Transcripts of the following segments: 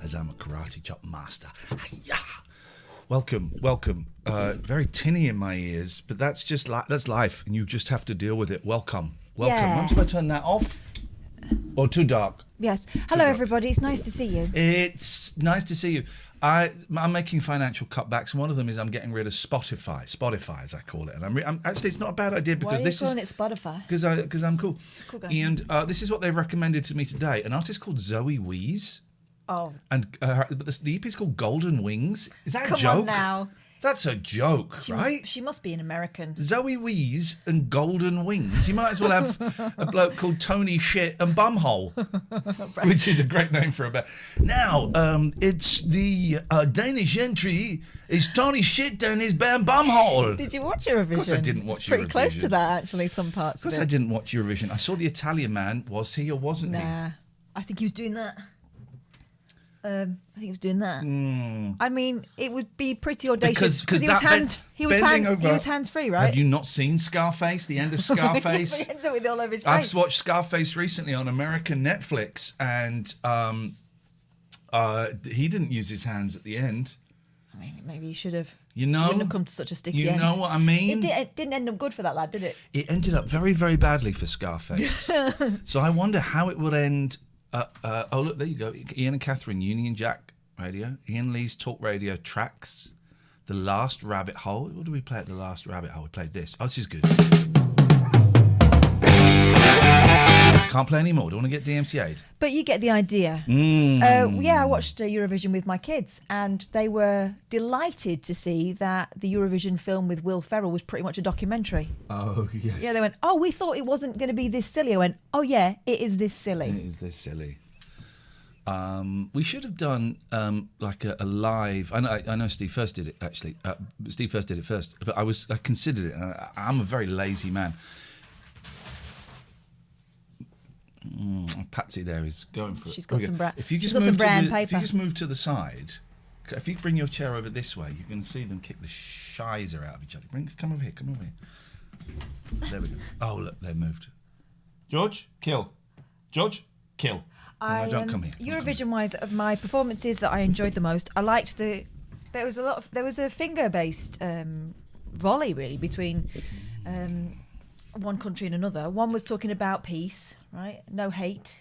as I'm a karate chop master. Hi-ya! Welcome. Very tinny in my ears, but that's just that's life, and you just have to deal with it. Welcome. Yeah. Once I turn that off, or too dark. Yes. Hello, everybody. It's nice to see you. It's nice to see you. I'm making financial cutbacks, and one of them is I'm getting rid of Spotify as I call it. And I'm actually, it's not a bad idea because Why are you calling it Spotify? Because I'm cool. Cool guy. And this is what they recommended to me today. An artist called Zoe Wees. Oh. And the EP is called Golden Wings. Is that a joke? Come on now. That's a joke, right? She must be an American. Zoe Wees and Golden Wings. You might as well have a bloke called Tony Shit and Bumhole, which is a great name for a band. Now, it's the Danish entry is Tony Shit and his band Bumhole. Did you watch Eurovision? Of course I didn't watch it's pretty Eurovision. close to that, actually, some parts of it. Of course I didn't watch Eurovision. I saw the Italian man. Was he or wasn't he? Nah, I think he was doing that. I think he was doing that. I mean, it would be pretty audacious because he was hands free, right? Have you not seen Scarface? The end of Scarface. He ends up with all over his face. I've watched Scarface recently on American Netflix, and he didn't use his hands at the end. I mean, maybe he should have. You know, wouldn't have come to such a sticky end. You know what I mean? It didn't end up good for that lad, did it? It ended up very, very badly for Scarface. So I wonder how it would end. Oh, look, there you go. Iain and Catherine, Union Jack Radio. Iain Lee's Talk Radio Tracks. The Last Rabbit Hole. What did we play at The Last Rabbit Hole? We played this. Oh, this is good. Can't play anymore. Don't want to get DMCA'd. But you get the idea. I watched Eurovision with my kids, and they were delighted to see that the Eurovision film with Will Ferrell was pretty much a documentary. Oh, yes. Yeah, they went, oh, we thought it wasn't going to be this silly. I went, oh, yeah, it is this silly. It is this silly. We should have done like a live. I know Steve first did it, actually. Steve first did it first, but I considered it. I'm a very lazy man. Patsy there is going for it. She's got some brown paper. If you just move to the side, if you bring your chair over this way, you can see them kick the shizer out of each other. Come over here. There we go. Oh, look, they moved. George, kill. George, kill. Don't come here. Eurovision-wise, of my performances that I enjoyed the most, I liked there was a finger-based volley really between one country and another. One was talking about peace, right? No hate.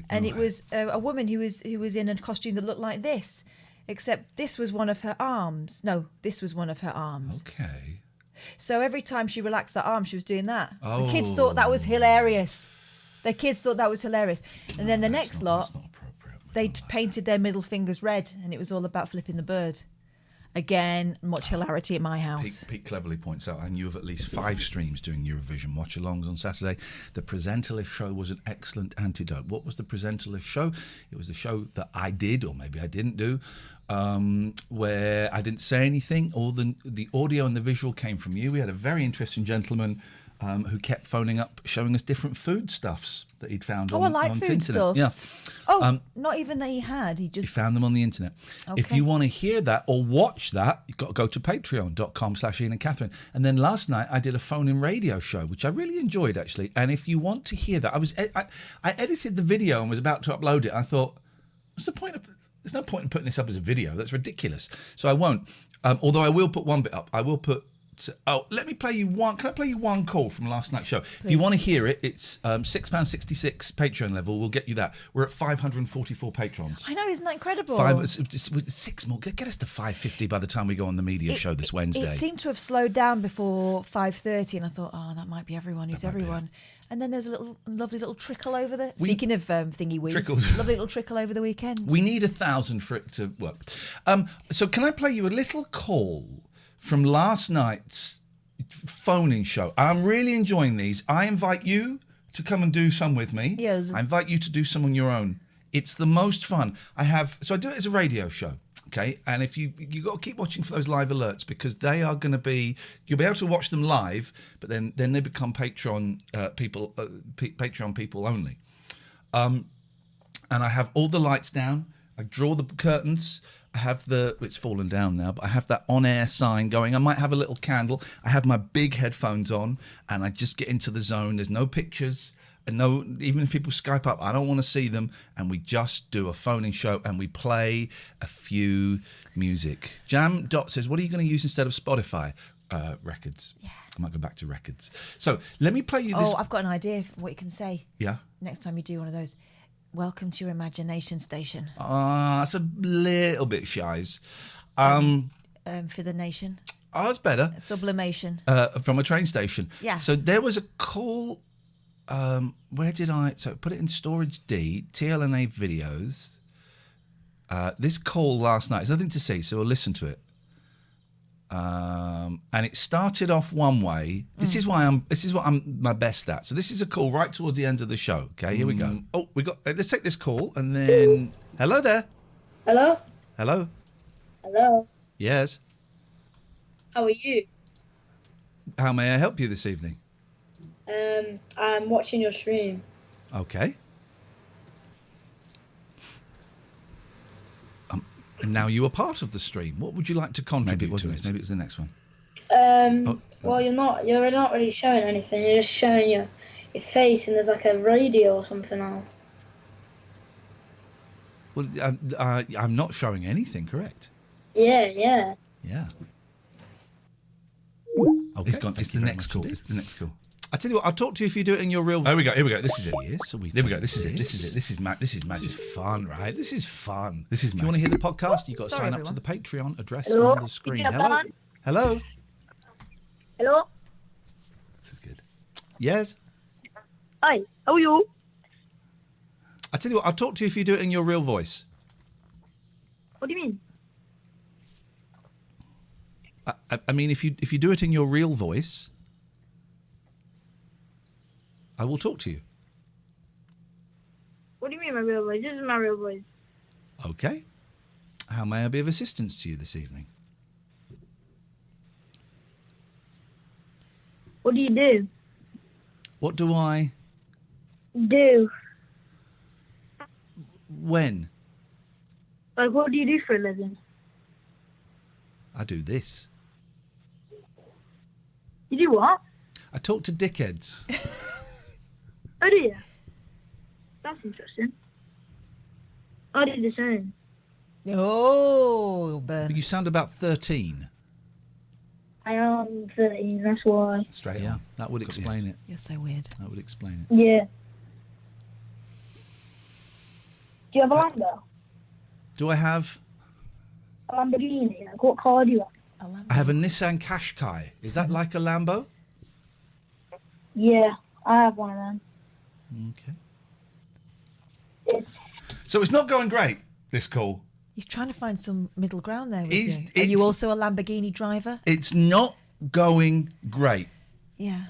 And it was a woman who was in a costume that looked like this, except this was one of her arms. No, this was one of her arms. Okay. So every time she relaxed that arm, she was doing that. Oh. The kids thought that was hilarious. And then the next lot, they'd painted their middle fingers red, and it was all about flipping the bird. Again, much hilarity at my house. Pete cleverly points out I knew of at least 5 streams doing Eurovision watch-alongs on Saturday. The Presenterless show was an excellent antidote. What was the Presenterless show? It was the show that I did, or maybe I didn't do, where I didn't say anything. All the audio and the visual came from you. We had a very interesting gentleman who kept phoning up, showing us different foodstuffs that he'd found on the internet. Foodstuffs. Yeah. Oh, not even that he had. He found them on the internet. Okay. If you want to hear that or watch that, you've got to go to patreon.com/Iain and Catherine. And then last night I did a phone-in radio show, which I really enjoyed, actually. And if you want to hear that, I edited the video and was about to upload it. I thought, what's the point of... There's no point in putting this up as a video. That's ridiculous. So I won't. Although I will put one bit up. I will put... let me play you one. Can I play you one call from last night's show? Please. If you want to hear it, it's £6.66 Patreon level. We'll get you that. We're at 544 patrons. I know, isn't that incredible? 6 more. Get us to 550 by the time we go on the media show this Wednesday. It seemed to have slowed down before 5:30, and I thought, oh, that might be everyone. Who's everyone? And then there's a lovely little trickle over there. Speaking of thingy weeds, lovely little trickle over the weekend. We need 1,000 for it to work. So can I play you a little call from last night's phoning show? I'm really enjoying these. I invite you to come and do some with me. Yes. I invite you to do some on your own. It's the most fun. I do it as a radio show. Okay, and if you got to keep watching for those live alerts, because they are going to be, you'll be able to watch them live, but then they become Patreon people only. And I have all the lights down. I draw the curtains. I have it's fallen down now, but I have that on-air sign going. I might have a little candle. I have my big headphones on, and I just get into the zone. There's no pictures. No, even if people Skype up, I don't want to see them. And we just do a phone-in show and we play a few music. Jam Dot says, what are you going to use instead of Spotify? Records. Yeah. I might go back to records. So let me play you this. Oh, I've got an idea for what you can say. Yeah. Next time you do one of those. Welcome to your imagination station. That's a little bit shies. For the nation. Oh, that's better. Sublimation. From a train station. Yeah. So there was a call. Where did I? So put it in storage D. TLNA videos. This call last night. There's nothing to see, so we'll listen to it. And it started off one way. This is what I'm my best at. So this is a call right towards the end of the show. Okay, here we go. Oh, we got. Let's take this call and then. Hello there. Hello? Hello. Hello? Yes. How are you? How may I help you this evening? I'm watching your stream. Okay. And now you are part of the stream. What would you like to contribute? Maybe it wasn't this. Maybe it was the next one. Well, you're not really showing anything. You're just showing your face, and there's like a radio or something on. Well, I'm not showing anything, correct? Yeah. Yeah. Okay. It's gone. It's the next call. It's the next call. I tell you what, I'll talk to you if you do it in your real. Here we go. This is it. Here we go. This is it. This is magic. This is fun, right? This is fun. This is. If you want to hear the podcast, you've got to sign up to the Patreon address on the screen. Hello. Hello. Hello? This is good. Yes. Hi, how are you? I tell you what, I'll talk to you if you do it in your real voice. What do you mean? I mean, if you do it in your real voice, I will talk to you. What do you mean my real voice? This is my real voice. Okay. How may I be of assistance to you this evening? What do you do? What do I... Do? When? Like, what do you do for a living? I do this. You do what? I talk to dickheads. Oh, do you? That's interesting. I do the same. Oh, burn. But you sound about 13. I am 13, that's why. Straight on. That would explain it. You're so weird. That would explain it. Yeah. Do you have a Lambo? Do I have... A Lamborghini? Like, what car do you have? I have a Nissan Qashqai. Is that like a Lambo? Yeah, I have one of them. Okay. So it's not going great, this call. He's trying to find some middle ground there with Is- you. Are you also a Lamborghini driver? It's not going great, Yeah.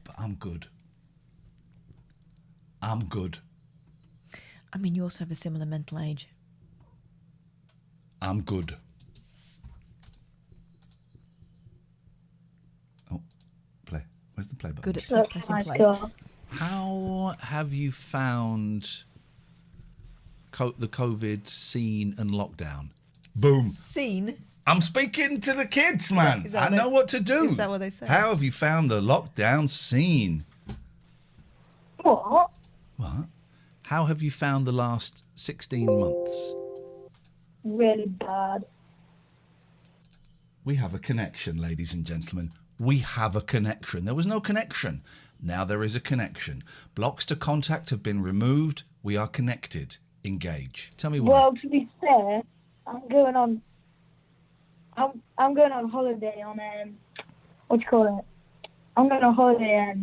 but I'm good. I'm good. I mean, you also have a similar mental age. I'm good. Oh, play. Where's the play button? Good Oh at pressing my play. God. How have you found the COVID scene and lockdown? Boom. Scene? I'm speaking to the kids, man. Is that I what know they- what to do. is that what they say? How have you found the lockdown scene? What? What? How have you found the last 16 months? Really bad. We have a connection, ladies and gentlemen. We have a connection. There was no connection. Now there is a connection. Blocks to contact have been removed. We are connected. Engage. Tell me why. Well, to be fair, I'm going on holiday on what do you call it? I'm going on holiday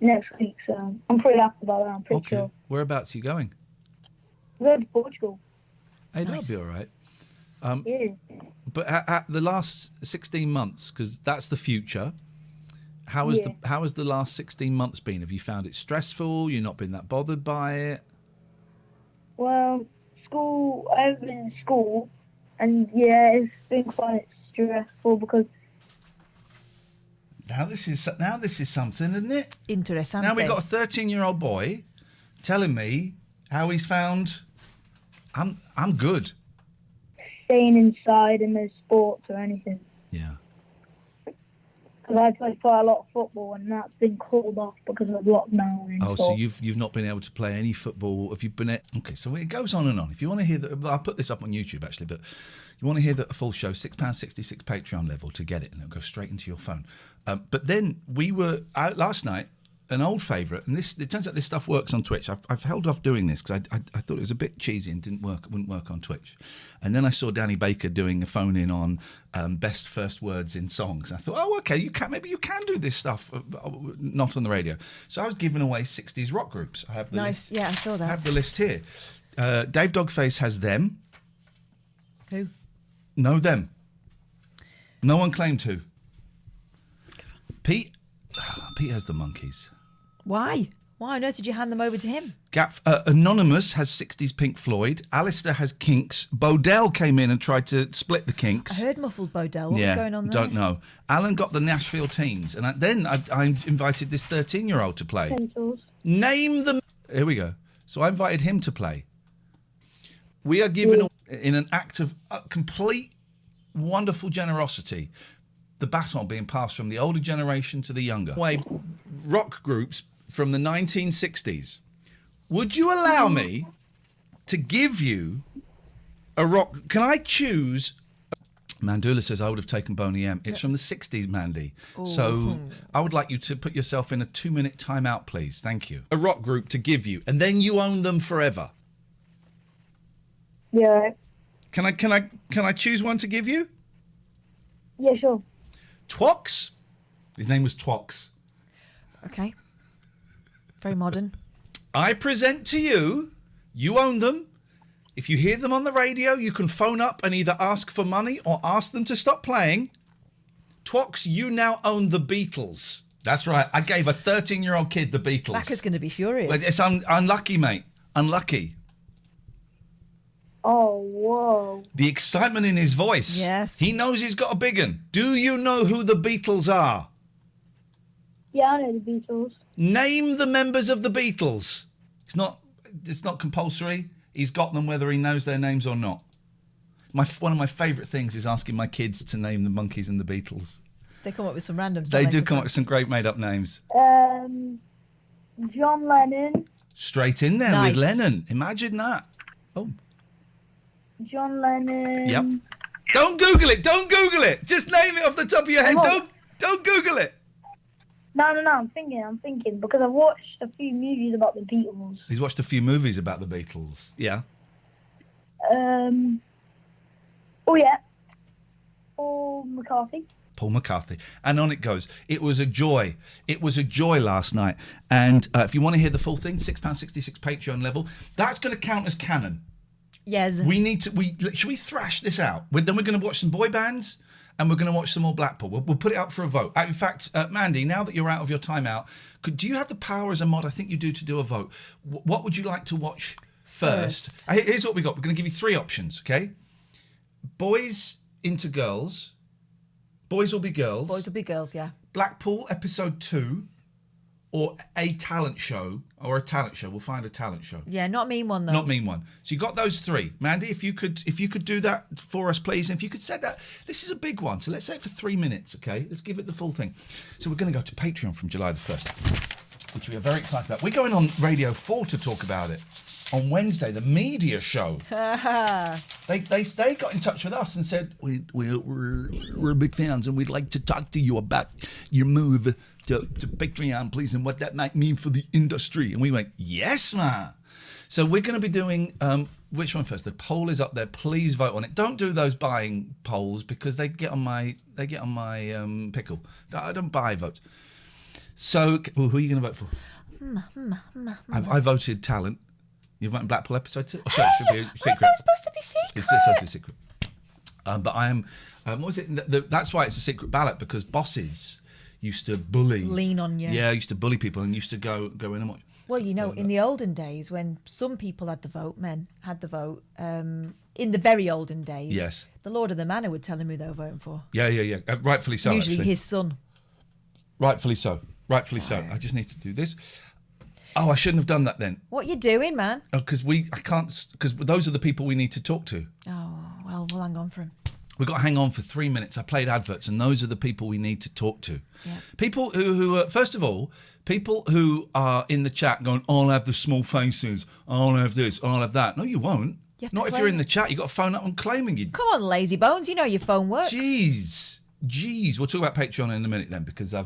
next week, so I'm pretty happy about that. I'm pretty Okay. sure. Whereabouts are you going? I'm going to Portugal. Hey, Nice. that'll be all right. Yeah. But at the last 16 months, because that's the future. How has the last 16 months been? Have you found it stressful? You've not been that bothered by it? Well, I've been in school, and yeah, it's been quite stressful because Now this is something, isn't it? Interessante. Now we got a 13-year-old boy telling me how he's found. I'm good. staying inside and no sports or anything. Yeah. because I play quite a lot of football, and that's been called off because of lockdown. And Oh, stuff. so you've not been able to play any football? Have you been at? Okay, so it goes on and on. If you want to hear that, I'll put this up on YouTube actually. But you want to hear the full show? £6.66 Patreon level to get it, and it'll go straight into your phone. But then we were out last night. An old favourite, and it turns out this stuff works on Twitch. I've held off doing this because I thought it was a bit cheesy and wouldn't work on Twitch. And then I saw Danny Baker doing a phone in on best first words in songs. And I thought, oh, okay, maybe you can do this stuff, not on the radio. So I was giving away 60s rock groups. I have the Nice, list. yeah, I saw that. I have the list here. Dave Dogface has them. Who? No, them. No one claimed to. Pete has the Monkees. Why? Why on earth did you hand them over to him? Anonymous has 60s Pink Floyd. Alistair has Kinks. Bodell came in and tried to split the Kinks. I heard muffled Bodell. What was going on there? Don't know. Alan got the Nashville Teens. And I invited this 13-year-old to play. Pencils. Name them. Here we go. So I invited him to play. We are given, in an act of complete wonderful generosity, the baton being passed from the older generation to the younger. Rock groups from the 1960s. Would you allow me to give you a rock? Can I choose? Mandula says I would have taken Boney M. It's from the 60s, Mandy. Ooh. So I would like you to put yourself in a 2-minute timeout, please. Thank you. A rock group to give you, and then you own them forever. Yeah. Can I choose one to give you? Yeah, sure. Twox. His name was Twox. Okay. Very modern. I present to you. You own them. If you hear them on the radio, you can phone up and either ask for money or ask them to stop playing. Twox, you now own the Beatles. That's right. I gave a 13-year-old kid the Beatles. Bacca's going to be furious. Well, it's unlucky, mate. Unlucky. Oh, whoa. The excitement in his voice. Yes. He knows he's got a big one. Do you know who the Beatles are? Yeah, I know the Beatles. Name the members of the Beatles. It's not compulsory. He's got them whether he knows their names or not. One of my favourite things is asking my kids to name the Monkees and the Beatles. They come up with some random stuff. They do come up with some great made-up names. John Lennon. Straight in there Nice. with Lennon. Imagine that. Oh. John Lennon. Yep. Don't Google it. Don't Google it. Just name it off the top of your head. What? Don't Google it. No, I'm thinking because I've watched a few movies about the Beatles. He's watched a few movies about the Beatles. Yeah. Oh yeah. Paul McCartney. Paul McCartney. And on it goes. It was a joy. It was a joy last night. And if you want to hear the full thing, £6.66 Patreon level. That's going to count as canon. Yes. We need to. Should we thrash this out? Then we're going to watch some boy bands, and we're going to watch some more Blackpool. We'll put it up for a vote. In fact, Mandy, now that you're out of your timeout, do you have the power as a mod? I think you do, to do a vote. What would you like to watch first? Here's what we got. We're going to give you 3 options. Okay. Boys into girls. Boys will be girls. Boys will be girls. Yeah. Blackpool episode 2, or a talent show. We'll find a talent show. Yeah, not mean one though. Not mean one. So you got those 3. Mandy, if you could do that for us, please. And if you could set that, this is a big one. So let's say it for 3 minutes, okay? Let's give it the full thing. So we're going to go to Patreon from July the 1st, which we are very excited about. We're going on Radio 4 to talk about it. On Wednesday, the media show. They got in touch with us and said, we're big fans and we'd like to talk to you about your move to Patreon, please, and what that might mean for the industry. And we went, yes, man. So we're going to be doing, which one first? The poll is up there. Please vote on it. Don't do those buying polls because they get on my pickle. I don't buy votes. So who are you going to vote for? I voted talent. You're voting Blackpool episode 2? Oh, sorry, it should be a secret. That's supposed to be secret. It's supposed to be secret. But I am, what was it? That's why it's a secret ballot, because bosses used to bully. Lean on you. Yeah, used to bully people and used to go in and watch. Well, you know, in the olden days when some people had the vote, men had the vote, in the very olden days, yes, the Lord of the Manor would tell him who they were voting for. Yeah. Rightfully so, Usually actually. his son. Rightfully so. So. I just need to do this. Oh, I shouldn't have done that then. What you doing, man? Oh, because those are the people we need to talk to. Oh, well, we'll hang on for him. We've got to hang on for 3 minutes. I played adverts, and those are the people we need to talk to. Yeah. People who are, first of all, people who are in the chat going, I'll have the small faces, I'll have this, I'll have that. No, you won't. You have to Not if claim you're in it. the chat. You've got to phone up and claiming you. Come on, lazy bones. You know your phone works. Jeez. We'll talk about Patreon in a minute then, because the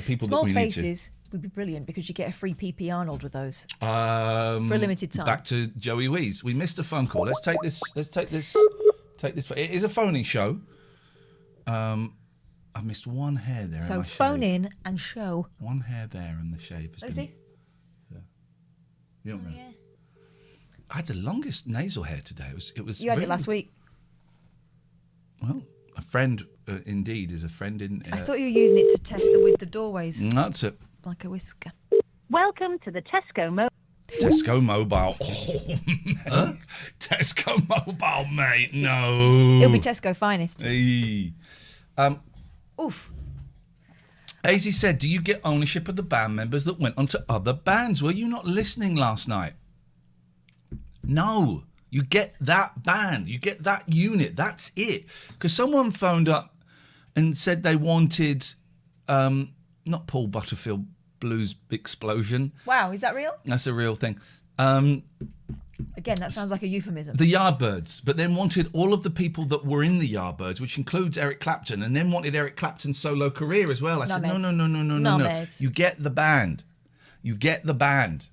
people Small that we faces would be brilliant because you get a free PP Arnold with those need to. for a limited time. Back to Joey Wees. We missed a phone call. Let's take this. Take this. It is a phoning show. I missed one hair there. So in my phone shave. in and show. One hair there, and the shave has been. Rosie? You don't remember? Yeah. I had the longest nasal hair today. It was. You had really, it last week. Well, a friend indeed is a friend in. I thought you were using it to test the width of doorways, That's it. like a whisker. Welcome to the Tesco Tesco Mobile. Oh, Tesco Mobile, mate. No. It'll be Tesco finest. Hey. Oof. Azy said, do you get ownership of the band members that went on to other bands? Were you not listening last night? No. You get that band. You get that unit. That's it. Because someone phoned up and said they wanted, not Paul Butterfield Blues Explosion. Wow, is that real? That's a real thing. Again, that sounds like a euphemism. The Yardbirds, but then wanted all of the people that were in the Yardbirds, which includes Eric Clapton, and then wanted Eric Clapton's solo career as well. I said, mate. no. Mate. You get the band. You get the band.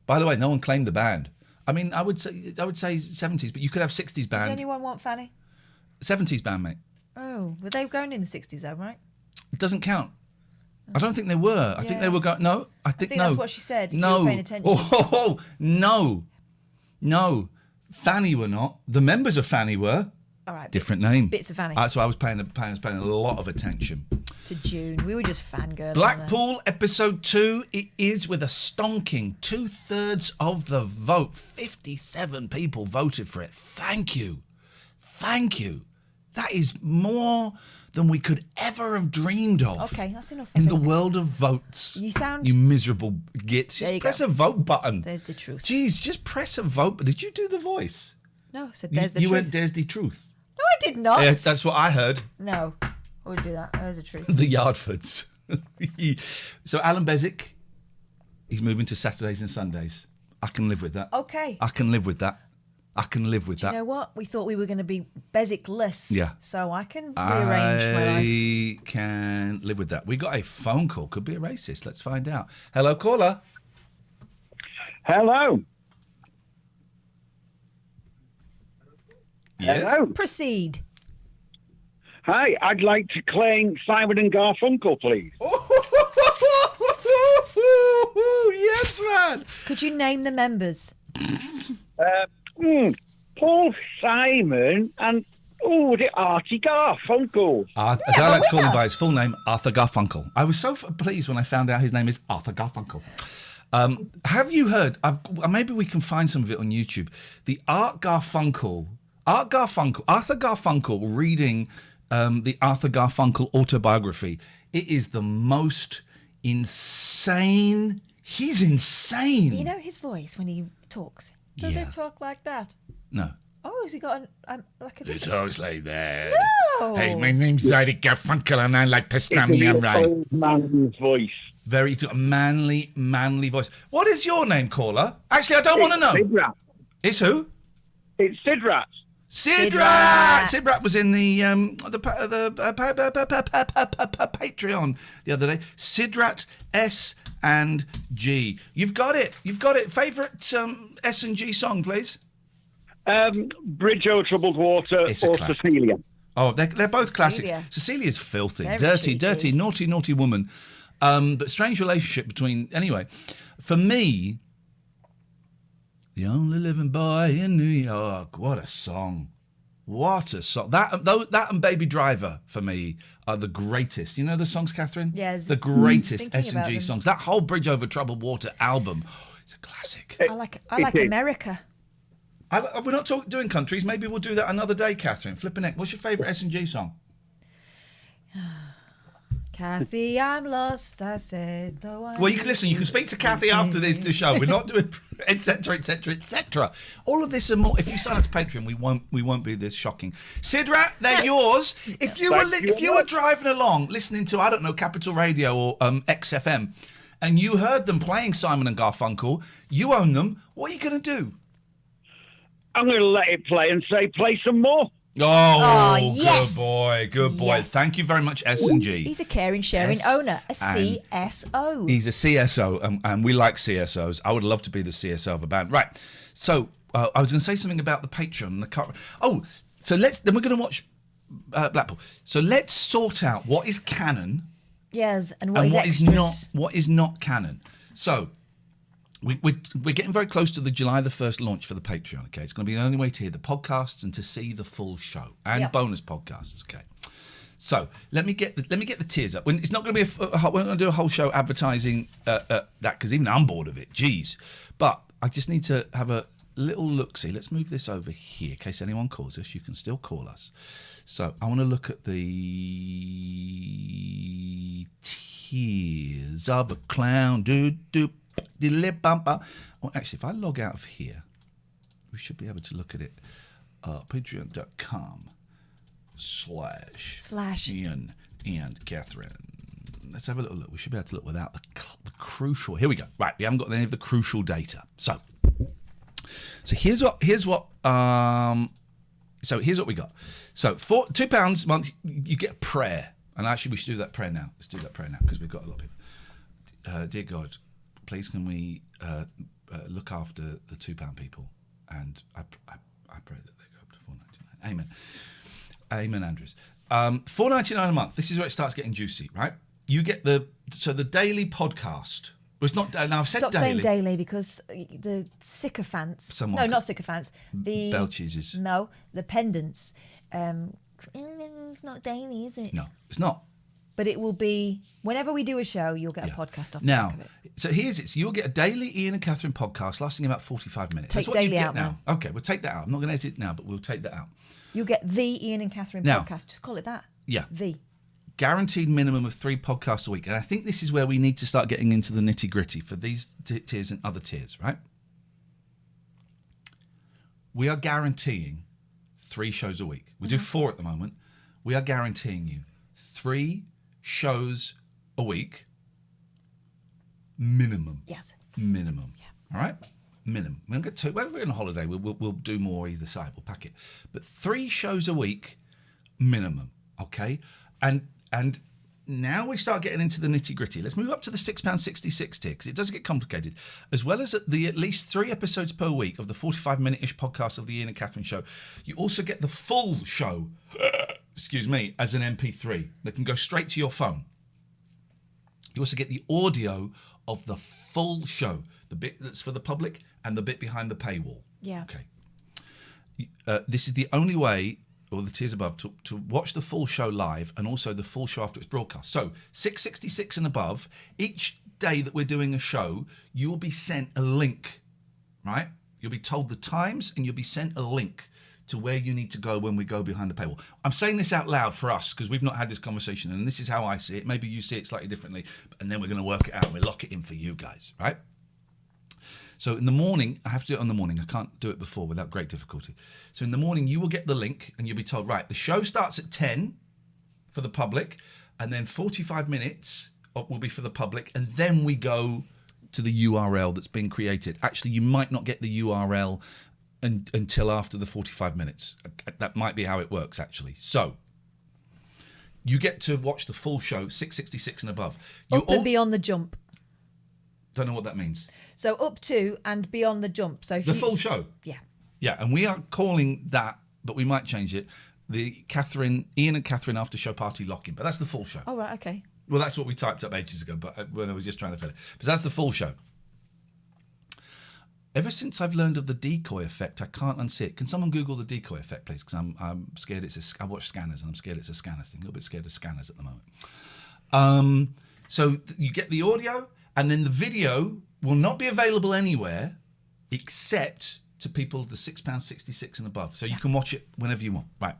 By the way, no one claimed the band. I mean, I would say 70s, but you could have 60s Did band. anyone want Fanny? 70s band, mate. Oh, were they going in the 60s though, right? It doesn't count. I don't think they were. I think they were going. No, I think no. that's what she said. If No. you were paying attention. Oh, no. Fanny were not. The members of Fanny were. All right. Different name. Bits of Fanny. That's why I was paying a lot of attention. To June. We were just fangirling. Blackpool episode 2. It is with a stonking 2/3 of the vote. 57 people voted for it. Thank you. That is more than we could ever have dreamed of. Okay, that's enough. I In the think. world of votes. You sound- You miserable gits. There Just you press go. a vote button. There's the truth. Jeez, just press a vote. Did you do the voice? No, I said there's the you truth. went, there's the truth. No, I did not. Yeah, that's what I heard. No, I would do that. There's the truth. The Yardfords. So Alan Bezic, he's moving to Saturdays and Sundays. I can live with that. Okay. I can live with that. You know what? We thought we were going to be Bezic-less. Yeah. So I can rearrange my life. I can live with that. We got a phone call. Could be a racist. Let's find out. Hello, caller. Hello. Yes. Hello. Proceed. Hi, I'd like to claim Simon and Garfunkel, please. Yes, man. Could you name the members? Paul Simon and, was it Artie Garfunkel? As I like to call him by his full name, Arthur Garfunkel. I was so pleased when I found out his name is Arthur Garfunkel. Have you heard? Maybe we can find some of it on YouTube. The Arthur Garfunkel reading the Arthur Garfunkel autobiography. It is the most insane. He's insane. You know his voice when he talks? Does Yeah. it talk like that? No. Oh, has he got like a... It talks like that. No. Hey, my name's Arthur Garfunkel and I like pastrami and It's rye. an old man's voice. Very manly voice. What is your name, caller? Actually, I don't want to know. Sidrat. It's who? It's Sidrat. Sidrat. Sidrat was in the Patreon the other day. Sidrat S and G. You've got it. Favorite S and G song, please. Bridge Over Troubled Water It's a or classic. Cecilia. Oh, they're both Cecilia. classics. Cecilia's filthy, Very dirty, cheeky. naughty woman. But strange relationship between. Anyway, for me, the only living boy in New York. What a song! What a song! That and Baby Driver for me are the greatest. You know the songs, Catherine? Yes. The greatest Thinking S and about G them. songs. That whole Bridge Over Troubled Water album. Oh, it's a classic. I like is. America. We're not doing countries. Maybe we'll do that another day, Catherine. Flipping neck. What's your favourite S and G song? Kathy, I'm lost, I said. Well, you can listen. You can speak to Kathy after the show. We're not doing etc. etc. etc. All of this and more. If you sign up to Patreon, we won't be this shocking. Sidra, they're yours. If you were driving along, listening to Capital Radio or XFM, and you heard them playing Simon and Garfunkel, you own them. What are you going to do? I'm going to let it play and say, play some more. Oh, yes. Good boy. Yes. Thank you very much, S&G. He's a caring, sharing owner, a CSO. He's a CSO, and we like CSOs. I would love to be the CSO of a band. Right. So I was going to say something about the Patreon. So then we're going to watch Blackpool. So let's sort out what is canon. Yes, and what is not. What is not canon. So. We're getting very close to the July the 1st launch for the Patreon, okay? It's going to be the only way to hear the podcasts and to see the full show and bonus podcasts, okay? So let me get the tiers up. It's not going to be we're not going to do a whole show advertising that, because even I'm bored of it. Jeez. But I just need to have a little look-see. Let's move this over here in case anyone calls us. You can still call us. So I want to look at the tiers of a clown. Well, actually, if I log out of here, we should be able to look at it. Patreon.com/Iain and Catherine. Let's have a little look. We should be able to look without the crucial. Here we go. Right, we haven't got any of the crucial data. So here's what we got. So for £2 a month, you get a prayer. And actually, we should do that prayer now. Let's do that prayer now because we've got a lot of people. Dear God, please can we look after the £2 people, and I pray that they go up to $4.99. Amen. Amen, Andrews. $4.99 a month. This is where it starts getting juicy, right? You get the daily podcast. Well, it's not. Now I've said Stop daily. saying daily because the sycophants. Not sycophants. The Belcheeses. No, the pendants. It's not daily, is it? No, it's not. But it will be, whenever we do a show, you'll get a podcast off the now, back of it. So here's it. So you'll get a daily Iain and Catherine podcast lasting about 45 minutes. Take That's what daily you get out now. Okay, we'll take that out. I'm not going to edit it now, but we'll take that out. You'll get the Iain and Catherine podcast. Just call it that. Yeah. The. Guaranteed minimum of 3 podcasts a week. And I think this is where we need to start getting into the nitty gritty for these tiers and other tiers, right? We are guaranteeing 3 shows a week. We do 4 at the moment. We are guaranteeing you 3 shows a week, minimum. Yes. Minimum. Yeah. All right? Minimum. We'll get 2. When we're on a holiday, we'll do more either side. We'll pack it. But 3 shows a week, minimum. Okay? And now we start getting into the nitty gritty. Let's move up to the £6.66 tier because it does get complicated. As well as at least 3 episodes per week of the 45-minute-ish podcast of the Iain and Catherine show, you also get the full show, as an MP3 that can go straight to your phone. You also get the audio of the full show, the bit that's for the public and the bit behind the paywall. Yeah. Okay. This is the only way, or the tiers above, to watch the full show live and also the full show after it's broadcast. So 666 and above, each day that we're doing a show, you will be sent a link, right? You'll be told the times and you'll be sent a link to where you need to go when we go behind the paywall. I'm saying this out loud for us because we've not had this conversation, and this is how I see it. Maybe you see it slightly differently, and then we're going to work it out and we'll lock it in for you guys, right? So in the morning, I have to do it on the morning. I can't do it before without great difficulty. So in the morning, you will get the link and you'll be told, right, the show starts at 10 for the public, and then 45 minutes will be for the public, and then we go to the URL that's been created. Actually, you might not get the URL until after the 45 minutes. That might be how it works, actually. So you get to watch the full show, 666 and above. Up and beyond the jump. Don't know what that means. So up to and beyond the jump. So if the full show. Yeah. Yeah, and we are calling that, but we might change it, the Iain and Catherine after show party lock-in. But that's the full show. Oh, right, okay. Well, that's what we typed up ages ago, but when I was just trying to fill it. But that's the full show. Ever since I've learned of the decoy effect, I can't unsee it. Can someone Google the decoy effect, please? Because I'm scared I watch Scanners, and I'm scared it's a Scanners thing. A little bit scared of Scanners at the moment. So you get the audio, and then the video will not be available anywhere except to people of the £6.66 and above. So you can watch it whenever you want. Right.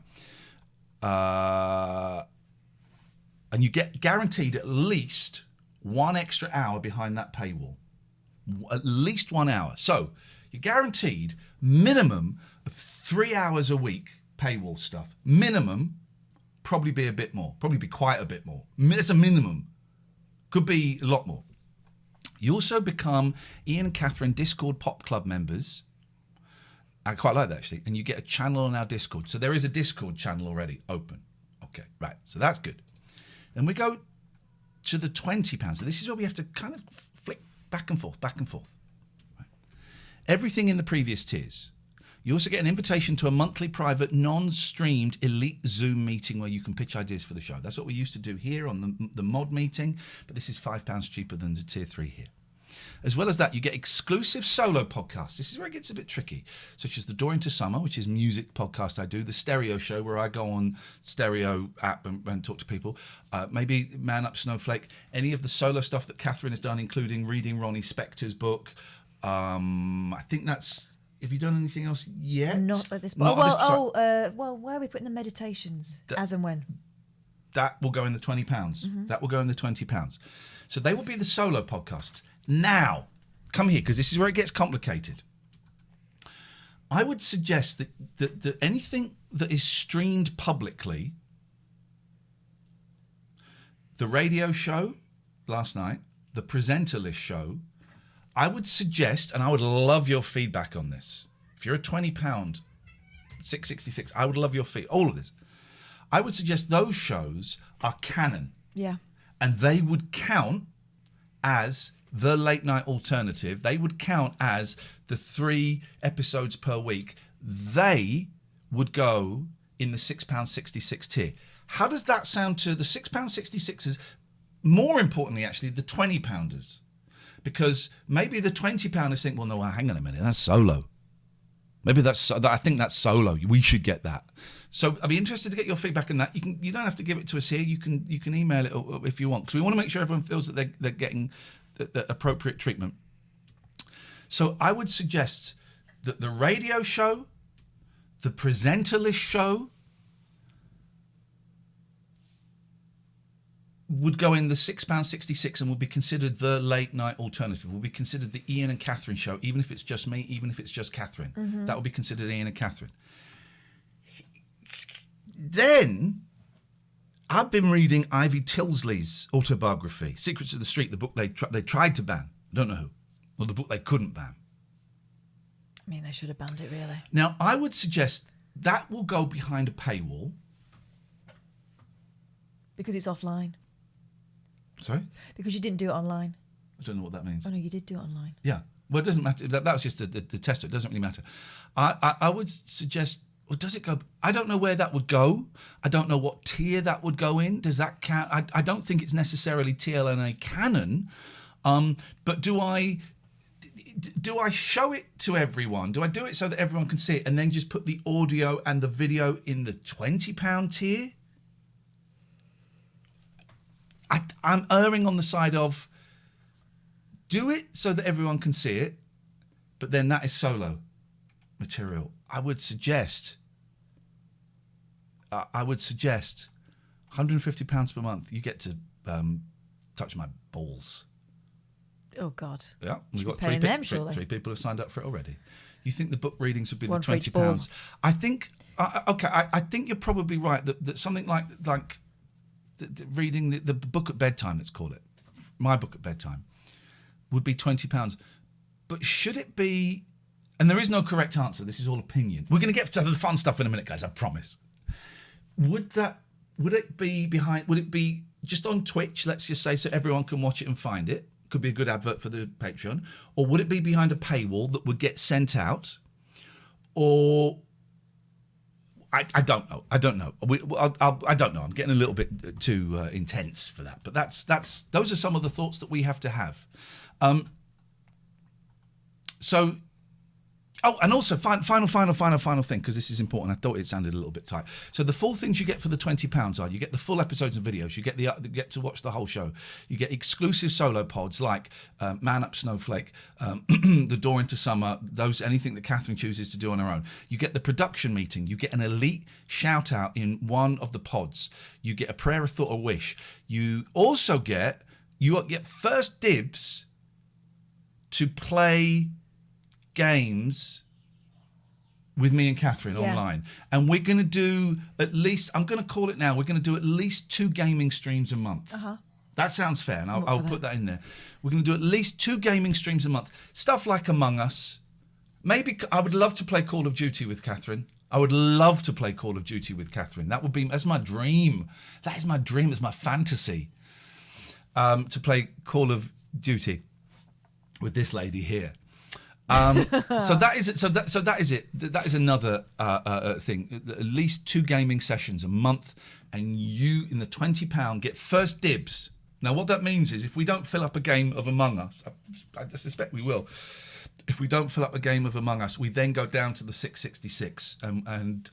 And you get guaranteed at least 1 extra hour behind that paywall. At least 1 hour. So you're guaranteed minimum of 3 hours a week paywall stuff. Minimum, probably be a bit more. Probably be quite a bit more. It's a minimum. Could be a lot more. You also become Iain and Catherine Discord Pop Club members. I quite like that, actually. And you get a channel on our Discord. So there is a Discord channel already open. Okay, right. So that's good. Then we go to the £20. So this is where we have to kind of flick back and forth, back and forth. Right. Everything in the previous tiers. You also get an invitation to a monthly private, non-streamed elite Zoom meeting where you can pitch ideas for the show. That's what we used to do here on the mod meeting, but this is £5 cheaper than the tier 3 here. As well as that, you get exclusive solo podcasts. This is where it gets a bit tricky, such as the Door into Summer, which is music podcast I do, the Stereo Show, where I go on Stereo app and talk to people, maybe Man Up Snowflake, any of the solo stuff that Catherine has done, including reading Ronnie Spector's book. I think that's... Have you done anything else yet? Not at this point. Well, where are we putting the meditations? As and when? That will go in the £20. Mm-hmm. That will go in the £20. So they will be the solo podcasts. Now, come here, because this is where it gets complicated. I would suggest that anything that is streamed publicly, the radio show last night, the presenter list show, I would suggest, and I would love your feedback on this. If you're a £20, 666, I would love your feedback. All of this. I would suggest those shows are canon. Yeah. And they would count as the late night alternative. They would count as the 3 episodes per week. They would go in the £6.66 tier. How does that sound to the £6.66ers? More importantly, actually, the £20-pounders. Because maybe the £20-pounders think, well, no, hang on a minute, that's solo. Maybe I think that's solo. We should get that. So I'd be interested to get your feedback on that. You don't have to give it to us here. You can email it if you want, because we want to make sure everyone feels that they're getting the appropriate treatment. So I would suggest that the radio show, the presenter list show, would go in the £6.66 and would be considered the late night alternative. Would be considered the Iain and Catherine show, even if it's just me, even if it's just Catherine. Mm-hmm. That would be considered Iain and Catherine. Then I've been reading Ivy Tilsley's autobiography, Secrets of the Street, the book they tried to ban. I don't know who. Or the book they couldn't ban. I mean, they should have banned it, really. Now, I would suggest that will go behind a paywall. Because it's offline. Sorry? Because you didn't do it online. I don't know what that means. Oh, no, you did do it online. Yeah. Well, it doesn't matter. That was just the test. It doesn't really matter. I would suggest... Well, does it go... I don't know where that would go. I don't know what tier that would go in. Does that count? I don't think it's necessarily TLNA canon. But do I show it to everyone? Do I do it so that everyone can see it and then just put the audio and the video in the £20 tier? I'm erring on the side of do it so that everyone can see it, but then that is solo material. I would suggest £150 per month. You get to touch my balls. Oh God! Yeah, we've got paying them, surely. 3 people have signed up for it already. You think the book readings would be One the for each £20? I think. I think you're probably right that something like reading the book at bedtime, let's call it, my book at bedtime, would be £20. But should it be? And there is no correct answer. This is all opinion. We're going to get to the fun stuff in a minute, guys. I promise. Would it be just on Twitch? Let's just say so everyone can watch it and find it. Could be a good advert for the Patreon. Or would it be behind a paywall that would get sent out? Or I don't know. I don't know. I don't know. I'm getting a little bit too intense for that. But those are some of the thoughts that we have to have. So Oh, and also, final thing, because this is important. I thought it sounded a little bit tight. So the full things you get for the £20 are, you get the full episodes and videos, you get to watch the whole show, you get exclusive solo pods like Man Up Snowflake, The Door into Summer, anything that Catherine chooses to do on her own. You get the production meeting, you get an elite shout out in one of the pods, you get a prayer, a thought, a wish. You also get first dibs to play games with me and Catherine online, and we're going to do at least, I'm going to call it now, we're going to do at least 2 gaming streams a month. That sounds fair, and I'll put that in there. We're going to do at least 2 gaming streams a month. Stuff like Among Us. Maybe I would love to play Call of Duty with Catherine. I would love to play Call of Duty with Catherine. That's my dream. That is my dream. It's my fantasy. To play Call of Duty with this lady here. So that is it. So that is it. That is another thing. At least 2 gaming sessions a month, and you in the £20 get first dibs. Now, what that means is, if we don't fill up a game of Among Us, I suspect we will. If we don't fill up a game of Among Us, we then go down to the 666 and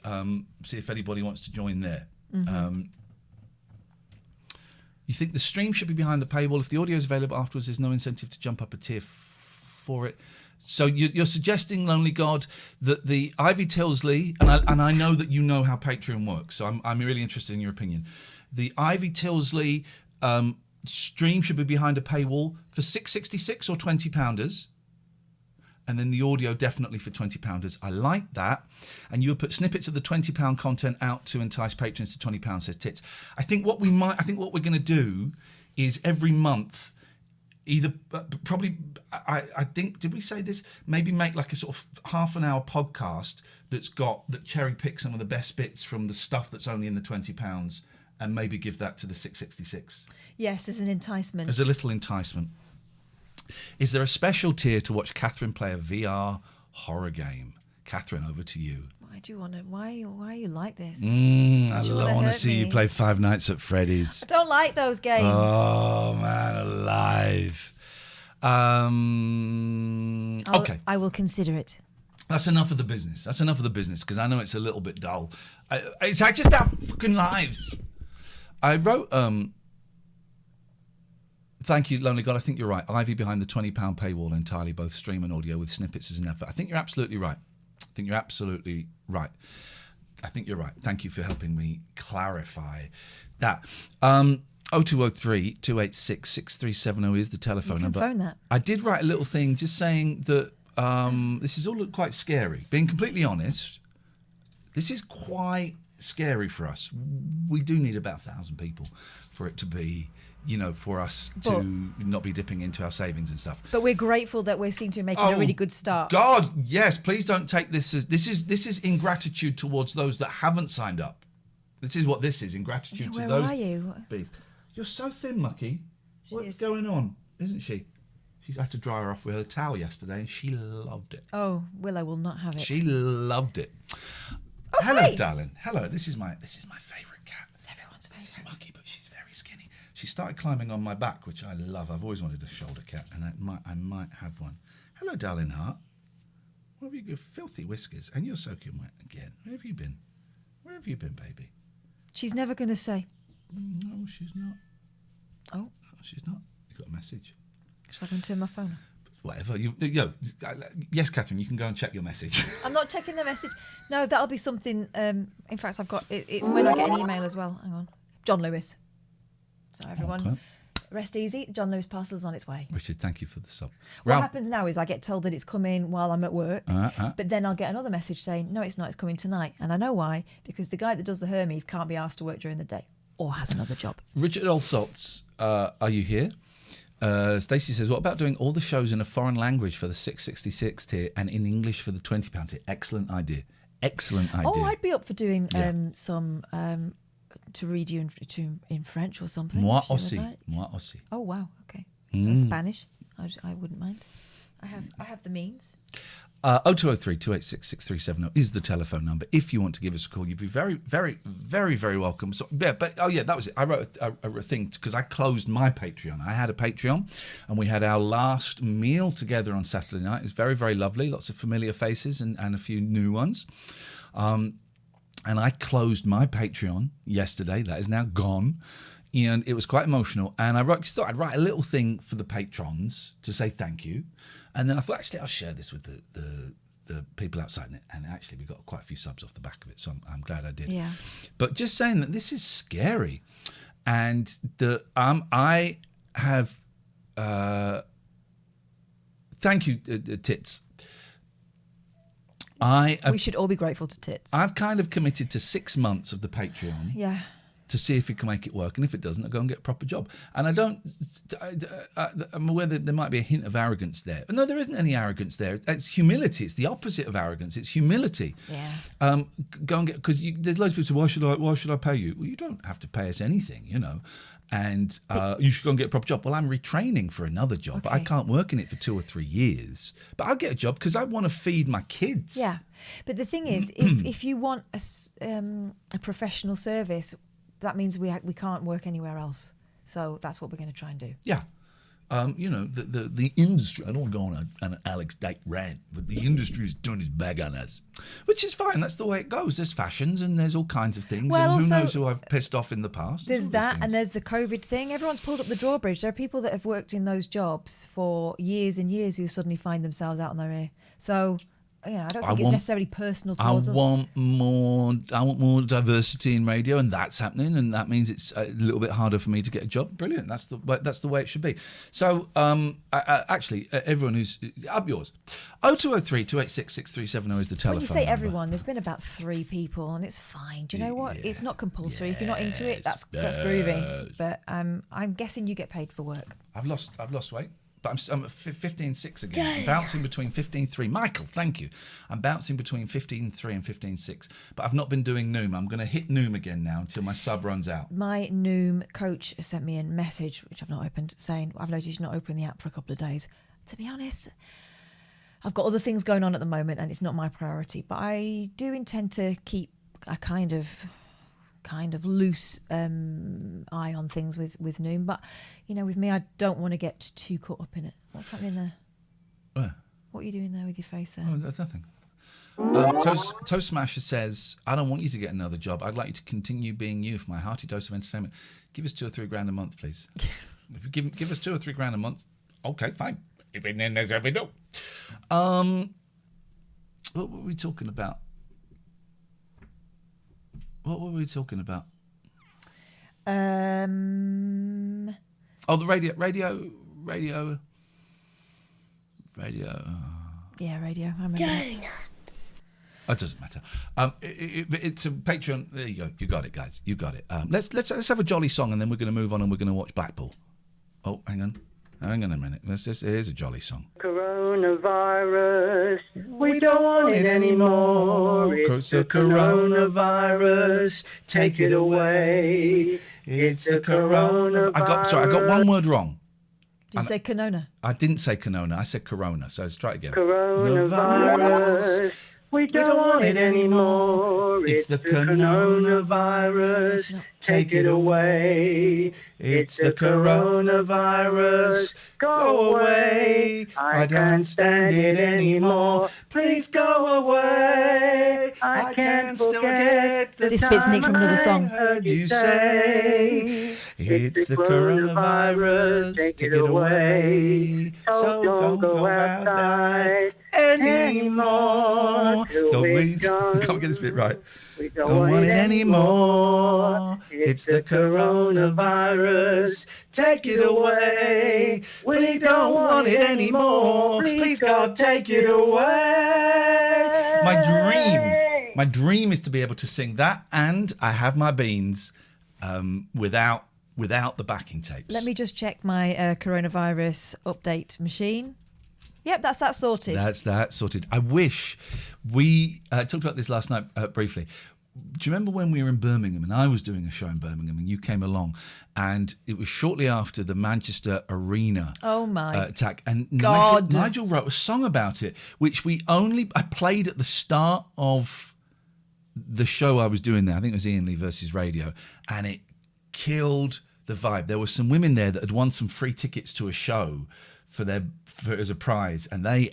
see if anybody wants to join there. You think the stream should be behind the paywall? If the audio is available afterwards, there's no incentive to jump up a tier for it. So you're suggesting, Lonely God, that the Ivy Tilsley, and I know that you know how Patreon works, so I'm really interested in your opinion. The Ivy Tilsley stream should be behind a paywall for $6.66 or £20, and then the audio definitely for £20. I like that. And you would put snippets of the £20 content out to entice patrons to £20, says Tits. I think what we're going to do is every month, either probably, I think, did we say this? Maybe make like a sort of half an hour podcast that cherry picks some of the best bits from the stuff that's only in the £20, and maybe give that to the 666. Yes, as an enticement. As a little enticement. Is there a special tier to watch Catherine play a VR horror game? Catherine, over to you. Why do you want to? Why are you like this? I want to see you play Five Nights at Freddy's. I don't like those games. Oh man, alive. Okay. I will consider it. That's enough of the business. Because I know it's a little bit dull. It's just our fucking lives. I wrote. Thank you, Lonely God. I think you're right. Ivy behind the £20 paywall entirely, both stream and audio with snippets as an effort. I think you're absolutely right. I think you're right. Thank you for helping me clarify that. 0203 286 6370 is the telephone number. Phone that. I did write a little thing just saying that this is all quite scary. Being completely honest, this is quite scary for us. We do need about 1,000 people for it to be, for us to not be dipping into our savings and stuff. But we're grateful that we seem to be making a really good start. God, yes, please don't take this as this is ingratitude towards those that haven't signed up. This is what this is, ingratitude to those. Where are you? You're so thin, Mucky. What's going on? Isn't she? She's had to dry her off with her towel yesterday, and she loved it. Oh, Willow will not have it. She loved it. Oh, hello, hi. darling. Hello. This is my favourite cat. It's everyone's favourite. This is Mucky, but she's very skinny. She started climbing on my back, which I love. I've always wanted a shoulder cat, and I might have one. Hello, darling heart. Where have you gone? Filthy whiskers, and you're soaking wet again. Where have you been? Where have you been, baby? She's never going to say. No, she's not. Oh. No, she's not. You got a message. Shall I go and turn my phone off? Whatever. Yes, Catherine, you can go and check your message. I'm not checking the message. No, that'll be something. In fact, I've got it's when I get an email as well. Hang on. John Lewis. So everyone, Okay. rest easy. John Lewis parcel's on its way. Richard, thank you for the sub. What happens now is I get told that it's coming while I'm at work, but then I'll get another message saying, no, it's not, it's coming tonight. And I know why, because the guy that does the Hermes can't be asked to work during the day or has another job. Richard Allsaltz, are you here? Stacey says, what about doing all the shows in a foreign language for the 666 tier and in English for the £20 tier? Excellent idea. Oh, I'd be up for doing some to read you in French or something. Moi aussi. Oh wow, okay. Spanish, I wouldn't mind. I have the means. 0203 286 6370 is the telephone number. If you want to give us a call, you'd be very, very, very, very welcome. So, that was it. I wrote a thing because I closed my Patreon. I had a Patreon, and we had our last meal together on Saturday night. It's very, very lovely. Lots of familiar faces and a few new ones. And I closed my Patreon yesterday. That is now gone. And it was quite emotional. And I thought I'd write a little thing for the patrons to say thank you. And then I thought, actually, I'll share this with the people outside. And actually, we got quite a few subs off the back of it. So I'm glad I did. Yeah. But just saying that this is scary. And I have... thank you, Tits. We should all be grateful to Tits. I've kind of committed to 6 months of the Patreon. Yeah. To see if we can make it work, and if it doesn't, I'll go and get a proper job. And I'm aware that there might be a hint of arrogance there. No, there isn't any arrogance there. It's humility. It's the opposite of arrogance. It's humility. Yeah. Go and get, because there's loads of people say, why should I pay you? Well, you don't have to pay us anything, And you should go and get a proper job. Well, I'm retraining for another job, but I can't work in it for 2 or 3 years. But I'll get a job because I want to feed my kids. Yeah, but the thing is, if you want a professional service, that means we can't work anywhere else. So that's what we're going to try and do. Yeah. The industry, I don't want to go on an Alex Date rant, but the industry is doing its bag on us, which is fine. That's the way it goes. There's fashions and there's all kinds of things. Well, and who also, knows who I've pissed off in the past. There's that, and there's the COVID thing. Everyone's pulled up the drawbridge. There are people that have worked in those jobs for years and years who suddenly find themselves out on their ear. So... I don't think it's necessarily personal towards us. I want more diversity in radio, and that's happening, and that means it's a little bit harder for me to get a job. Brilliant. That's the way it should be. So, actually, everyone who's up yours, 0203 286 6370 is the telephone. When you say number. everyone, there's been about 3 people, and it's fine. Do you know what? It's not compulsory. If you're not into it, that's groovy. But I'm guessing you get paid for work. I've lost weight. But I'm at 15.6 again. I'm bouncing between 15.3. Michael, thank you. I'm bouncing between 15.3 and 15.6. But I've not been doing Noom. I'm going to hit Noom again now until my sub runs out. My Noom coach sent me a message, which I've not opened, saying, I've noticed you've not opened the app for a couple of days. To be honest, I've got other things going on at the moment and it's not my priority. But I do intend to keep a kind of loose eye on things with Noom, but with me, I don't want to get too caught up in it. What's happening there? Where? What are you doing there with your face there? Oh, there's nothing. Toast Smasher says, I don't want you to get another job. I'd like you to continue being you for my hearty dose of entertainment. Give us 2 or 3 grand a month, please. If you give us 2 or 3 grand a month, okay, fine. Then there's every do. What were we talking about? What were we talking about? The radio. Yeah, radio. I remember. Donuts. It doesn't matter. It's a Patreon. There you go. You got it, guys. You got it. Let's have a jolly song, and then we're going to move on, and we're going to watch Blackpool. Oh, hang on a minute. Here's a jolly song. Coronavirus, we don't want it anymore. It's the coronavirus, take it away. It's the coronavirus. I got one word wrong. Did you say Canona? I didn't say Canona. I said Corona. So let's try it again. Coronavirus, we don't want it anymore. It's the coronavirus, take it away. It's the coronavirus, go away. I can't stand it anymore. Please go away. I can't forget the This fits Nick from another song. I heard you say. It's the coronavirus, take it away. So don't go outside anymore. We can't get this bit right. We don't want it anymore. It's the coronavirus. Take it away. We don't want it anymore. Please God, take it away. My dream is to be able to sing that, and I have my beans without the backing tapes. Let me just check my coronavirus update machine. Yep, that's sorted. That's that sorted. I wish we talked about this last night briefly. Do you remember when we were in Birmingham and I was doing a show in Birmingham and you came along, and it was shortly after the Manchester Arena attack, and Nigel wrote a song about it, which I played at the start of the show I was doing there. I think it was Iain Lee versus Radio, and it killed the vibe. There were some women there that had won some free tickets to a show as a prize, and they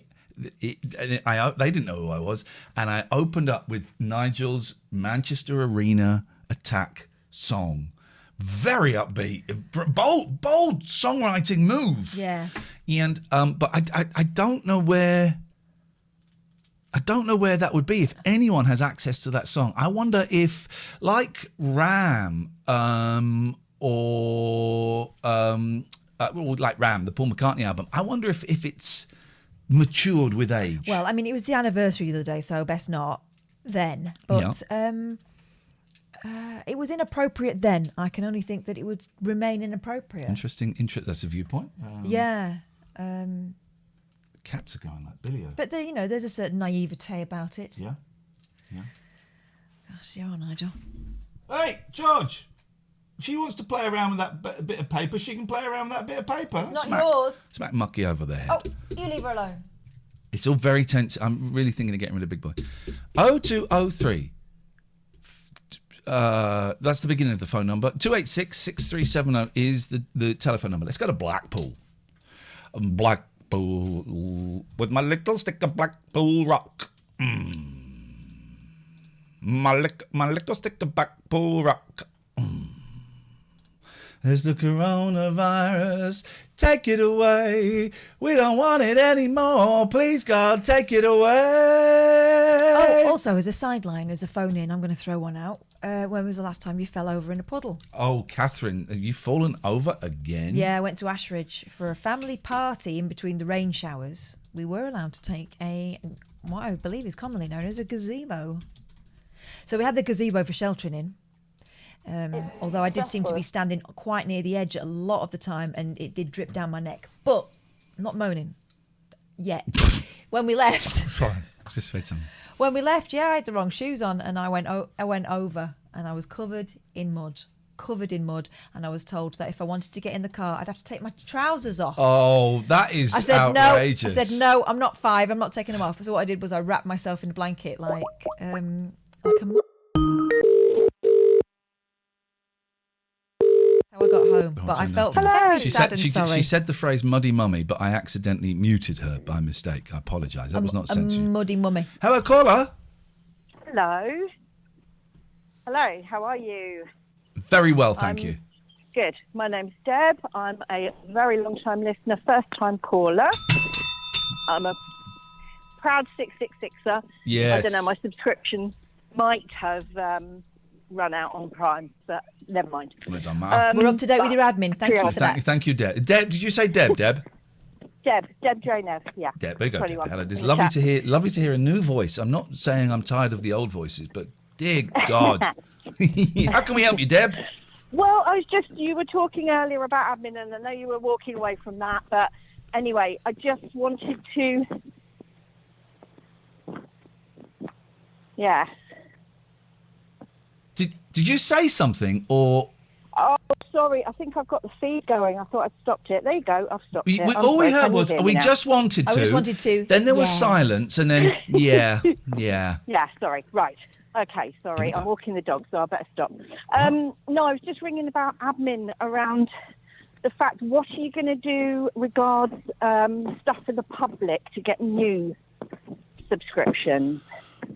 didn't know who I was, and I opened up with Nigel's Manchester Arena attack song. Very upbeat, bold songwriting move. Yeah. And but I don't know where that would be. If anyone has access to that song, I wonder if, like Ram, or like Ram, the Paul McCartney album, I wonder if it's matured with age. Well, I mean, it was the anniversary the other day, so best not then. But it was inappropriate then. I can only think that it would remain inappropriate. Interesting. That's a viewpoint. Yeah. Cats are going like Billy. But there's a certain naivete about it. Yeah. Gosh, you're on, Nigel. Hey, George. She wants to play around with that bit of paper. She can play around with that bit of paper. It's not yours. Smack Mucky over the head. Oh, you leave her alone. It's all very tense. I'm really thinking of getting rid of Big Boy. 0203. That's the beginning of the phone number. 286-6370 is the telephone number. Let's go to Blackpool. Blackpool with my little stick of Blackpool rock. My little stick of Blackpool rock. There's the coronavirus. Take it away. We don't want it anymore. Please, God, take it away. Oh, also, as a sideline, as a phone in, I'm going to throw one out. When was the last time you fell over in a puddle? Oh, Catherine, have you fallen over again? Yeah, I went to Ashridge for a family party in between the rain showers. We were allowed to take what I believe is commonly known as a gazebo. So we had the gazebo for sheltering in. Although I did seem to be standing quite near the edge a lot of the time, and it did drip down my neck. But I'm not moaning yet. When we left, Sorry, just wait something. When we left, I had the wrong shoes on, and I went over, and I was covered in mud, and I was told that if I wanted to get in the car, I'd have to take my trousers off. Oh, that is outrageous. I said no. I'm not 5. I'm not taking them off. So what I did was I wrapped myself in a blanket like a. How I got home, but I felt very sad and sorry. She said the phrase "muddy mummy," but I accidentally muted her by mistake. I apologise. That was not sent to you. Muddy mummy. Hello, caller. Hello. How are you? Very well, thank you. Good. My name's Deb. I'm a very long-time listener, first-time caller. I'm a proud 666er. Yes. I don't know. My subscription might have run out on Prime, but never mind. We're up to date with your admin. Thank you for that. Thank you, Deb. Deb, did you say Deb? Deb Jones, yeah. Deb, there you go. Deb. Hello. It's lovely to hear a new voice. I'm not saying I'm tired of the old voices, but dear God, how can we help you, Deb? Well, you were talking earlier about admin, and I know you were walking away from that, but anyway, I just wanted to, yeah. Did you say something, or? Oh, sorry. I think I've got the feed going. I thought I'd stopped it. There you go. I've stopped it. All we heard was, we just wanted to. I just wanted to. Then there was silence, and then, yeah. Yeah, sorry. Right. Okay, sorry. I'm walking the dog, so I better stop. No, I was just ringing about admin around the fact, what are you going to do regards stuff for the public to get new subscriptions?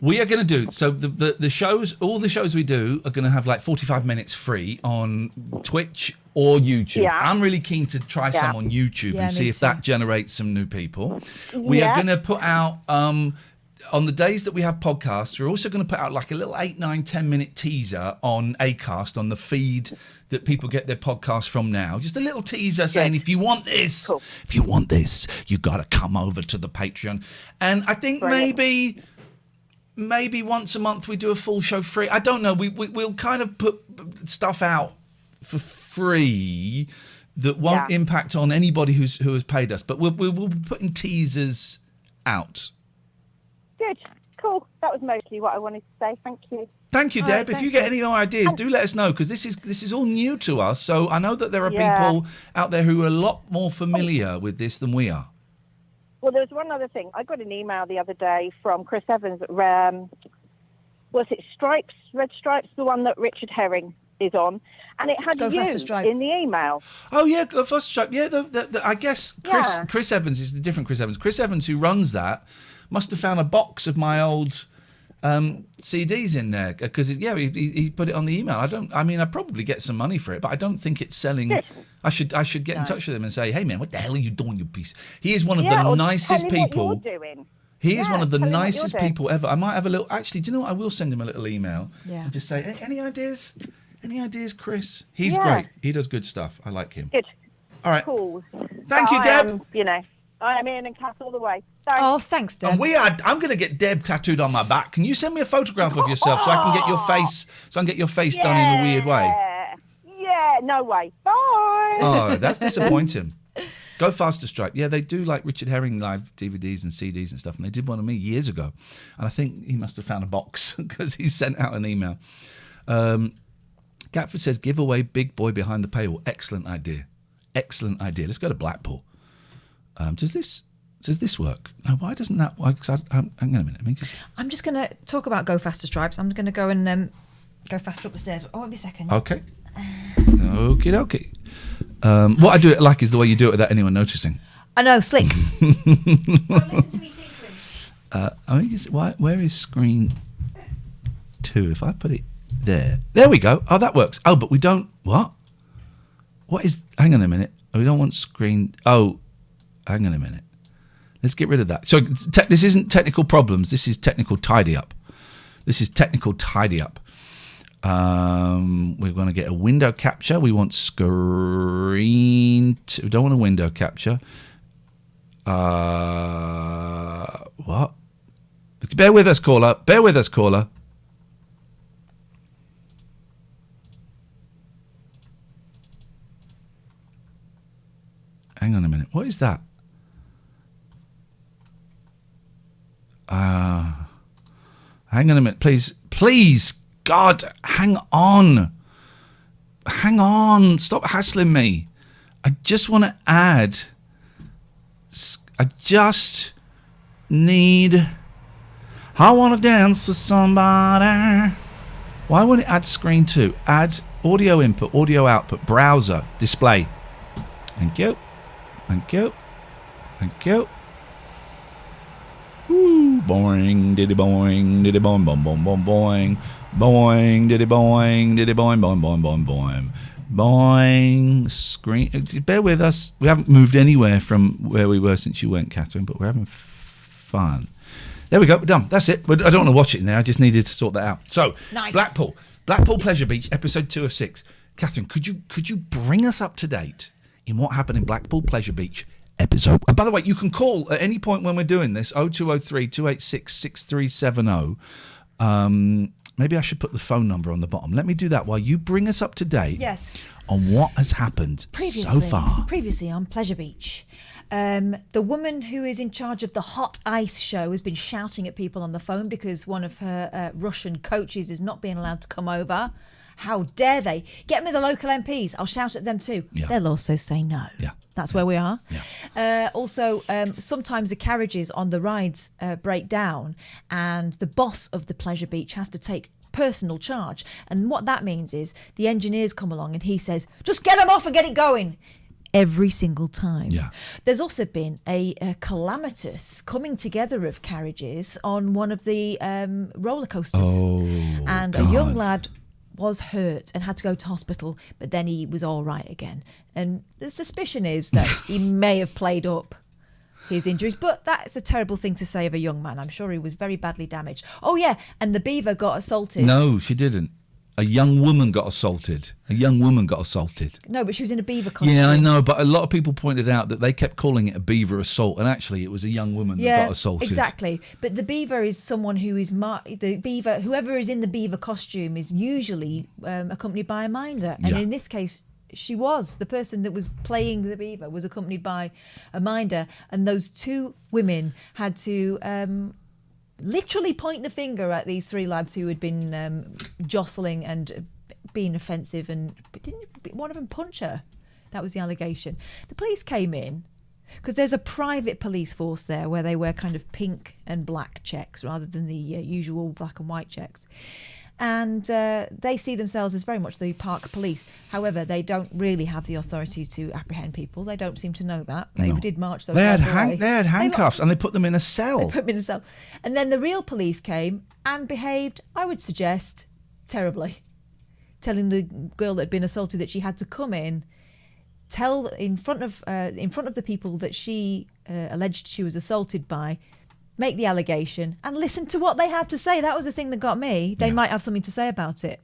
We are going to do, so the shows, all the shows we do are going to have like 45 minutes free on Twitch or YouTube. Yeah. I'm really keen to try some on YouTube and see if that generates some new people. We are going to put out, on the days that we have podcasts, we're also going to put out like a little 8, 9, 10 minute teaser on Acast, on the feed that people get their podcasts from now. Just a little teaser saying, if you want this, you got to come over to the Patreon. And I think maybe once a month we do a full show free. I don't know. We'll kind of put stuff out for free that won't impact on anybody who has paid us. But we'll be putting teasers out. Good. Cool. That was mostly what I wanted to say. Thank you. Thank you, All Deb. right, If you thanks, get Deb. any more ideas, do let us know, because this is all new to us. So I know that there are people out there who are a lot more familiar with this than we are. Well, there's one other thing. I got an email the other day from Chris Evans. Was it Stripes, Red Stripes, the one that Richard Herring is on? And it had Go you Faster Stripe. in the email. Oh, yeah, Foster Stripe. Yeah, I guess Chris Evans is the different Chris Evans. Chris Evans, who runs that, must have found a box of my old CDs in there, because he put it on the email. I probably get some money for it, but I don't think it's selling. Good. I should get in touch with him and say, hey man, what the hell are you doing, you piece? He is one of Yeah, the or nicest tell him people. what you're doing. He is one of the tell him what you're nicest doing. people ever. I might have a little. Actually, do you know what? I will send him a little email Yeah. and just say, any ideas? Any ideas, Chris? He's Yeah. great. He does good stuff. I like him. Good. All right. Cool. Thank you, Deb. I am Iain and Kath all the way. Thanks. Oh, thanks, Deb. And I'm going to get Deb tattooed on my back. Can you send me a photograph of yourself so I can get your face? So I can get your face done in a weird way. Yeah, no way. Bye. Oh, that's disappointing. Go Faster Stripe. Yeah, they do like Richard Herring live DVDs and CDs and stuff, and they did one of me years ago. And I think he must have found a box because he sent out an email. Gatford says, give away Big Boy Behind the Paywall. Excellent idea. Excellent idea. Let's go to Blackpool. Does this work? No, why doesn't that work? Hang on a minute. I'm just going to talk about Go Faster Stripes. I'm going to go and go faster up the stairs. Oh, won't be a second. Okay. Okie dokie. What I do it like is the way you do it without anyone noticing. I know, slick. Listen to me tinkling. Where is screen 2? If I put it there we go. Oh, that works. Oh, but we don't. What is? Hang on a minute. We don't want screen. Oh, hang on a minute. Let's get rid of that. So this isn't technical problems. This is technical tidy up. We're going to get a window capture. We want screen 2. We don't want a window capture. What? Bear with us, caller. Hang on a minute. What is that? Hang on a minute, please. God, hang on. Stop hassling me. I just want to add. I want to dance with somebody. Why won't it add screen 2? Add audio input, audio output, browser, display. Thank you. Ooh, boing, diddy boing, diddy boing, boing, boing, boing, boing. Boing, diddy boing, diddy boing, boing, boing, boing, boing. Boing, screen. Bear with us. We haven't moved anywhere from where we were since you went, Catherine, but we're having fun. There we go. We're done. That's it. But I don't want to watch it now. I just needed to sort that out. So, nice. Blackpool Pleasure Beach, episode 2 of 6. Catherine, could you bring us up to date in what happened in Blackpool Pleasure Beach episode? And by the way, you can call at any point when we're doing this, 0203 286 6370. Maybe I should put the phone number on the bottom. Let me do that while you bring us up to date on what has happened so far. Previously on Pleasure Beach, the woman who is in charge of the hot ice show has been shouting at people on the phone because one of her Russian coaches is not being allowed to come over. How dare they? Get me the local MPs. I'll shout at them too. Yeah. They'll also say no. Yeah. That's where we are. Yeah. Also, sometimes the carriages on the rides break down and the boss of the Pleasure Beach has to take personal charge. And what that means is the engineers come along and he says, just get them off and get it going. Every single time. Yeah. There's also been a calamitous coming together of carriages on one of the roller coasters. Oh, and God. a young lad was hurt and had to go to hospital, but then he was all right again. And the suspicion is that he may have played up his injuries, but that's a terrible thing to say of a young man. I'm sure he was very badly damaged. Oh, yeah, and the beaver got assaulted. No, she didn't. A young woman got assaulted. No, but she was in a beaver costume. Yeah, I know, but a lot of people pointed out that they kept calling it a beaver assault, and actually it was a young woman that got assaulted. Exactly. But the beaver is someone who is whoever is in the beaver costume is usually accompanied by a minder, and in this case, the person that was playing the beaver was accompanied by a minder, and those two women had to literally point the finger at these 3 lads who had been jostling and being offensive, and didn't one of them punch her? That was the allegation. The police came in, because there's a private police force there where they wear kind of pink and black checks rather than the usual black and white checks. And they see themselves as very much the park police. However, they don't really have the authority to apprehend people. They don't seem to know that. They did march those. They had handcuffs, and they put them in a cell. They put them in a cell. And then the real police came and behaved, I would suggest, terribly. Telling the girl that had been assaulted that she had to come in, tell in front of the people that she alleged she was assaulted by, make the allegation and listen to what they had to say. That was the thing that got me. They might have something to say about it.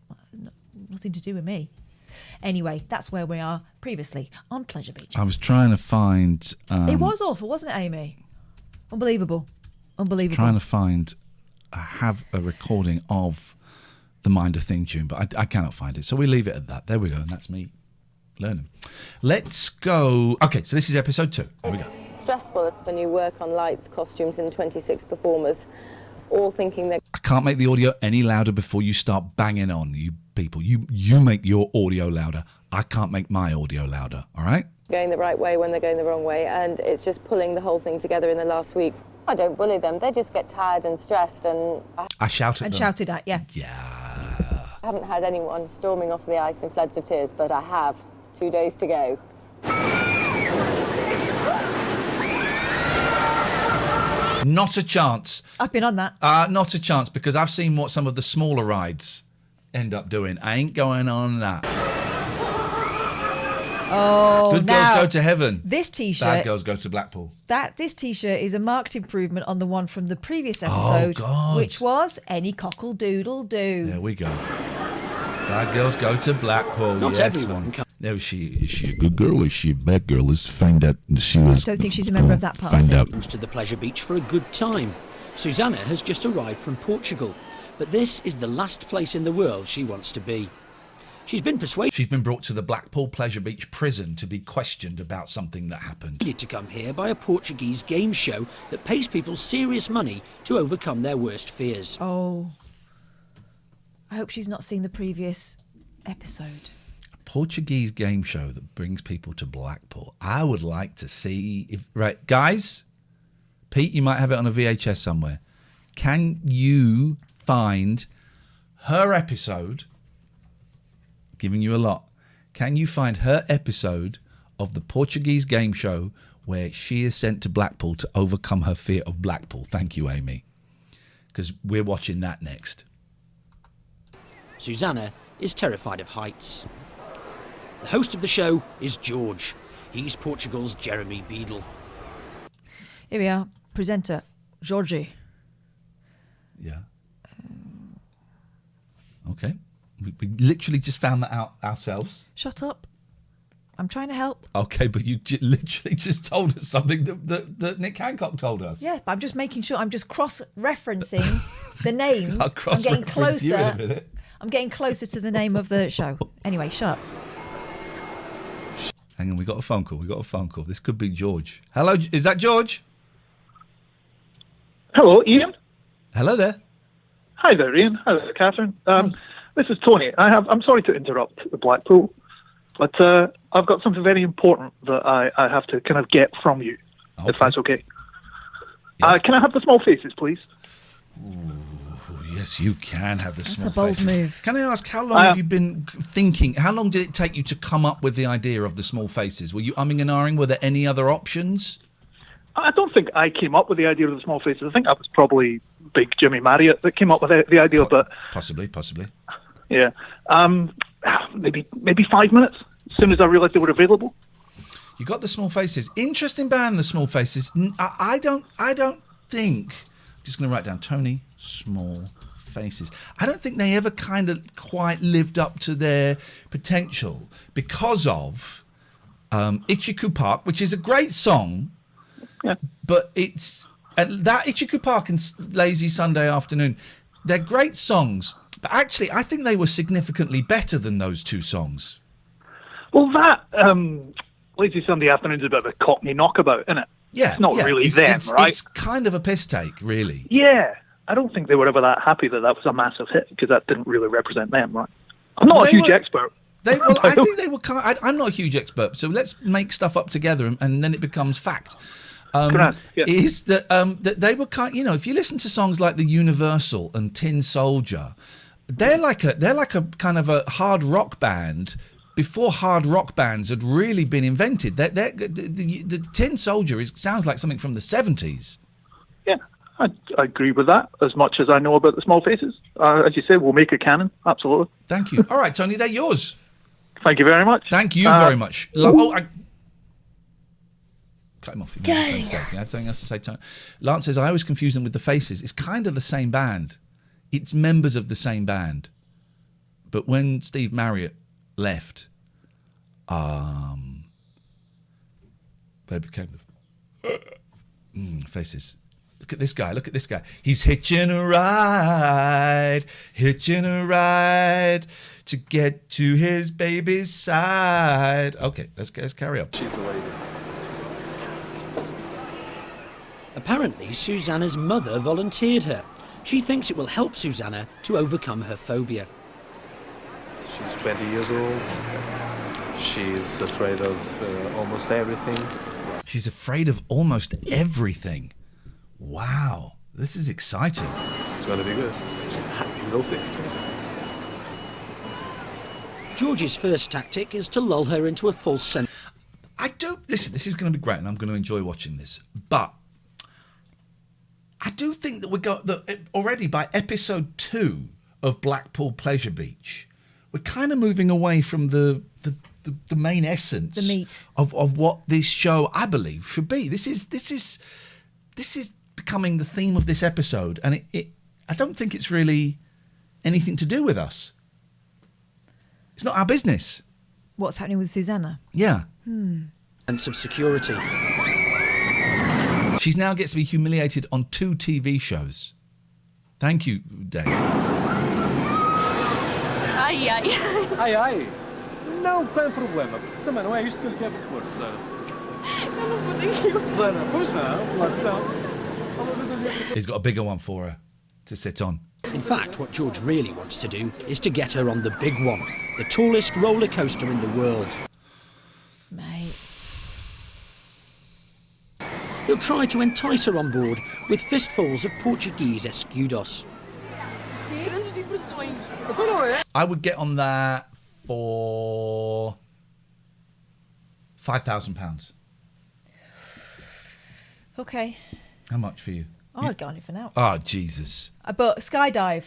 Nothing to do with me. Anyway, that's where we are previously on Pleasure Beach. I was trying to find... it was awful, wasn't it, Amy? Unbelievable. Trying to find... I have a recording of the Minder theme tune, but I cannot find it. So we leave it at that. There we go. And that's me learning. Let's go... Okay, so this is episode 2. Here we go. Stressful when you work on lights, costumes and 26 performers, all thinking that... I can't make the audio any louder before you start banging on, you people. You make your audio louder. I can't make my audio louder, all right? Going the right way when they're going the wrong way, and it's just pulling the whole thing together in the last week. I don't bully them. They just get tired and stressed, and... I shout at them. And shouted at, yeah. Yeah. I haven't had anyone storming off the ice in floods of tears, but I have. 2 days to go. Not a chance. I've been on that. Not a chance, because I've seen what some of the smaller rides end up doing. I ain't going on that. Oh, Good girls go to heaven. This T-shirt. Bad girls go to Blackpool. This T-shirt is a marked improvement on the one from the previous episode, which was Any Cockle Doodle Do. There we go. Bad girls go to Blackpool. Not everyone. No, is she a good girl or is she a bad girl? Let's find out. She was. I don't think she's a member of that party. Find out. Comes to the Pleasure Beach for a good time. Susanna has just arrived from Portugal, but this is the last place in the world she wants to be. She's been persuaded. She's been brought to the Blackpool Pleasure Beach prison to be questioned about something that happened. To come here by a Portuguese game show that pays people serious money to overcome their worst fears. Oh. I hope she's not seen the previous episode. A Portuguese game show that brings people to Blackpool. I would like to see if... Right, guys, Pete, you might have it on a VHS somewhere. Can you find her episode... Giving you a lot. Can you find her episode of the Portuguese game show where she is sent to Blackpool to overcome her fear of Blackpool? Thank you, Amy. Because we're watching that next. Susanna is terrified of heights. The host of the show is George. He's Portugal's Jeremy Beadle. Here we are. Presenter, Georgie. Yeah. Okay. We literally just found that out ourselves. Shut up. I'm trying to help. Okay, but you literally just told us something that Nick Hancock told us. Yeah, but I'm just making sure. I'm just cross-referencing the names. I'll I'm getting cross-reference you in a closer. minute. I'm getting closer to the name of the show. Anyway, shut up. Hang on, we got a phone call. This could be George. Hello, is that George? Hello, Ian. Hello there. Hi there, Ian. Hi there, Catherine. This is Tony. I'm sorry to interrupt the Blackpool, but I've got something very important that I have to kind of get from you, if that's okay. Yes. Can I have the small faces, please? Ooh, yes, you can have the small faces. That's a bold move. Can I ask, how long have you been thinking? How long did it take you to come up with the idea of the small faces? Were you umming and ahhing? Were there any other options? I don't think I came up with the idea of the small faces. I think that was probably big Jimmy Marriott that came up with the idea, but... Possibly. Yeah. Maybe 5 minutes, as soon as I realised they were available. You got the small faces. Interesting band, the small faces. I don't think... I'm just going to write down Tony Small Faces. I don't think they ever kind of quite lived up to their potential because of Ichiku Park, which is a great song, but it's... that Ichiku Park and Lazy Sunday Afternoon, they're great songs, but actually I think they were significantly better than those two songs. Well, that Lazy Sunday Afternoon is a bit of a Cockney knockabout, isn't it? Yeah. It's not really them, right? It's kind of a piss take, really. Yeah. I don't think they were ever that happy that was a massive hit, because that didn't really represent them, right? I'm not a huge expert. I think they were I'm not a huge expert, so let's make stuff up together and then it becomes fact. Is that that they were if you listen to songs like The Universal and Tin Soldier, they're like a kind of a hard rock band before hard rock bands had really been invented. The Tin Soldier sounds like something from the 70s. Yeah, I agree with that, as much as I know about the Small Faces. As you say, we'll make a canon, absolutely. Thank you. All right, Tony, they're yours. Thank you very much. Thank you very much. Cut him off. You had something else to say, Tony. Lance says, I always confuse them with the Faces. It's kind of the same band. It's members of the same band. But when Steve Marriott left, they became the Faces. Look at this guy. He's hitching a ride to get to his baby's side. Okay, let's carry on. She's the lady. Apparently, Susanna's mother volunteered her. She thinks it will help Susanna to overcome her phobia. She's 20 years old. She's afraid of almost everything. She's afraid of almost everything. Wow, this is exciting. It's going to be good. We'll see. George's first tactic is to lull her into a false sense. Listen, this is going to be great and I'm going to enjoy watching this. But I do think that already by episode 2 of Blackpool Pleasure Beach, we're kind of moving away from the main essence, the meat of what this show, I believe, should be. This is becoming the theme of this episode, and I don't think it's really anything to do with us. It's not our business. What's happening with Susanna? Yeah. Sense of security. She now gets to be humiliated on 2 TV shows. Thank you, Dave. Ai, ai. Ai, ai. Não tem problema. Também não é isto que eu lhe quero propor, Susana. Eu não vou daqui. Susana, pois não, claro que não. He's got a bigger one for her to sit on. In fact, what George really wants to do is to get her on the big one, the tallest roller coaster in the world. Mate. He'll try to entice her on board with fistfuls of Portuguese escudos. I would get on that for £5,000. Okay. How much for you? Oh, I'd go on it for now. Oh, Jesus. But skydive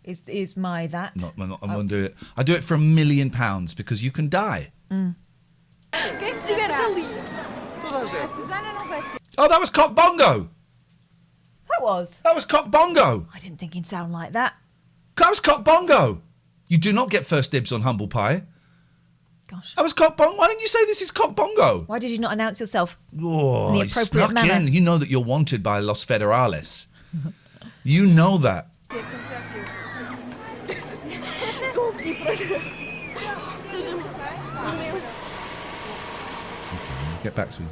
is my that. I'm not going to do it. I do it for £1 million because you can die. Mm. Oh, that was Cock Bongo. That was Cock Bongo. I didn't think he'd sound like that. That was Cock Bongo. You do not get first dibs on Humble Pie. Gosh. That was Cock Bongo. Why didn't you say this is Cock Bongo? Why did you not announce yourself in Oh, the he snuck appropriate manner? in. You know that you're wanted by Los Federales. You know that. Get back to me.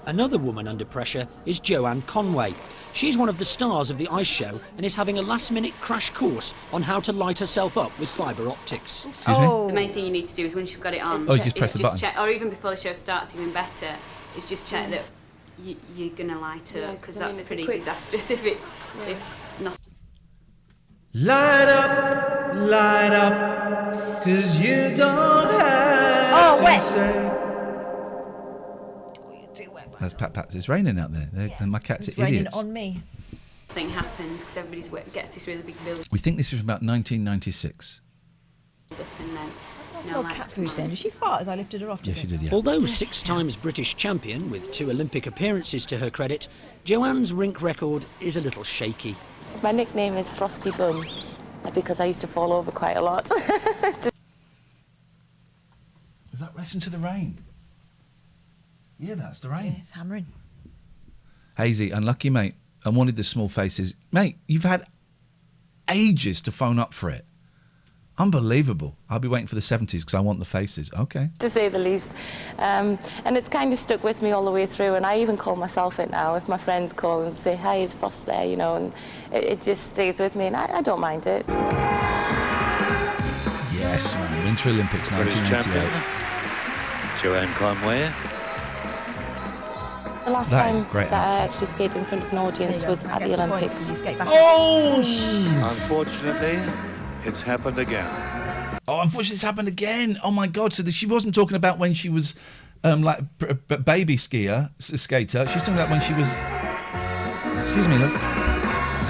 Another woman under pressure is Joanne Conway. She's one of the stars of the ice show and is having a last-minute crash course on how to light herself up with fibre optics. Excuse me? The main thing you need to do is once you've got it on, you just press the button. check, or even before the show starts, even better, is just check that you're going to light up, because that's pretty disastrous if not. Light up, 'cause you don't have to say. That's Pat. It's raining out there. And my cats It's are raining idiots. on me. Thing happens because everybody gets this really big building. We think this was about 1996. And then, That's more cat food then. Did she fart as I lifted her off? Yes, she did, yeah. Although 6 times British champion with 2 Olympic appearances to her credit, Joanne's rink record is a little shaky. My nickname is Frosty Bum because I used to fall over quite a lot. Is that listen to the rain? Yeah, that's the rain. Yeah, it's hammering. Hazy, unlucky mate. I wanted the Small Faces. Mate, you've had ages to phone up for it. Unbelievable. I'll be waiting for the 70s because I want the faces. Okay. To say the least. And it's kind of stuck with me all the way through, and I even call myself it now. If my friends call and say, "Hi, is Frost there?" you know, and it just stays with me, and I don't mind it. Yes, man. Winter Olympics 1988. Joanne Conway. The last time that I actually skated in front of an audience was at the Olympics. Unfortunately, it's happened again. Oh, unfortunately, it's happened again. Oh my God! So she wasn't talking about when she was like baby skater. She's talking about when she was. Excuse me, look.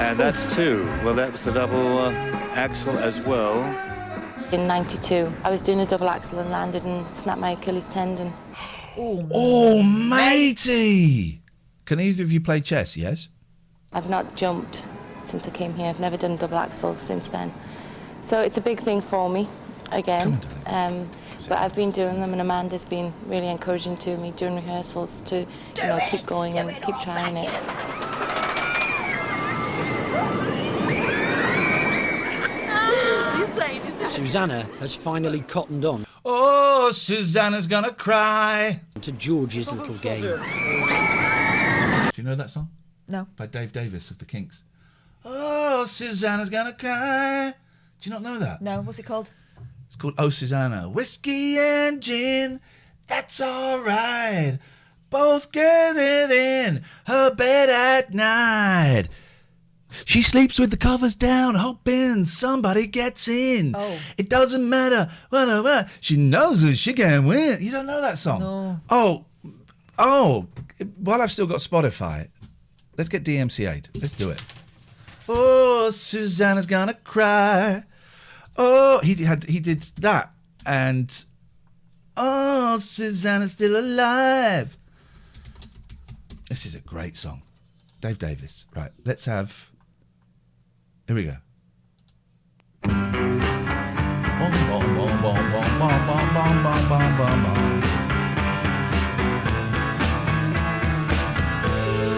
And that's 2. Well, that was the double axel as well. In '92, I was doing a double axel and landed and snapped my Achilles tendon. Oh, matey! Can either of you play chess? Yes. I've not jumped since I came here. I've never done double axel since then. So it's a big thing for me, again. But I've been doing them, and Amanda's been really encouraging to me during rehearsals to, keep going and keep trying it. Susanna has finally cottoned on. Oh, Susanna's gonna cry. To George's little game. Do you know that song? No. By Dave Davis of the Kinks. Oh, Susanna's gonna cry. Do you not know that? No, what's it called? It's called Oh, Susanna. Whiskey and gin, that's all right. Both get it in her bed at night. She sleeps with the covers down, hoping somebody gets in. Oh. It doesn't matter what. She knows that she can win. You don't know that song? No. Oh. While I've still got Spotify, let's get DMCA'd. Let's do it. Oh, Susanna's gonna cry. Oh, he did that, and oh, Susanna's still alive. This is a great song, Dave Davis. Right, let's have. Here we go.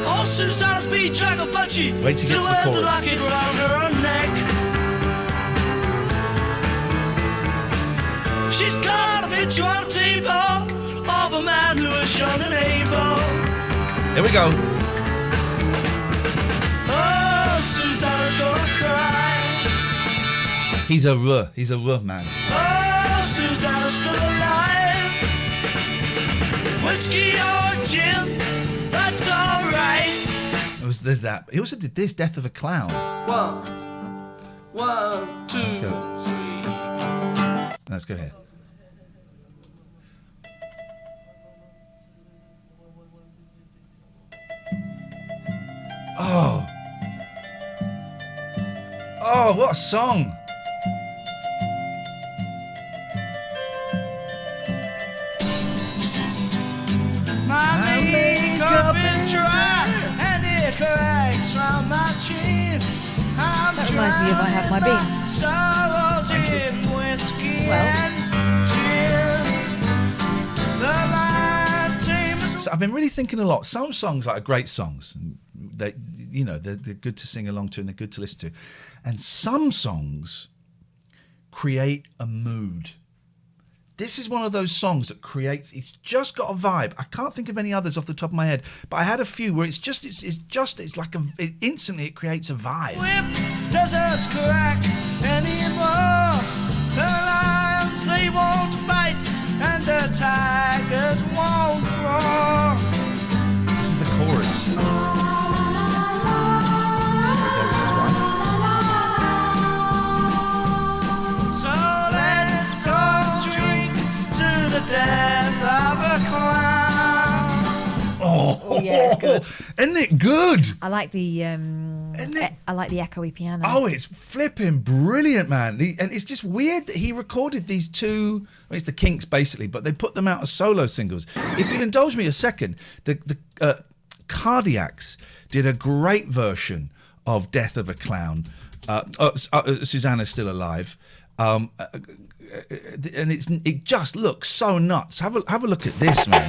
Oh, Susanna's been dragged punchy. Wait to get to the chorus. Lock it round her neck. She's got a picture on the table of a man who is young and able. Here we go. Oh, Susanna's gonna cry. He's a rough man. Oh, Susanna's still alive. Whiskey or gin, that's alright. There's that. He also did this, Death of a Clown. 1, 2, 3. Let's go here. Oh, what a song. My makeup is dry and it cracks from my chin. That reminds me of I Have My Beans. Sorrows in whiskey and gin. So I've been really thinking a lot. Some songs are great songs. They're good to sing along to and they're good to listen to. And some songs create a mood. This is one of those songs that creates. It's just got a vibe. I can't think of any others off the top of my head, but I had a few where it's like instantly it creates a vibe. Whip doesn't crack anymore. The lions they won't bite and the tigers won't roar. This is the chorus. So let's go drink to the death of a clown. Oh yeah, it's good. Isn't it good? I like the I like the echoey piano. Oh, it's flipping brilliant, man. And it's just weird that he recorded these two. It's the Kinks basically, but they put them out as solo singles. If you'll indulge me a second, the Cardiacs did a great version of "Death of a Clown." Susanna's Still Alive. And it just looks so nuts. Have a look at this, man.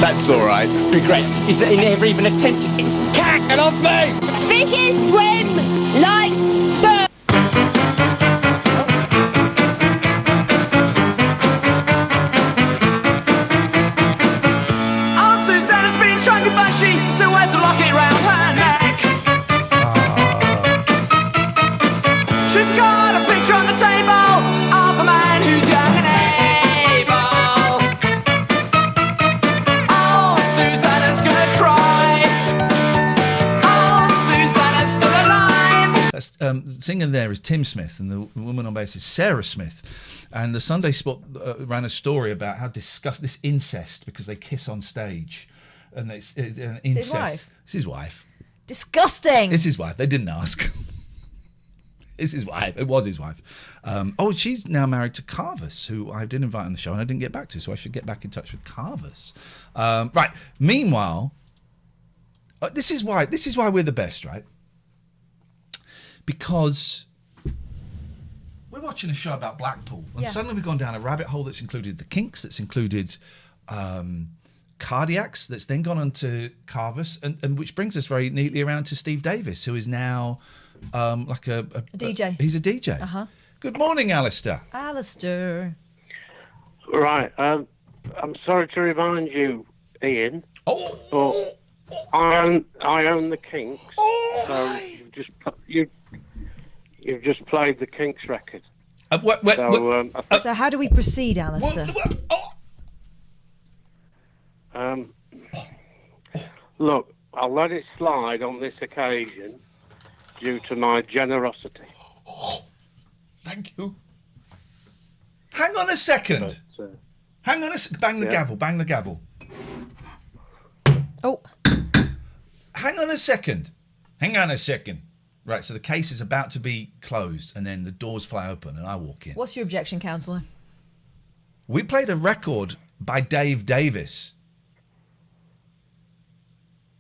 That's all right. Regret is that he never even attempted. It's cacking off me. Fishes swim like sperm. singer there is Tim Smith, and the woman on bass is Sarah Smith. And the Sunday Sport ran a story about how disgusting this incest, because they kiss on stage, and it's incest. His wife? It's his wife. Disgusting. It's his wife. They didn't ask. It's his wife. It was his wife. She's now married to Carvus, who I did invite on the show and I didn't get back to, so I should get back in touch with Carvus. Right. Meanwhile, this is why we're the best, right? Because we're watching a show about Blackpool, and suddenly we've gone down a rabbit hole that's included the Kinks, that's included Cardiacs, that's then gone on to Carvus, and which brings us very neatly around to Steve Davis, who is now like a DJ. He's a DJ. Uh-huh. Good morning, Alistair. Alistair. Right. I'm sorry to remind you, Ian. But I own the Kinks. So you've just played the Kinks record. So how do we proceed, Alistair? Look, I'll let it slide on this occasion due to my generosity. Thank you. Hang on a second. Hang on a second. Bang the gavel. Bang the gavel. Oh. Hang on a second. Hang on a second. Right, so the case is about to be closed, and then the doors fly open, and I walk in. What's your objection, counsellor? We played a record by Dave Davis.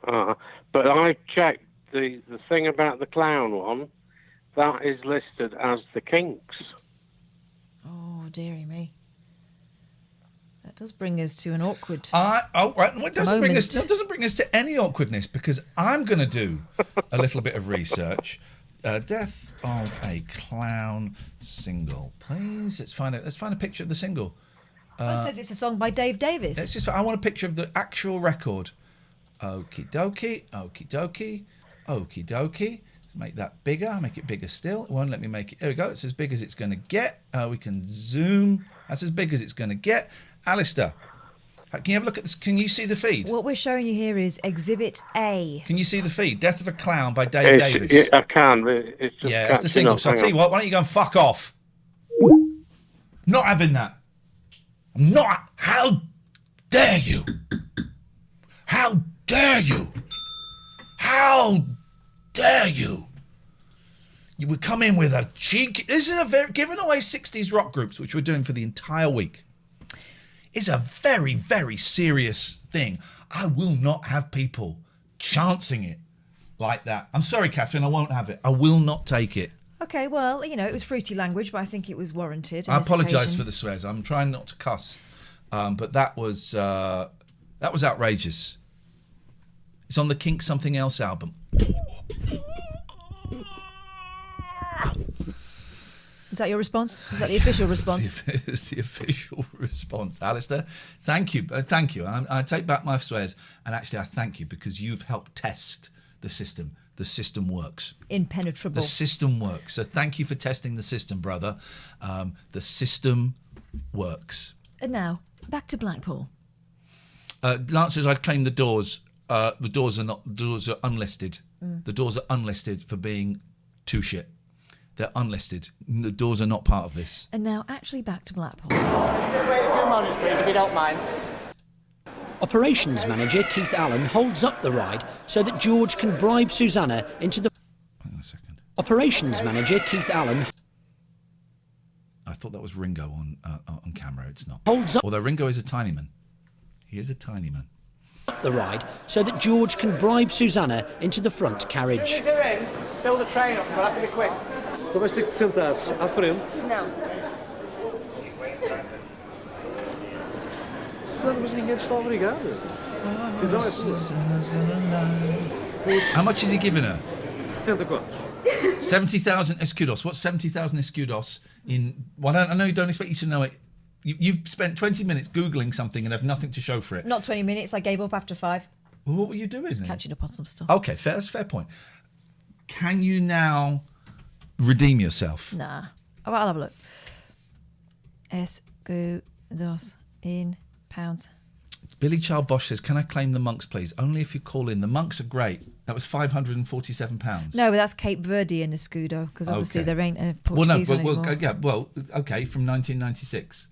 But I checked the thing about the clown one. That is listed as the Kinks. Oh, dearie me. That does bring us to an awkward. Right. Well, it doesn't bring us. No, it doesn't bring us to any awkwardness, because I'm going to do a little bit of research. Death of a Clown single, please. Let's find a picture of the single. It says it's a song by Dave Davis. I want a picture of the actual record. Okie dokie, okie dokie, okie dokie. Let's make that bigger. Make it bigger still. It won't let me make it. There we go. It's as big as it's going to get. We can zoom. That's as big as it's going to get. Alistair, can you have a look at this? Can you see the feed? What we're showing you here is Exhibit A. Can you see the feed? Death of a Clown by Dave Davis. Yeah, I can. It's just it's the single. So I'll tell you what. Why don't you go and fuck off? Not having that. Not. How dare you? How dare you? How dare you? You would come in with a cheek. This is giving away 60s rock groups, which we're doing for the entire week, is a very, very serious thing. I will not have people chancing it like that. I'm sorry, Catherine, I won't have it. I will not take it. Okay, well, it was fruity language, but I think it was warranted. I apologise for the swears. I'm trying not to cuss, but that was outrageous. It's on the Kink Something Else album. Is that your response? Is that the official response? It's the official response. Alistair, thank you. Thank you. I take back my swears. And actually, I thank you because you've helped test the system. The system works. Impenetrable. The system works. So thank you for testing the system, brother. The system works. And now, back to Blackpool. Lancers, I'd claim the doors. The doors are unlisted. The doors are unlisted for being too shit. They're unlisted. The doors are not part of this. And now, actually, back to Blackpool. Just wait a few moments, please, if you don't mind. Operations manager Keith Allen holds up the ride so that George can bribe Susanna into the... Hang on a second. Operations manager Keith Allen... I thought that was Ringo on camera. It's not. Holds up... Although Ringo is a tiny man. He is a tiny man. ...the ride so that George can bribe Susanna into the front carriage. As soon as they're in, fill the train up, and we'll have to be quick. Só vais ter que te sentar à frente. Não. Susana, mas ninguém te está obrigado. Decisão é tua. How much is he giving her? 70 contos. 70,000 escudos. What's 70,000 escudos in... Well, I know you don't expect you to know it. You've spent 20 minutes Googling something and have nothing to show for it. Not 20 minutes. I gave up after 5. Well, what were you doing then? Catching up on some stuff. Okay, that's a fair point. Can you now redeem yourself? Nah. I'll have a look. Escudos in pounds. Billy Child Bosch says, can I claim the monks, please? Only if you call in. The monks are great. That was £547. No, but that's Cape Verdean escudo, because obviously Okay. there ain't a Portuguese one anymore. Okay, from 1996.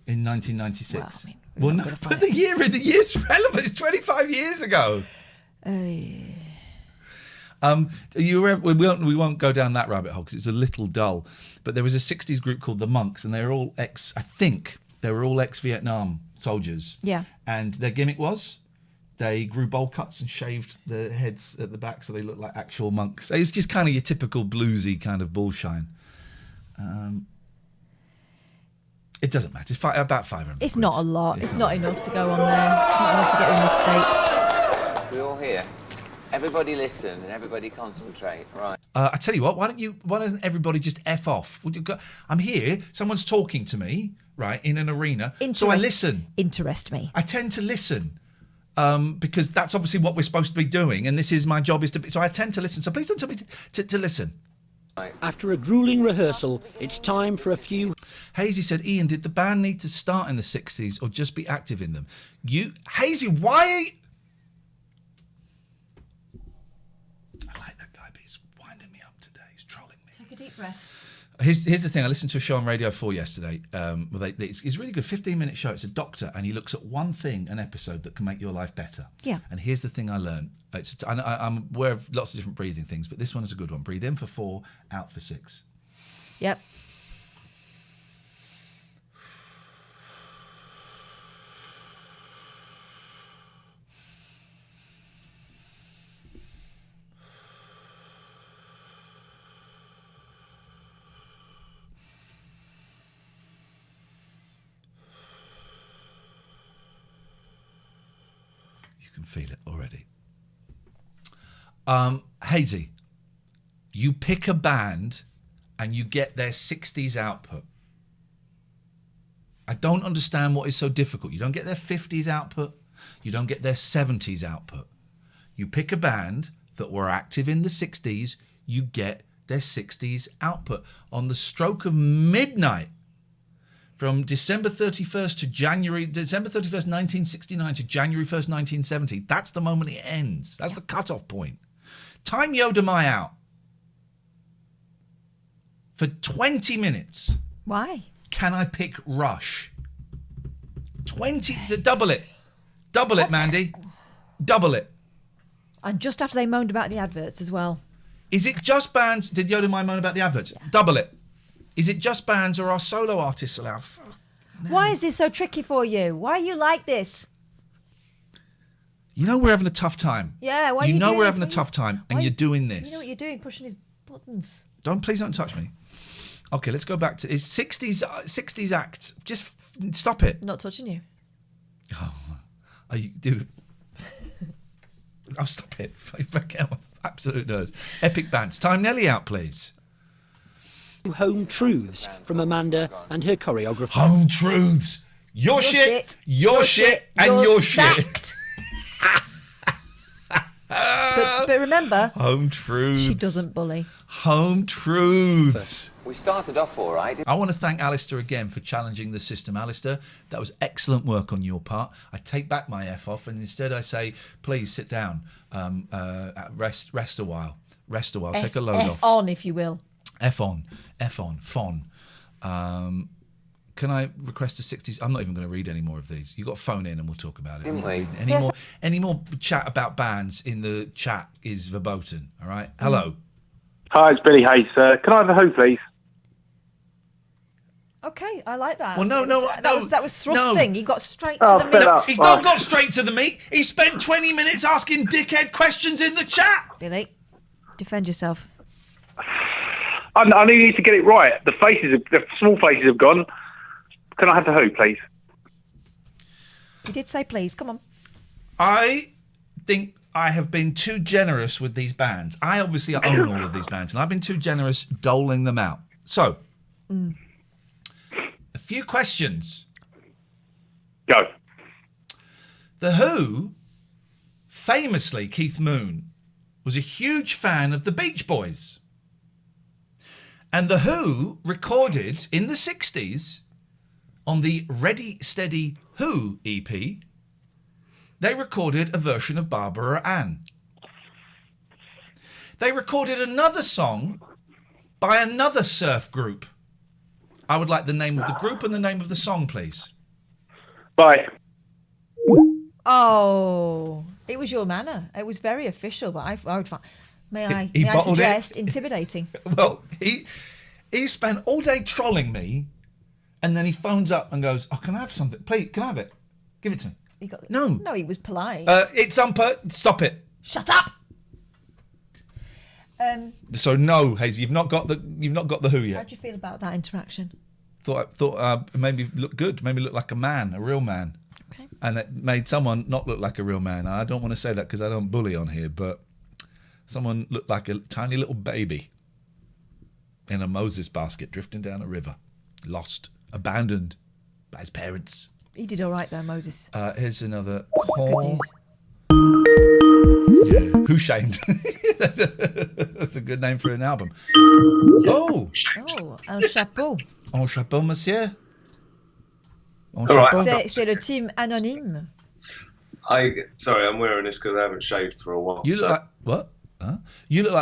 In 1996. Well, I mean, but the year's relevant. It's 25 years ago. We won't go down that rabbit hole because it's a little dull. But there was a 60s group called the Monks, and they were all ex-Vietnam soldiers. Yeah. And their gimmick was they grew bowl cuts and shaved their heads at the back so they looked like actual monks. It's just kind of your typical bluesy kind of bullshine. It doesn't matter. It's about 500. It's not a lot. It's not enough to go on there. It's not enough to get in this state. We're all here. Everybody listen and everybody concentrate, right? I tell you what, why don't everybody just F off? I'm here, someone's talking to me, right, in an arena, so I listen. Interest me. I tend to listen. Because that's obviously what we're supposed to be doing, and this is my job, so I tend to listen. So please don't tell me to listen. After a gruelling rehearsal, it's time for a few... Hazy said, Ian, did the band need to start in the 60s or just be active in them? Hazy, why... I like that guy, but he's winding me up today. He's trolling me. Take a deep breath. Here's the thing. I listened to a show on Radio 4 yesterday. It's a really good 15-minute show. It's a doctor, and he looks at one thing an episode that can make your life better. Yeah. And here's the thing I learned. I'm aware of lots of different breathing things, but this one is a good one. Breathe in for 4, out for 6. Yep. Can feel it already. Hazy, you pick a band and you get their 60s output. I don't understand what is so difficult. You don't get their 50s output. You don't get their 70s output. You pick a band that were active in the 60s, you get their 60s output. On the stroke of midnight, from December 31st, 1969 to January 1st, 1970. That's the moment it ends. That's the cutoff point. Time Yoda Mai out for 20 minutes. Why? Can I pick Rush? 20, double it. Double it, Mandy. Double it. And just after they moaned about the adverts as well. Is it just bands? Did Yoda Mai moan about the adverts? Yeah. Double it. Is it just bands or are solo artists allowed? Why is this so tricky for you? Why are you like this? You know we're having a tough time. Yeah, why are you you know doing we're this? having a tough time, and you're doing this. You know what you're doing, pushing his buttons. Please don't touch me. Okay, let's go back to his 60s act. Just stop it. Not touching you. Oh, you do. I'll stop it. Absolute nerves. Epic bands. Time Nelly out, please. Home truths from Amanda and her choreographer. Home truths. Your shit, your shit, and your shit. But remember, home truths. She doesn't bully. Home truths. We started off all right. I want to thank Alistair again for challenging the system. Alistair, that was excellent work on your part. I take back my F off and instead I say, please sit down, rest a while. Take a load off. F on, if you will. F on, fon. Can I request a 60s? I'm not even going to read any more of these. You got to phone in and we'll talk about it. Didn't we? Any more chat about bands in the chat is verboten. All right. Hello. Hi, it's Billy Hayes. Can I have a Who, please? Okay, I like that. Well, no. That was thrusting. No. He got straight to the meat. He's not got straight to the meat. He spent 20 minutes asking dickhead questions in the chat. Billy, defend yourself. I need to get it right. The small faces have gone. Can I have the Who, please? You did say please. Come on. I think I have been too generous with these bands. I obviously own all of these bands, and I've been too generous doling them out. So, a few questions. Go. The Who, famously, Keith Moon, was a huge fan of the Beach Boys. And The Who recorded in the 60s on the Ready Steady Who EP They recorded a version of Barbara Ann. They recorded another song by another surf group. I would like the name of the group and the name of the song, please. Bye. Oh, it was your manner. It was very official, but I would find. May I suggest intimidating? Well, he spent all day trolling me, and then he phones up and goes, "Oh, can I have something? Please, can I have it? Give it to me." No, he was polite. It's stop it. Shut up. So no, Hazy, you've not got the who yet. How do you feel about that interaction? Thought it made me look good, made me look like a man, a real man. Okay. And it made someone not look like a real man. I don't want to say that because I don't bully on here, but someone looked like a tiny little baby in a Moses basket drifting down a river, lost, abandoned by his parents. He did all right there, Moses. Here's another Good call. news. Yeah. Who shamed? That's a good name for an album. Oh, un chapeau. Un chapeau, monsieur. Un All right. chapeau. C'est le team anonyme. Sorry, I'm wearing this because I haven't shaved for a while. You look like what? Huh? You look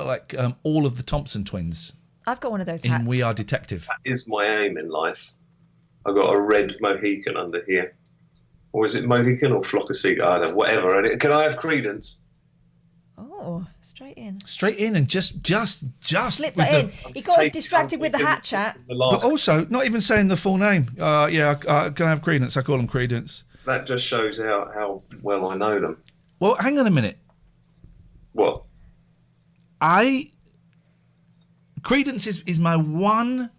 like all of the Thompson twins I've got one of those hats. in We Are Detective. That is my aim in life. I've got a red Mohican under here. Or is it Mohican or Flock of Seagulls? I don't know, whatever. Can I have Credence? Oh, straight in. Straight in and just Slip that in. He got us distracted with the hat chat. But also, not even saying the full name. Can I have Credence? I call them Credence. That just shows how well I know them. Well, hang on a minute. What? Credence is my one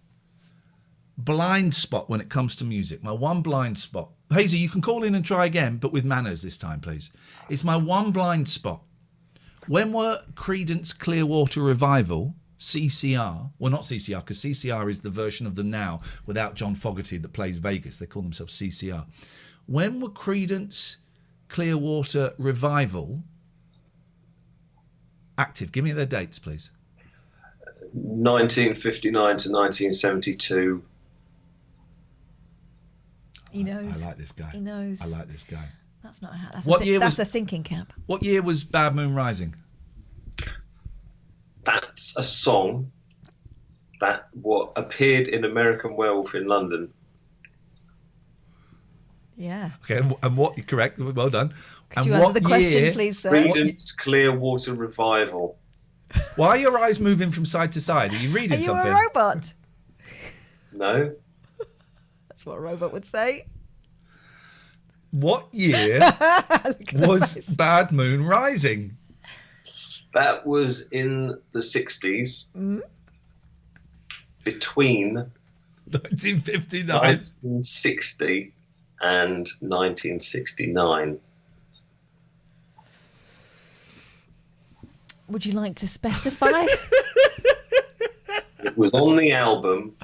blind spot when it comes to music. My one blind spot. Hazy, you can call in and try again, but with manners this time, please. It's my one blind spot. When were Creedence Clearwater Revival, CCR, well, not CCR, because CCR is the version of them now without John Fogerty that plays Vegas. They call themselves CCR. When were Creedence Clearwater Revival active? Give me their dates, please. 1959 to 1972. He knows. I like this guy. He knows. I like this guy. That's not a hat. That's What the thinking cap. What year was Bad Moon Rising? That's a song that appeared in American Werewolf in London. Yeah. Okay, and what? You're correct. Well done. Could you answer the question, please, sir? Creedence Clearwater Revival. Why are your eyes moving from side to side? Are you reading something? Are you a robot? No. That's what a robot would say. What year was Bad Moon Rising? That was in the 60s. Mm. Between 1959, 1960 and 1969. Would you like to specify? It was on the album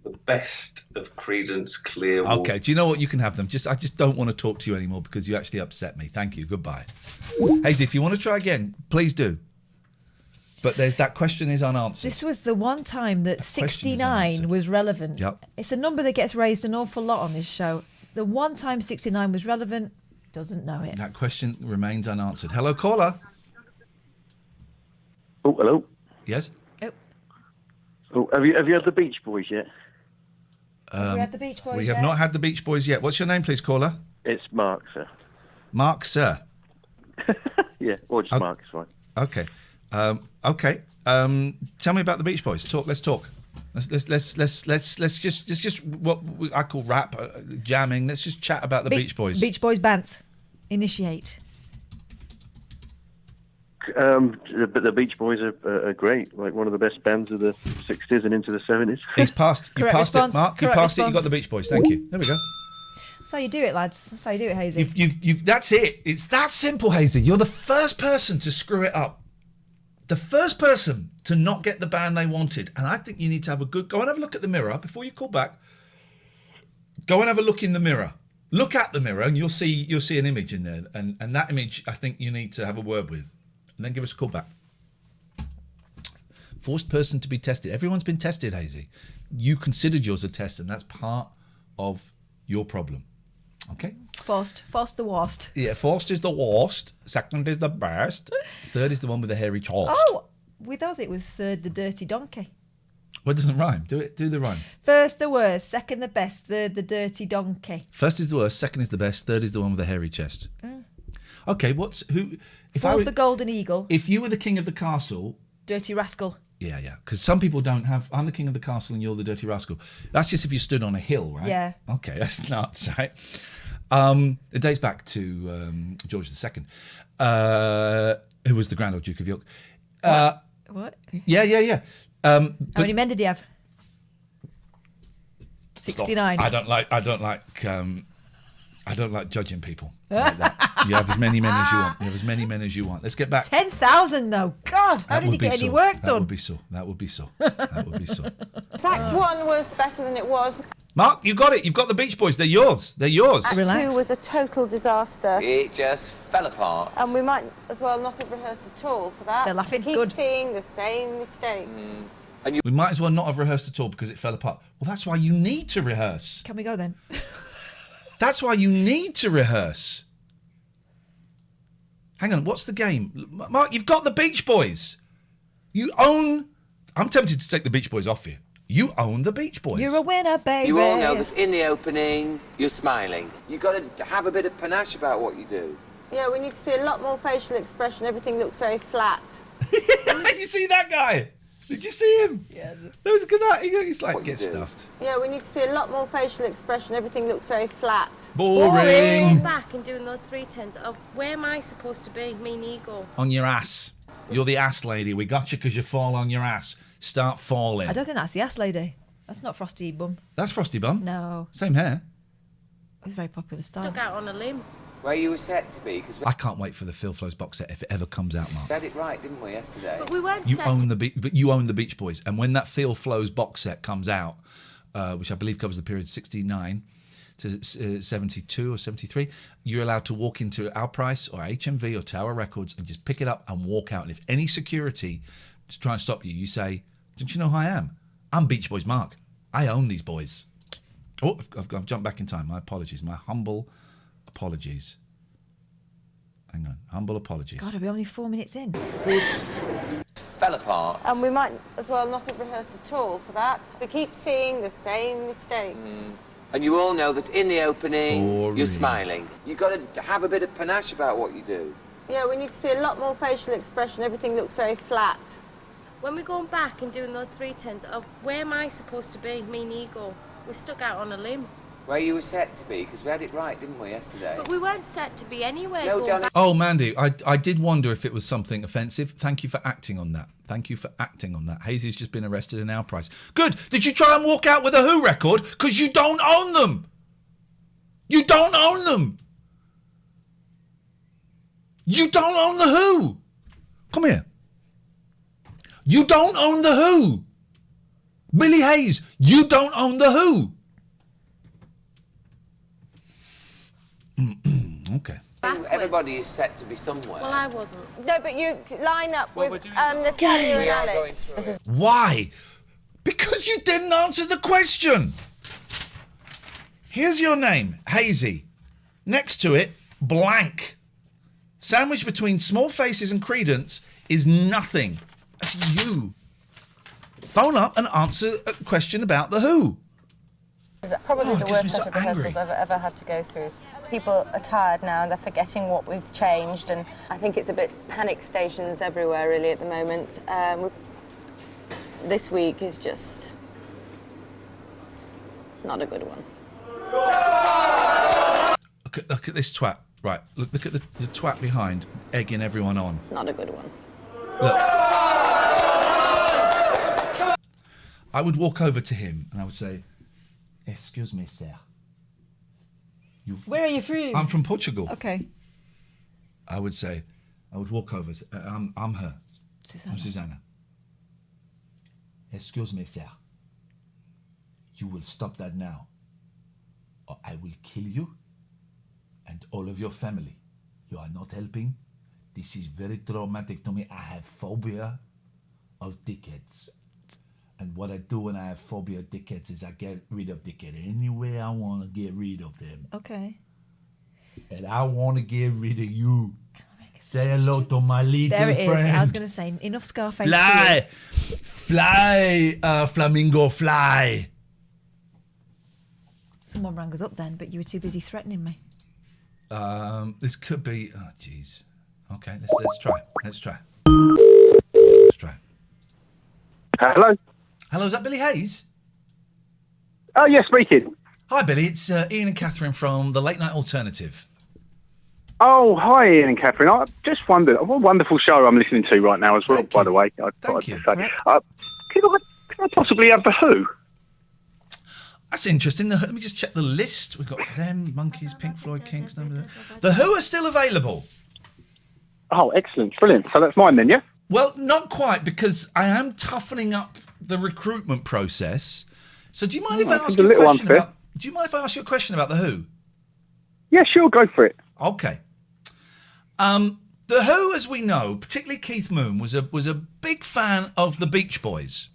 The Best of Creedence Clearwater. Okay, do you know what? You can have them. I just don't want to talk to you anymore because you actually upset me. Thank you. Goodbye. Hazy, if you want to try again, please do. But that question is unanswered. This was the one time that 69 was relevant. Yep. It's a number that gets raised an awful lot on this show. The one time 69 was relevant, doesn't know it. That question remains unanswered. Hello, caller. Oh, hello. Yes. Oh, have you had the Beach Boys yet? Have we had the Beach Boys We yet? have not had the Beach Boys yet. What's your name, please, caller? It's Mark, sir. Mark, sir. Yeah, or just Mark is fine. Okay. Okay. Tell me about the Beach Boys. Let's talk. Let's just what I call rap jamming. Let's just chat about the Beach Boys. Beach Boys bands. Initiate. The Beach Boys are great. Like one of the best bands of the 60s and into the 70s. He's passed. You Correct passed response. it, Mark. You Correct passed it. You response. got the Beach Boys. Thank you. There we go. That's how you do it, lads. That's how you do it, Hazy. You've that's it. It's that simple, Hazy. You're the first person to screw it up. The first person to not get the band they wanted. And I think you need to go and have a look at the mirror before you call back. Go and have a look in the mirror. Look at the mirror and you'll see an image in there. And that image, I think you need to have a word with. And then give us a call back. Forced person to be tested. Everyone's been tested, Hazy. You considered yours a test, and that's part of your problem. Okay. First the worst. Yeah, first is the worst. Second is the best. Third is the one with the hairy chest. Oh, with us it was third the dirty donkey. Well, it doesn't rhyme. Do the rhyme. First the worst, second the best, third the dirty donkey. First is the worst, second is the best, third is the one with the hairy chest. Okay, who? If Fourth the golden eagle. If you were the king of the castle. Dirty rascal. Yeah. Because some people don't have. I'm the king of the castle and you're the dirty rascal. That's just if you stood on a hill, right? Yeah. Okay, that's nuts, right? It dates back to George II, who was the Grand Old Duke of York. What? Yeah. How many men did he have? 69. I don't like judging people like that. You have as many men as you want. Let's get back. 10,000 though. God, how did he get any work done? That would be so. Act 1 was better than it was. Mark, you got it. You've got the Beach Boys. They're yours. Act 2 was a total disaster. It just fell apart. And we might as well not have rehearsed at all for that. They're laughing. Keep Good. seeing the same mistakes. We might as well not have rehearsed at all because it fell apart. Well, that's why you need to rehearse. Can we go then? That's why you need to rehearse. Hang on, what's the game? Mark, you've got the Beach Boys. You own... I'm tempted to take the Beach Boys off you. You own the Beach Boys. You're a winner, baby. You all know that in the opening, you're smiling. You've got to have a bit of panache about what you do. Yeah, we need to see a lot more facial expression. Everything looks very flat. You see that guy? Did you see him? Yes. Look at that. He's like, get stuffed. Yeah, we need to see a lot more facial expression. Everything looks very flat. Boring. Back and doing those 3 turns. Oh, where am I supposed to be? Mean eagle. On your ass. You're the ass lady. We got you because you fall on your ass. Start falling. I don't think that's the ass lady. That's not Frosty Bum. That's Frosty Bum. No. Same hair. It was a very popular style. Stuck out on a limb. Where you were set to be, because I can't wait for the Phil Flows box set if it ever comes out, Mark. we had it right, didn't we, yesterday? But we weren't You set own but you own the Beach Boys, and when that Phil Flows box set comes out, which I believe covers the period 69 to 72 or 73, you're allowed to walk into Our Price or HMV or Tower Records and just pick it up and walk out. And if any security try and stop you, you say, "Don't you know who I am? I'm Beach Boys Mark. I own these boys." Oh, I've jumped back in time. My apologies. My humble apologies. Hang on. Humble apologies. God, are we only 4 minutes in? Fell apart. And we might as well not have rehearsed at all for that. We keep seeing the same mistakes. And you all know that in the opening, Boring. you're smiling. You've got to have a bit of panache about what you do. Yeah, we need to see a lot more facial expression. Everything looks very flat. When we're going back and doing those 3 turns, oh, where am I supposed to be? Mean eagle. We're stuck out on a limb. Where you were set to be, because we had it right, didn't we, yesterday? But we weren't set to be anywhere. No, going darling. back. Oh, Mandy, I did wonder if it was something offensive. Thank you for acting on that. Thank you for acting on that. Hazy's just been arrested in Our Price. Good. Did you try and walk out with a Who record? Because you don't own them. You don't own them. You don't own the Who. Come here. You don't own the Who. Billy Hayes, you don't own the Who. Okay. Everybody is set to be somewhere. Well, I wasn't. No, but you line up with Natalia and Alex. Why? Because you didn't answer the question. Here's your name, Hazy. Next to it, blank. Sandwiched between Small Faces and Creedence is nothing. That's you. Phone up and answer a question about the Who. This is probably the it gets worst me set so of rehearsals angry. I've ever had to go through. People are tired now and they're forgetting what we've changed, and I think it's a bit panic stations everywhere really at the moment. This week is just not a good one. Look at this twat. Right, look at the twat behind, egging everyone on. Not a good one. Look. I would walk over to him and I would say, "Excuse me, sir. Where are you from? I'm from Portugal." Okay. I would walk over. I'm her. Susanna. I'm Susanna. "Excuse me, sir. You will stop that now, or I will kill you and all of your family. You are not helping. This is very traumatic to me. I have phobia of dickheads. And what I do when I have phobia of dickheads is I get rid of dickhead any way I want to get rid of them." Okay. and I want to get rid of you. Say hello to my little There it friend. is. I was going to say, enough Scarface. Fly, flamingo, fly. Someone rang us up then, but you were too busy threatening me. This could be. Oh, jeez. Okay, let's try. Let's try. Hello. Hello, is that Billy Hayes? Oh, yes, speaking. Hi, Billy. It's Iain and Catherine from the Late Night Alternative. Oh, hi, Ian and Catherine. I just wondered, what a wonderful show I'm listening to right now as well, by the way. Thank you. Can I possibly have The Who? That's interesting. Let me just check the list. We've got them, Monkeys, Pink Floyd, Kinks. The Who are still available. Oh, excellent. Brilliant. So that's mine then, yeah? Well, not quite, because I am toughening up the recruitment process. So do you mind if I ask you a question about... Do you mind if I ask you a question about The Who? Yeah, sure. Go for it. Okay. The Who, as we know, particularly Keith Moon, was a big fan of the Beach Boys.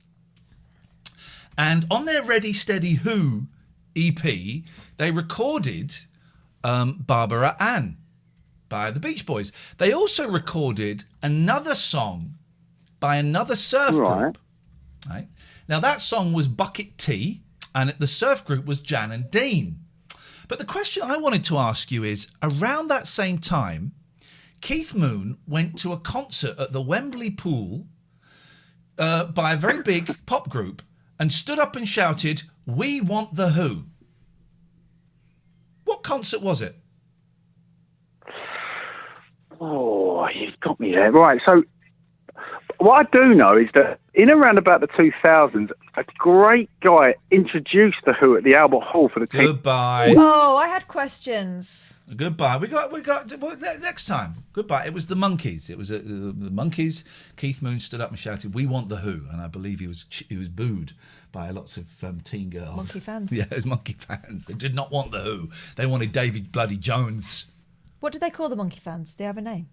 And on their Ready Steady Who EP, they recorded Barbara Ann by the Beach Boys. They also recorded another song by another surf group. Right? Now, that song was Bucket T, and the surf group was Jan and Dean. But the question I wanted to ask you is, around that same time, Keith Moon went to a concert at the Wembley Pool by a very big pop group and stood up and shouted, "We want The Who." What concert was it? Oh, you've got me there. Right, so what I do know is that in around about the 2000s, a great guy introduced The Who at the Albert Hall for the team. Goodbye. Oh, I had questions. Goodbye. We got well, next time. Goodbye. It was the Monkeys. It was the Monkeys. Keith Moon stood up and shouted, "We want The Who," and I believe he was booed by lots of teen girls. Monkey fans. Yeah, it was Monkey fans. They did not want The Who. They wanted David Bloody Jones. What do they call the Monkey fans? Do they have a name?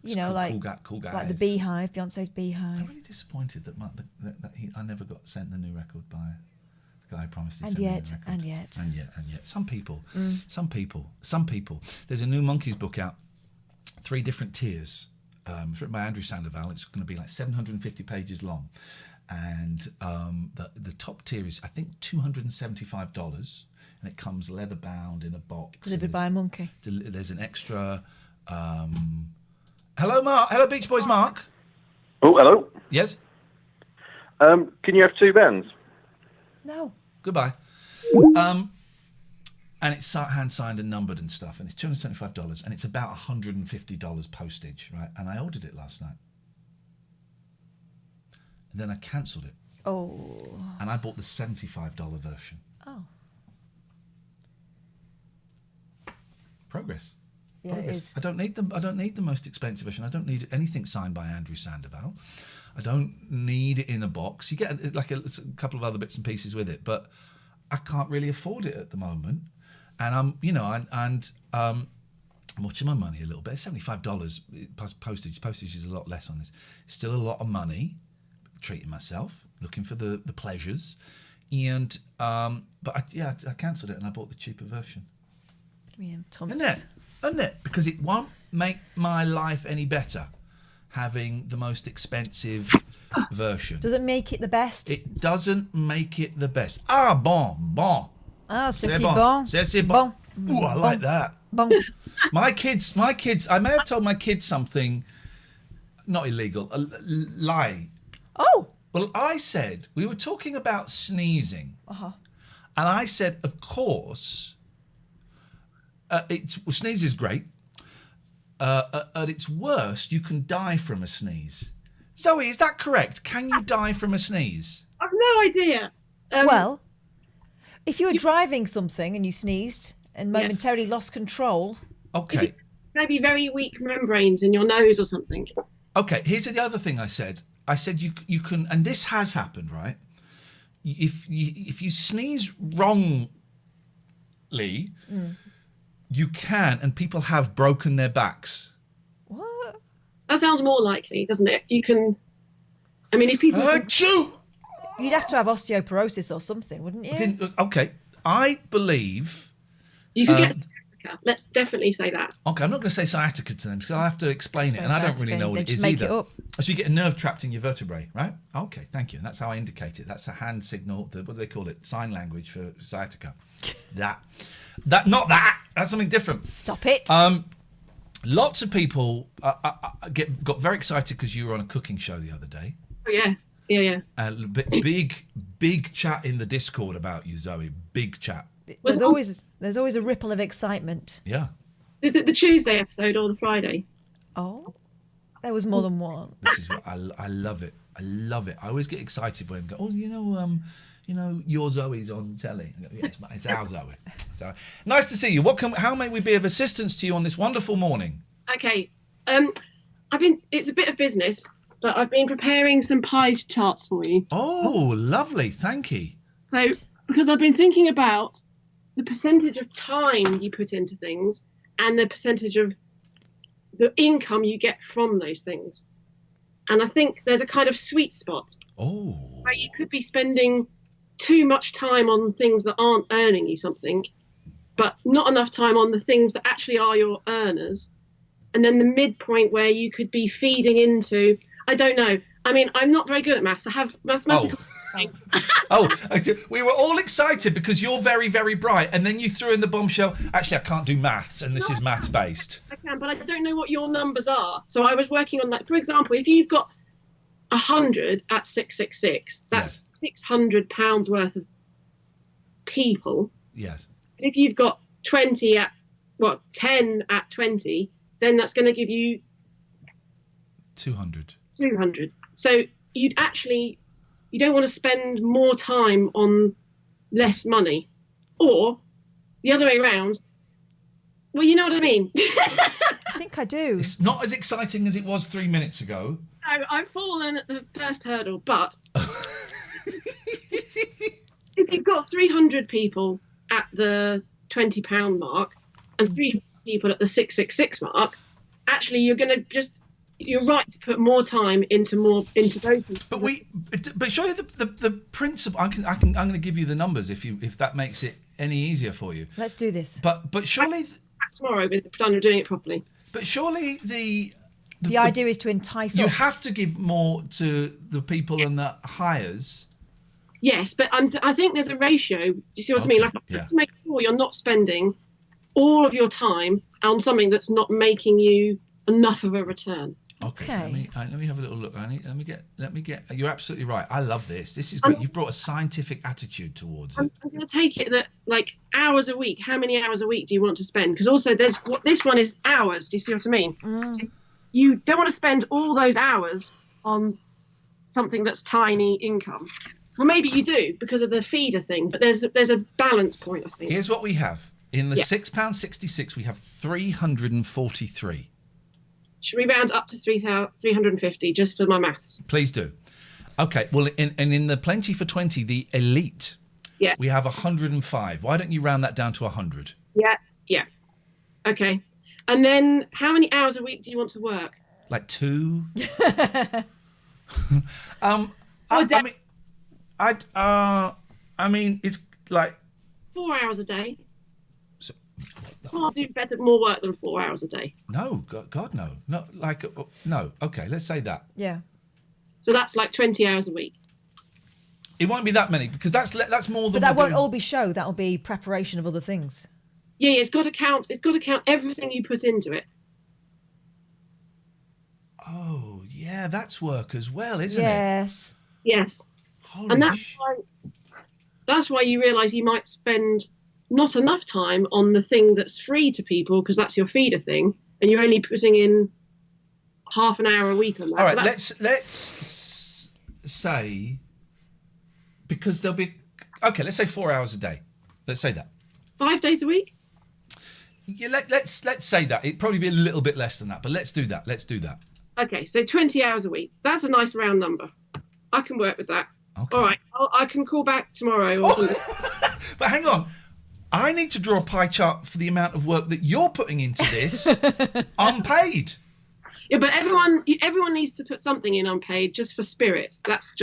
You know, like cool guys. Like the Beehive, Beyonce's Beehive. I'm really disappointed that I never got sent the new record by the guy who promised he And sent yet, the new record. and yet. Some people. There's a new Monkeys book out, 3 different tiers. It's written by Andrew Sandoval. It's going to be like 750 pages long. And the top tier is, I think, $275. And it comes leather bound in a box. Delivered by a monkey. There's an extra... Hello, Mark. Hello, Beach Boys, Mark. Oh, hello. Yes? Can you have 2 bands? No. Goodbye. And it's hand-signed and numbered and stuff, and it's $275, and it's about $150 postage, right? And I ordered it last night. And then I cancelled it. Oh. And I bought the $75 version. Oh. Progress. Yeah, it is. I don't need the most expensive version. I don't need anything signed by Andrew Sandoval. I don't need it in a box. You get like a couple of other bits and pieces with it, but I can't really afford it at the moment. And I'm watching my money a little bit. $75 plus postage. Postage is a lot less on this. It's still a lot of money. Treating myself, looking for the pleasures, and but I cancelled it and I bought the cheaper version. Give me a Thomas. Isn't it? Because it won't make my life any better having the most expensive version. Does it make it the best? It doesn't make it the best. Ah, bon. Ah, c'est bon. C'est bon. Ooh, I like that. Bon. My kids, I may have told my kids something not illegal, a lie. Oh. Well, I said, we were talking about sneezing. Uh-huh. And I said, of course, sneeze is great. At its worst, you can die from a sneeze. Zoe, is that correct? Can you die from a sneeze? I've no idea. Well, if you were driving something and you sneezed and momentarily lost control. Okay. Maybe very weak membranes in your nose or something. Okay, here's the other thing I said. I said you can, and this has happened, right? If you sneeze wrongly, you can, and people have broken their backs. What? That sounds more likely, doesn't it? You can. I mean, if people. You'd have to have osteoporosis or something, wouldn't you? Okay, I believe. You can get sciatica. Let's definitely say that. Okay, I'm not going to say sciatica to them because I'll have to explain it, and I don't really know what it is make either. it up. So you get a nerve trapped in your vertebrae, right? Okay, thank you. And that's how I indicate it. That's a hand signal. What do they call it? Sign language for sciatica. It's that. Not that. That's something different. Stop it. Lots of people got very excited because you were on a cooking show the other day. Oh, yeah. Yeah. Big chat in the Discord about you, Zoe. Big chat. There's always a ripple of excitement. Yeah. Is it the Tuesday episode or the Friday? Oh, there was more than one. This is what I love it. I love it. I always get excited when go, your Zoe's on telly. I go, yeah, it's our Zoe. So nice to see you. How may we be of assistance to you on this wonderful morning? Okay. It's a bit of business, but I've been preparing some pie charts for you. Oh, lovely. Thank you. So, because I've been thinking about the percentage of time you put into things and the percentage of the income you get from those things. And I think there's a kind of sweet spot where you could be spending too much time on things that aren't earning you something, but not enough time on the things that actually are your earners. And then the midpoint where you could be feeding into, I don't know. I mean, I'm not very good at maths. I have mathematical... We were all excited because you're very, very bright, and then you threw in the bombshell. Actually, I can't do maths, and this is maths based. I can, but I don't know what your numbers are. So I was working on that. For example, if you've got 100 at 666, that's £600 worth of people. Yes. If you've got 10 at 20, then that's going to give you 200. So you don't want to spend more time on less money, or the other way around. Well, you know what I mean. I think I do. It's not as exciting as it was 3 minutes ago. No, I've fallen at the first hurdle, but if you've got 300 people at the £20 mark and 300 people at the 666 mark, actually you're right to put more time into those. But surely the principle. I'm going to give you the numbers if that makes it any easier for you. Let's do this. But surely tomorrow with done doing it properly. But surely the idea is to entice. You have to give more to the people and the hires. Yes, but I think there's a ratio. Do you see what I mean? Like just to make sure you're not spending all of your time on something that's not making you enough of a return. Okay. Let me have a little look. Let me get. You're absolutely right. I love this. This is great. You've brought a scientific attitude towards it. I'm going to take it that like hours a week. How many hours a week do you want to spend? Because also this one is hours. Do you see what I mean? So you don't want to spend all those hours on something that's tiny income. Well, maybe you do because of the feeder thing, but there's a balance point, I think. Here's what we have. In the £6.66, we have 343. Should we round up to 350 just for my maths? Please do. Okay, well, in the Plenty for 20, the elite, we have 105. Why don't you round that down to 100? Yeah. Okay. And then how many hours a week do you want to work? Like 2? I mean, it's like 4 hours a day. So, I'll do more work than 4 hours a day. No, God, no. No. Okay, let's say that. Yeah. So that's like 20 hours a week. It won't be that many because that's more than. But that won't all be show. That'll be preparation of other things. Yeah, it's got to count. It's got to count everything you put into it. Oh yeah, that's work as well, isn't it? Yes. And that's why you realise you might spend not enough time on the thing that's free to people because that's your feeder thing, and you're only putting in half an hour a week on that. All right, let's say because there'll be let's say 4 hours a day. Let's say that. 5 days a week. Yeah, let's say that. It'd probably be a little bit less than that, but let's do that. Okay, so 20 hours a week. That's a nice round number. I can work with that. Okay. All right, I can call back tomorrow. But hang on. I need to draw a pie chart for the amount of work that you're putting into this unpaid. Yeah, but everyone needs to put something in unpaid just for spirit. That's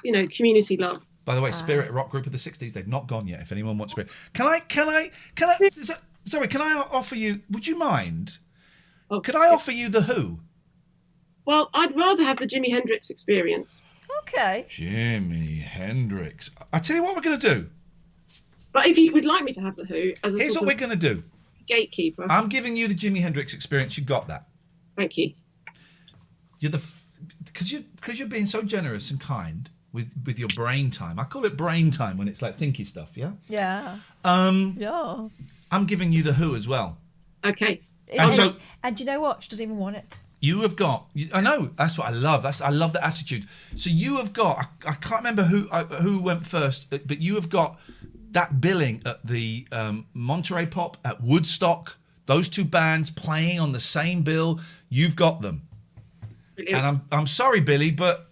community love. By the way, Spirit, rock group of the 60s. They've not gone yet. If anyone wants Spirit, can I? Sorry, can I offer you? Would you mind? Could I offer you the Who? Well, I'd rather have the Jimi Hendrix experience. Okay. Jimi Hendrix. I tell you what we're going to do. But if you would like me to have the Who, as a Here's sort what of we're going to do. Gatekeeper. I'm giving you the Jimi Hendrix experience. You got that. Thank you. You're because you're being so generous and kind with your brain time. I call it brain time when it's like thinky stuff. Yeah. Yeah. Yeah. I'm giving you the Who as well. Okay. And so. And do you know what? She doesn't even want it. You have got. I know. That's what I love. I love the attitude. So you have got. I can't remember who went first, but you have got that billing at the Monterey Pop, at Woodstock. Those two bands playing on the same bill. You've got them. Brilliant. And I'm sorry, Billy, but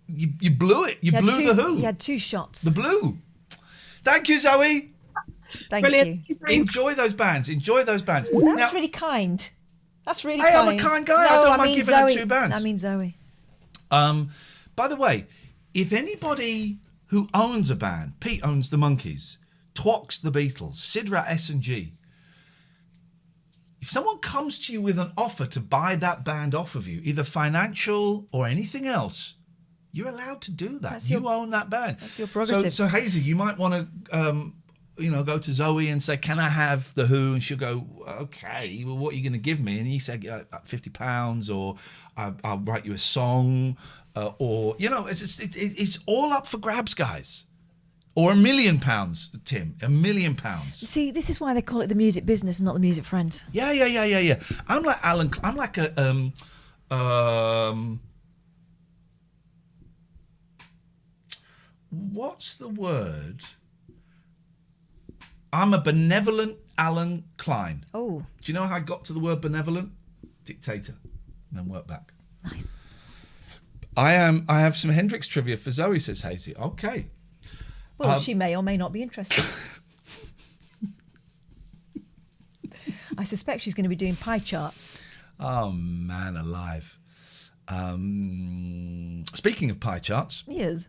you blew it. You blew the Who. You had 2 shots. The Blue. Thank you, Zoe. Thank you. Enjoy those bands. That's really kind. That's really hey, kind. I'm a kind guy. I don't mind giving her 2 bands. I mean Zoe. By the way, if anybody who owns a band, Pete owns the Monkees, Twox the Beatles, Sid Rat S&G. If someone comes to you with an offer to buy that band off of you, either financial or anything else, you're allowed to do that. You own that band. That's your prerogative. So Hazy, you might want to, go to Zoe and say, "Can I have the Who?" And she'll go, "Okay. Well, what are you going to give me?" And you say, £50, or I'll write you a song, or it's all up for grabs, guys. Or £1 million, Tim. £1 million. See, this is why they call it the music business and not the music friends. Yeah. I'm like Alan. I'm like a what's the word? I'm a benevolent Alan Klein. Oh. Do you know how I got to the word benevolent? Dictator. And then work back. Nice. I have some Hendrix trivia for Zoe, says Hazy. Okay. Well, she may or may not be interested. I suspect she's going to be doing pie charts. Oh, man alive. Speaking of pie charts. Yes.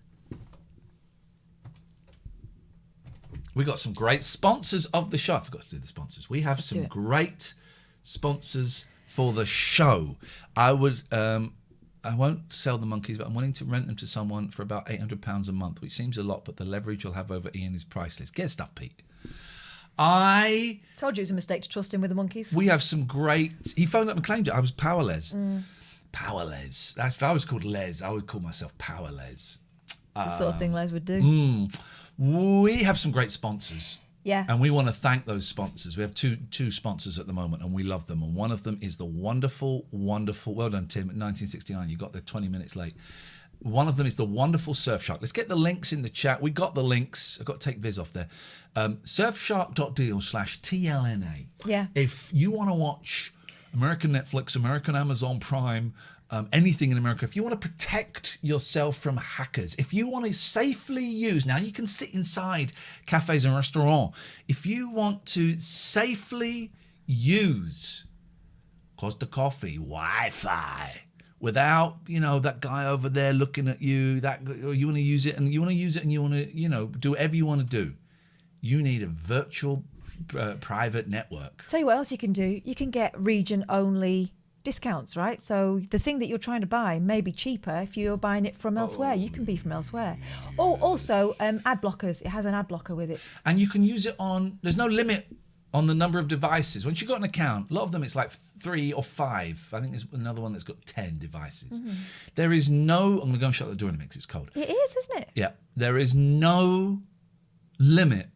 We got some great sponsors of the show. I forgot to do the sponsors. We have some great sponsors for the show. I won't sell the Monkees, but I'm willing to rent them to someone for about £800 a month, which seems a lot, but the leverage you'll have over Iain is priceless. Get stuff, Pete. I told you it was a mistake to trust him with the Monkees. We have some great. He phoned up and claimed it. I was Powerless. Powerless. If I was called Les, I would call myself Powerless. It's the sort of thing Les would do. We have some great sponsors. Yeah. And we want to thank those sponsors. We have two sponsors at the moment, and we love them. And one of them is the wonderful, well done, Tim, at 1969. You got there 20 minutes late. One of them is the wonderful Surfshark. Let's get the links in the chat. We got the links. I've got to take Viz off there. Surfshark.deal/TLNA. Yeah. If you want to watch American Netflix, American Amazon Prime, anything in America, if you want to protect yourself from hackers, if you want to safely use, now you can sit inside cafes and restaurants, if you want to safely use Costa Coffee Wi-Fi without, that guy over there looking at you, you want to use it and you want to, do whatever you want to do, you need a virtual private network. Tell you what else you can do. You can get region-only discounts, right? So the thing that you're trying to buy may be cheaper if you're buying it from elsewhere. You can be from elsewhere. Oh, also ad blockers. It has an ad blocker with it. And you can use it there's no limit on the number of devices. Once you've got an account, a lot of them it's like 3 or 5. I think there's another one that's got 10 devices. There is no, I'm going to go and shut the door in a minute because it's cold. It is, isn't it? Yeah. There is no limit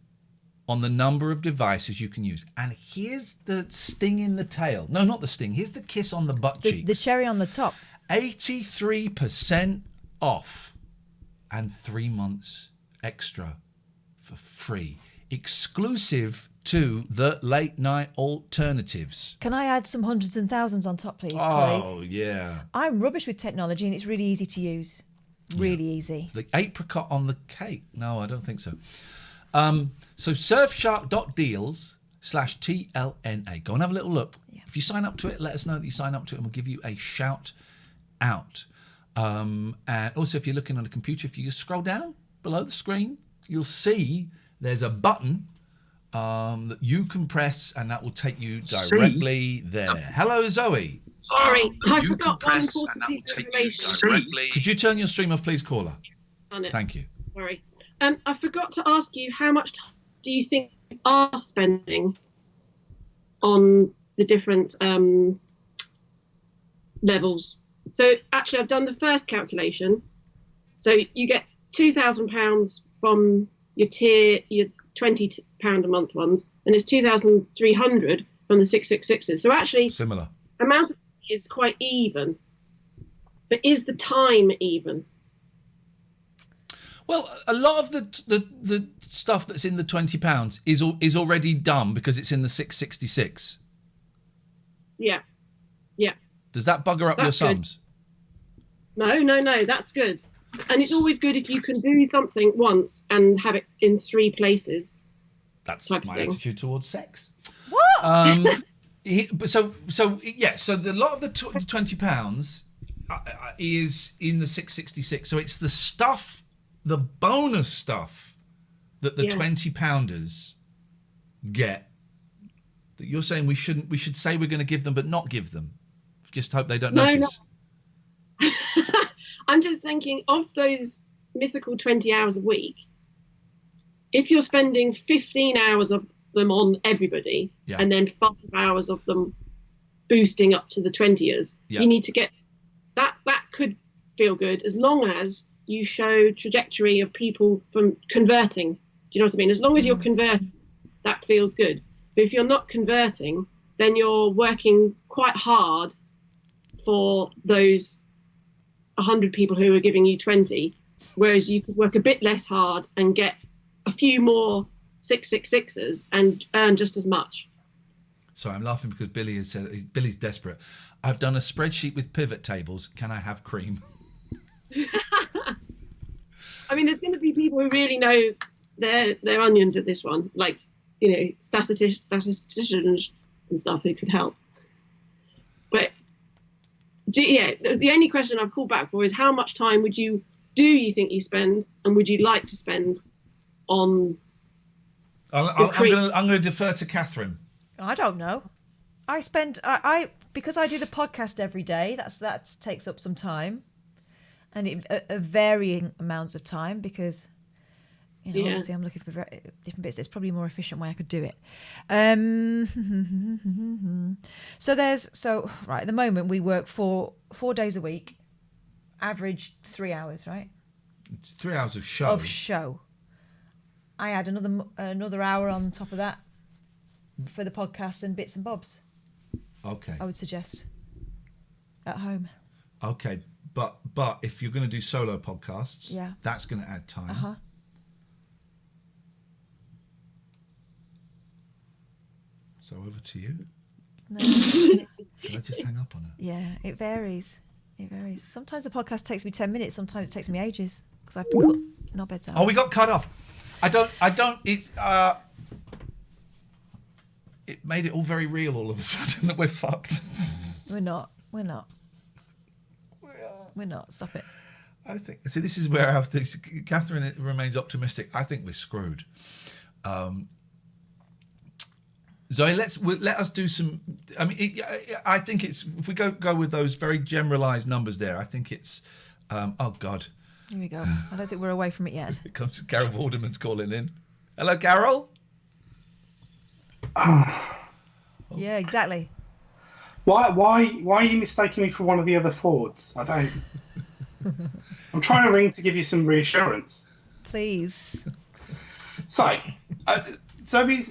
on the number of devices you can use. And here's the sting in the tail. No, not the sting. Here's the kiss on the butt cheeks. The cherry on the top. 83% off and 3 months extra for free. Exclusive to the late night alternatives. Can I add some hundreds and thousands on top, please, Oh, Craig? yeah. I'm rubbish with technology and it's really easy to use. Really easy. The apricot on the cake. No, I don't think so. So surfshark.deals/TLNA. Go and have a little look. Yeah. If you sign up to it, let us know that you sign up to it and we'll give you a shout out. And also, if you're looking on a computer, if you just scroll down below the screen, you'll see there's a button that you can press, and that will take you directly there. Hello, Zoe. Sorry, I forgot one important piece of information. Could you turn your stream off, please, caller? On it. Thank you. Sorry. I forgot to ask you, how much time do you think you are spending on the different levels? So actually, I've done the first calculation. So you get £2,000 from your tier, your £20 a month ones, and it's 2,300 from the 666s. So actually, similar amount is quite even, but is the time even? Well, a lot of the stuff that's in the £20 is already done because it's in the 666. Yeah. Does that bugger up your sums? No, that's good. And it's always good if you can do something once and have it in 3 places. That's my attitude towards sex. What? So the lot of the £20 is in the 666. So it's the stuff, the bonus stuff that the £20-pounders get that you're saying we should say we're going to give them but not give them. Just hope they don't notice. No. I'm just thinking of those mythical 20 hours a week. If you're spending 15 hours of them on everybody and then 5 hours of them boosting up to the 20ers, you need to get that. That could feel good as long as you show trajectory of people from converting. Do you know what I mean? As long as you're converting, that feels good. But if you're not converting, then you're working quite hard for those 100 people who are giving you 20, whereas you could work a bit less hard and get a few more 666s and earn just as much. Sorry, I'm laughing because Billy has said, Billy's desperate. I've done a spreadsheet with pivot tables. Can I have cream? I mean, there's going to be people who really know their onions at this one, like, statisticians and stuff who could help. But the only question I've called back for is how much time do you think you spend, and would you like to spend on? I'm going to defer to Catherine. I don't know. I spend because I do the podcast every day. That takes up some time, and varying amounts of time because. Obviously I'm looking for different bits. It's probably a more efficient way I could do it. So at the moment we work 4 days a week, average 3 hours, right? It's 3 hours of show. I add another hour on top of that for the podcast and bits and bobs. Okay. I would suggest at home. Okay, but if you're going to do solo podcasts, that's going to add time. Uh-huh. So over to you. No. Should I just hang up on her? Yeah, it varies. Sometimes the podcast takes me 10 minutes. Sometimes it takes me ages because I have to cut knobheads out. Oh, we got cut off. It made it all very real all of a sudden that we're fucked. We're not. Stop it. I think. So this is where Catherine remains optimistic. I think we're screwed. Zoe, let us do some. I mean, I think it's if we go with those very generalised numbers there. I think it's. Oh God. Here we go. I don't think we're away from it yet. It comes to Carol Vorderman's calling in. Hello, Carol. Yeah, exactly. Why are you mistaking me for one of the other Fords? I don't. I'm trying to ring to give you some reassurance. Please. So, Zoe's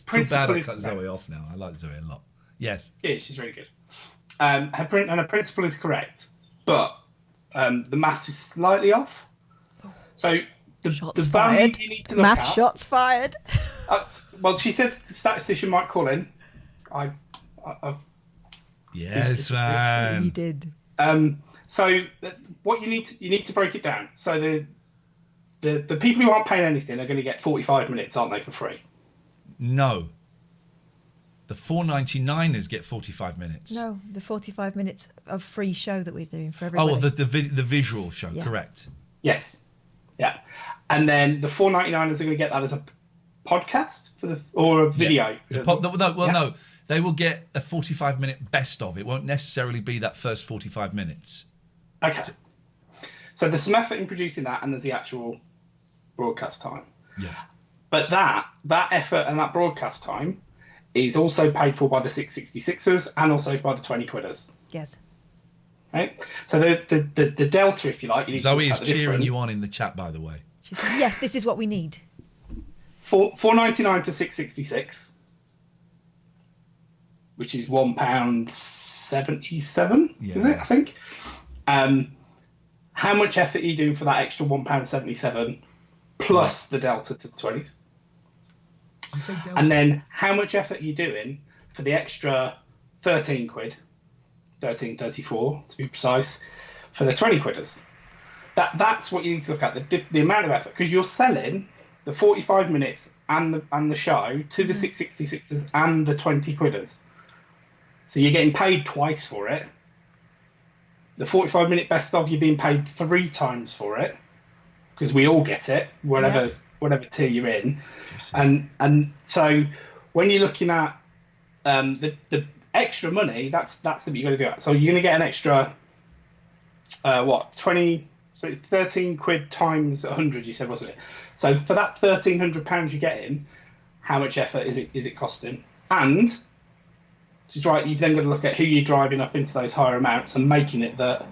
principle is cut Zoe off now. I like Zoe a lot. Yes. Yeah, she's really good. Her principle is correct, but the maths is slightly off. So the value you need to look at. Shots fired. Well, she said the statistician might call in. Yes, man. You did. So what you need to break it down. So the people who aren't paying anything are going to get 45 minutes, aren't they, for free? No. The 4.99ers get 45 minutes. No, the 45 minutes of free show that we're doing for everybody. Oh, the visual show, correct. Yes. Yeah. And then the $4.99 are going to get that as a podcast or a video. No, they will get a 45-minute best of. It won't necessarily be that first 45 minutes. Okay. So there's some effort in producing that, and there's the actual broadcast time. Yes. But that effort and that broadcast time is also paid for by the 666ers and also by the 20 quidders. Yes. Right. So the delta, if you like, you need Zoe to is cheering you on in the chat, by the way. She said, yes, this is what we need. $4.99 to 666, which is £1.77. Is it? I think. How much effort are you doing for that extra £1.77 plus the delta to the 20s? You say delta? And then how much effort are you doing for the extra 13 quid, 13.34 to be precise, for the 20 quidders? That's what you need to look at, the amount of effort, because you're selling the 45 minutes and the show to the 666ers and the 20 quidders. So you're getting paid twice for it. The 45-minute best of, you're being paid 3 times for it, because we all get it, whatever tier you're in. And so when you're looking at the extra money, that's what you got to do. So you're going to get an extra 20. So it's 13 quid times 100, you said, wasn't it? So for that £1,300 you're getting, how much effort is it costing? And it's right, you've then got to look at who you're driving up into those higher amounts and making it that,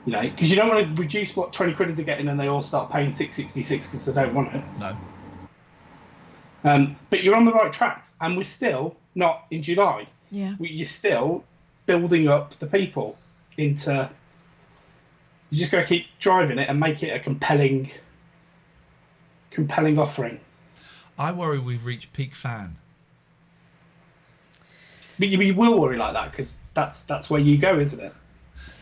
because you don't want to reduce what 20 quidders are getting and they all start paying 666 because they don't want it. No. But you're on the right tracks, and we're still not in July. Yeah. You're still building up the people into. You just got to keep driving it and make it a compelling offering. I worry we've reached peak fan. But you will worry like that because that's where you go, isn't it?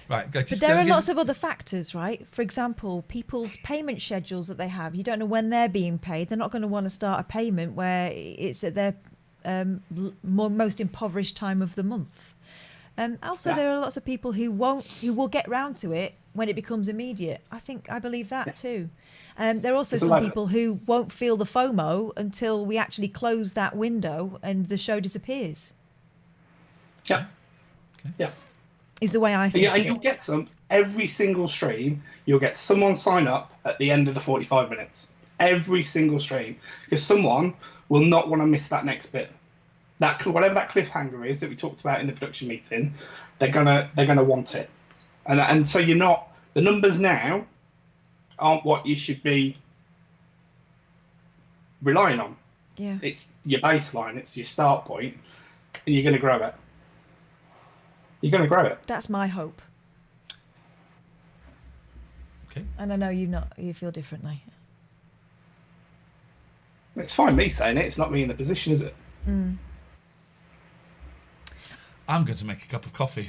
Right. But there are lots of other factors, right? For example, people's payment schedules that they have. You don't know when they're being paid. They're not going to want to start a payment where it's at their most impoverished time of the month. There are lots of people who will get round to it when it becomes immediate. I believe that too. There are also some people who won't feel the FOMO until we actually close that window and the show disappears. Yeah. Okay. Yeah. Is the way I think. Yeah, and you'll get some every single stream. You'll get someone sign up at the end of the 45 minutes. Every single stream, because someone will not want to miss that next bit. That whatever that cliffhanger is that we talked about in the production meeting, they're gonna want it, and so you're not. The numbers now aren't what you should be relying on. Yeah. It's your baseline. It's your start point, and you're going to grow it. You're going to grow it. That's my hope. Okay. And I know you feel differently. It's fine me saying it. It's not me in the position, is it? Mm. I'm going to make a cup of coffee.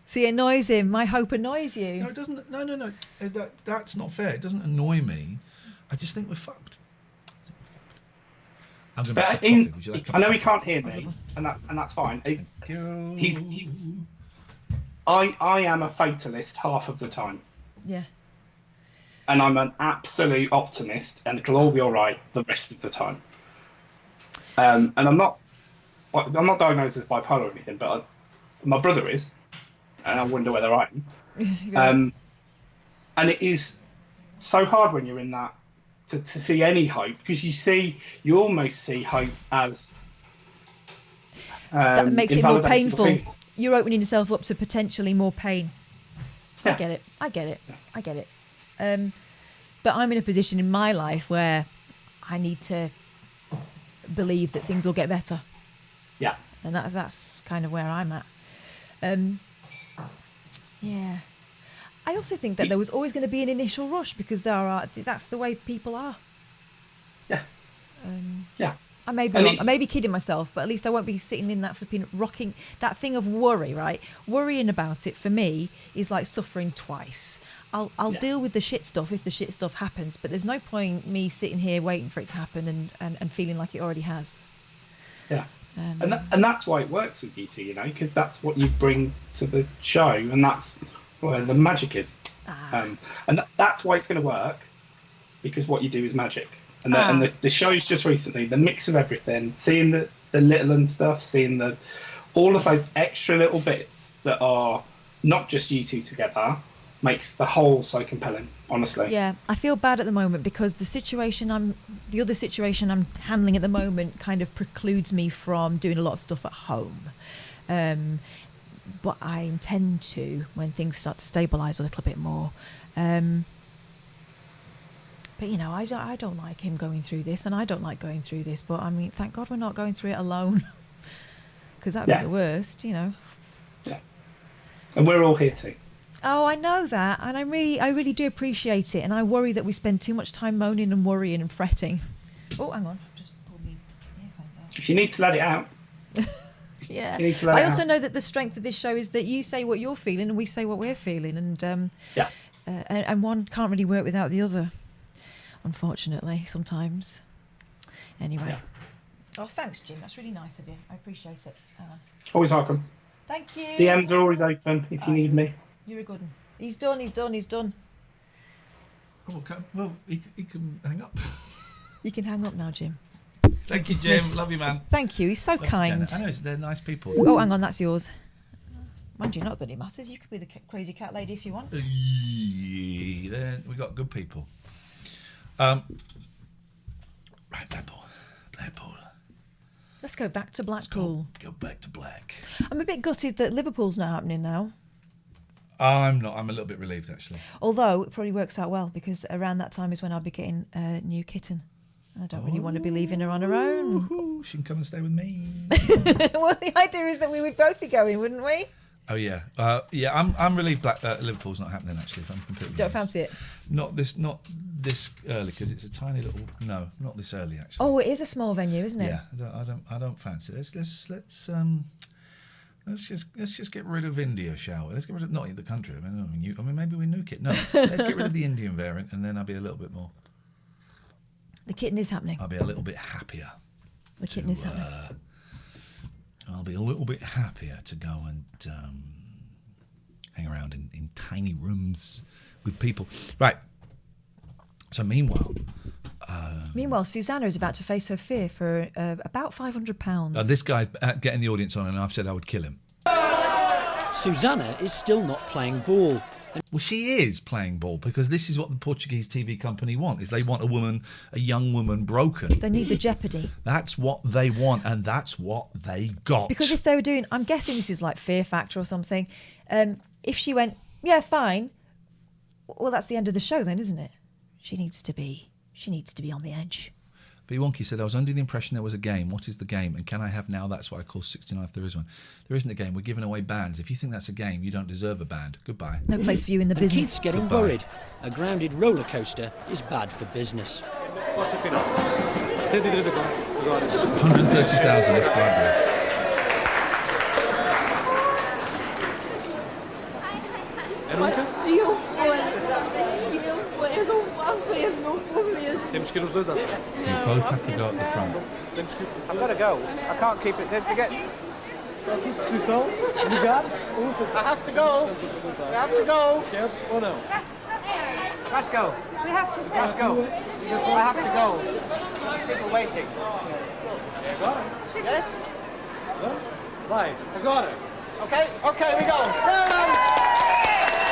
See, it annoys him. My hope annoys you. No, it doesn't. No. That's not fair. It doesn't annoy me. I just think we're fucked. I'm going to make a cup of coffee. Would you like a cup I know of he can't hear me, and that's fine. I am a fatalist half of the time. Yeah. And I'm an absolute optimist, and it'll all be all right the rest of the time. And I'm not diagnosed as bipolar or anything, but my brother is, and I wonder whether I am. And it is so hard when you're in that to see any hope, because you almost see hope as that makes it more painful. Opinions. You're opening yourself up to potentially more pain. Yeah. I get it. But I'm in a position in my life where I need to believe that things will get better. Yeah. And that's kind of where I'm at. Yeah. I also think that there was always going to be an initial rush because that's the way people are. Yeah. Yeah. I may be wrong. I may be kidding myself, but at least I won't be sitting in that flipping rocking that thing of worry, right? Worrying about it for me is like suffering twice. I'll deal with the shit stuff if the shit stuff happens, but there's no point me sitting here waiting for it to happen and feeling like it already has. Yeah. And that's why it works with you two, because that's what you bring to the show, and that's where the magic is. And that's why it's going to work, because what you do is magic. And the shows just recently, the mix of everything, seeing the little and stuff, seeing all of those extra little bits that are not just you two together, makes the whole so compelling, honestly. Yeah, I feel bad at the moment because the other situation I'm handling at the moment kind of precludes me from doing a lot of stuff at home. But I intend to when things start to stabilise a little bit more. But you know, I don't like him going through this, and I don't like going through this. But I mean, thank God we're not going through it alone, because that'd be the worst, you know. Yeah, and we're all here too. Oh, I know that, and I really do appreciate it, and I worry that we spend too much time moaning and worrying and fretting. Oh, hang on, just pulled my earphones out. If you need to let it out. Yeah. You need to let I it also out. know that the strength of this show is that you say what you're feeling and we say what we're feeling, and and one can't really work without the other, unfortunately, sometimes. Anyway. Yeah. Oh, thanks, Jim. That's really nice of you. I appreciate it. Always welcome. Thank you. DMs are always open if you need me. You're a good one. He's done. Oh, okay. Well, he can hang up. You can hang up now, Jim. Thank you, Dismissed. Jim. Love you, man. Thank you. He's so Love to kind. Jenna. I know, they're nice people. Oh, hang on, that's yours. Mind you, not that it matters. You could be the crazy cat lady if you want. We got good people. Right, Blackpool. Let's go back to Blackpool. Go back to Black. I'm a bit gutted that Liverpool's not happening now. I'm not. I'm a little bit relieved, actually. Although it probably works out well because around that time is when I'll be getting a new kitten. I don't really want to be leaving her on her own. She can come and stay with me. Well, the idea is that we would both be going, wouldn't we? Oh yeah, I'm relieved. Liverpool's not happening. Actually, if I'm completely Don't honest. fancy it. Not this early because it's a tiny little. No, not this early actually. Oh, it is a small venue, isn't it? Yeah, I don't fancy it. Let's just get rid of India, shall we? Let's get rid of not the country. I mean, maybe we nuke it. No, let's get rid of the Indian variant, and then I'll be a little bit more. The kitten is happening. I'll be a little bit happier. The kitten is happening. I'll be a little bit happier to go and hang around in tiny rooms with people. Right. So meanwhile, Susanna is about to face her fear for about £500. this guy getting the audience on, and I've said I would kill him. Susanna is still not playing ball. Well, she is playing ball because this is what the Portuguese TV company want: is they want a young woman broken. They need the jeopardy. That's what they want, and that's what they got. Because if they were doing, I'm guessing this is like Fear Factor or something. If she went, yeah, fine. Well, that's the end of the show, then, isn't it? She needs to be on the edge. But Wonky said, I was under the impression there was a game. What is the game? And can I have now? That's what I call 69 if there is one. There isn't a game. We're giving away bands. If you think that's a game, you don't deserve a band. Goodbye. No place for you in the business. Keith's getting worried. A grounded roller coaster is bad for business. 130,000 subscribers. Temos que ir os dois anos. You both have to go at the front. I've got to go. I can't keep it. Don't forget. Só que inscrição, ligados, I have to go. I have to go. Queres ou não? Let's go. We have to Let's go. I have to go. People waiting. Yes? Vai, agora. Okay, we go.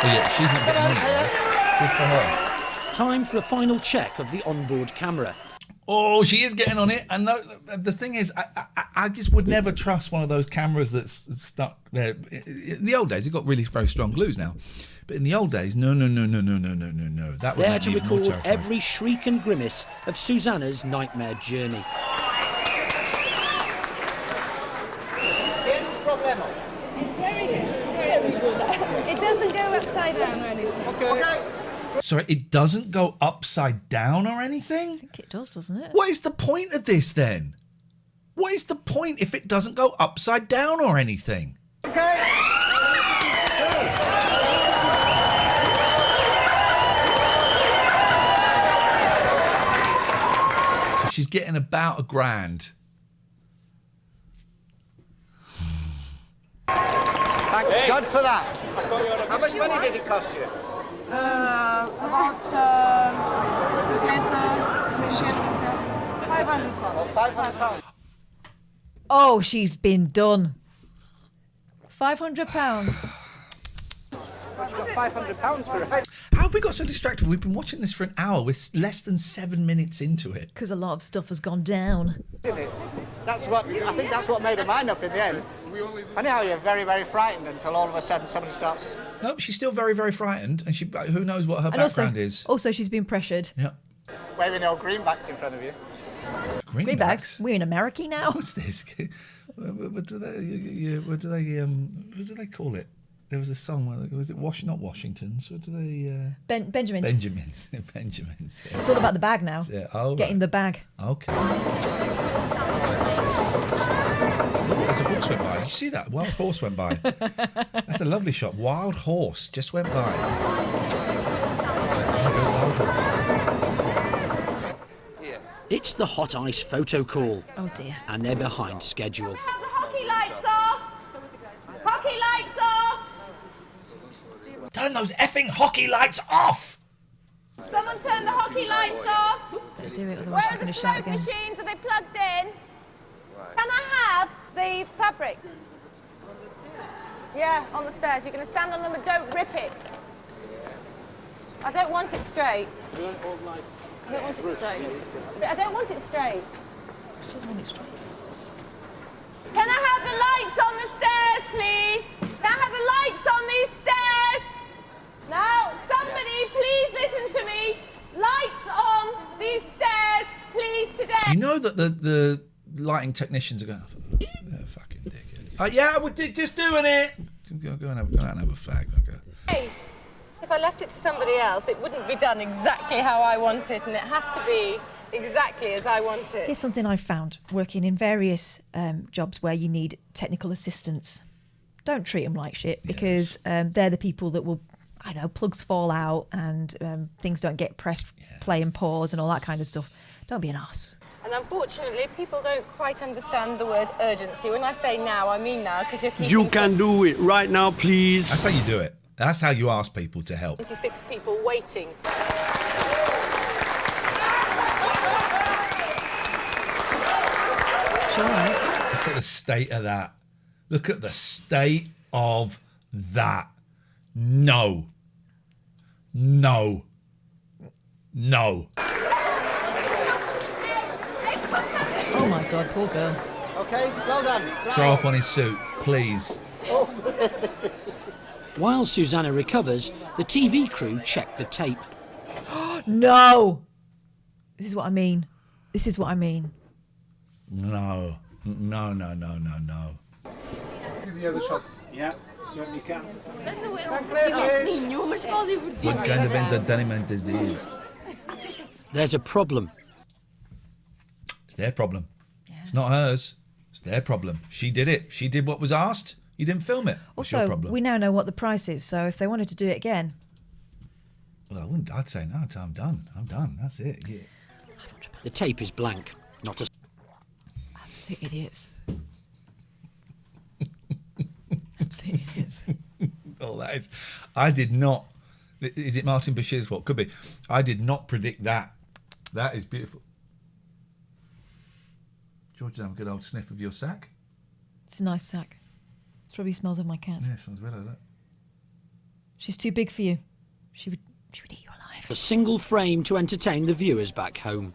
Oh yeah, she's not getting on it. Good for her. Time for a final check of the onboard camera. Oh, she is getting on it. And no, the thing is, I just would never trust one of those cameras that's stuck there. In the old days, it got really very strong glues now. But in the old days, no. That would There make to me even more record terrified. every shriek and grimace of Susanna's nightmare journey. Sin problemo. It's very good. It doesn't go upside down or anything. Okay. Sorry, it doesn't go upside down or anything? I think it does, doesn't it? What is the point of this then? What is the point if it doesn't go upside down or anything? Okay. So she's getting about $1,000. Thank God for that. How much money did it cost you? About 500 pounds. 500 pounds. Oh, she's been done. £500. Well, she got 500 pounds for it. How have we got so distracted? We've been watching this for an hour. We're less than 7 minutes into it. Because a lot of stuff has gone down. Didn't it? I think that's what made her mind up in the end. Funny how you're very, very frightened until all of a sudden somebody starts. No, she's still very, very frightened, and who knows what her background is. Also, she's been pressured. Yeah. Waving your greenbacks in front of you. Greenbacks? We're in America now. What's this? What do they call it? There was a song. Was it not Washingtons? What do they? Benjamins. Benjamins. Benjamins. Yeah. It's all about the bag now. Yeah. Oh, Getting the bag. Okay. There's a horse went by. Did you see that? Wild horse went by. That's a lovely shot. Wild horse just went by. Wild horse. It's the hot ice photo call. Oh dear. And they're behind schedule. Have the hockey lights off! Hockey lights off! Turn those effing hockey lights off! Someone turn the hockey lights off! Don't do it, otherwise Where she's are going the to shout smoke again. machines? Are they plugged in? Can I have the fabric? Yeah, on the stairs. You're going to stand on them and don't rip it. I don't want it straight. I don't want it straight. I don't want it straight. She doesn't want it straight. Can I have the lights on the stairs, please? Can I have the lights on these stairs? Now, somebody, please listen to me. Lights on these stairs, please, today. You know that the lighting technicians are going, fucking dickhead. Yeah, we're just doing it. Go out and have a fag. Okay. Hey, if I left it to somebody else, it wouldn't be done exactly how I want it, and it has to be exactly as I want it. Here's something I've found working in various jobs where you need technical assistance. Don't treat them like shit, because they're the people that will, I don't know, plugs fall out and things don't get pressed, play and pause and all that kind of stuff. Don't be an arse. And unfortunately, people don't quite understand the word urgency. When I say now, I mean now, because you're keeping... You can do it right now, please. That's how you do it. That's how you ask people to help. 26 people waiting. Look at the state of that. Look at the state of that. No. No. No. Oh my God, poor girl. Okay, well done. Throw up on his suit, please. While Susanna recovers, the TV crew check the tape. No! This is what I mean. This is what I mean. No. No. Do the other shots. Yeah, certainly can. What kind of entertainment is this? There's a problem. It's their problem. It's not hers. It's their problem. She did it. She did what was asked. You didn't film it. What's your Also, problem? we now know what the price is, so if they wanted to do it again... Well, I wouldn't. I'd say no. I'm done. I'm done. That's it. Yeah. The tape is blank. Not a... Absolute idiots. Absolute idiots. Oh, that is... I did not... Is it Martin Bashir's fault? Could be. I did not predict that. That is beautiful. George, have a good old sniff of your sack. It's a nice sack. It probably smells of my cat. Yeah, smells well of that. She's too big for you. She would eat you alive. A single frame to entertain the viewers back home.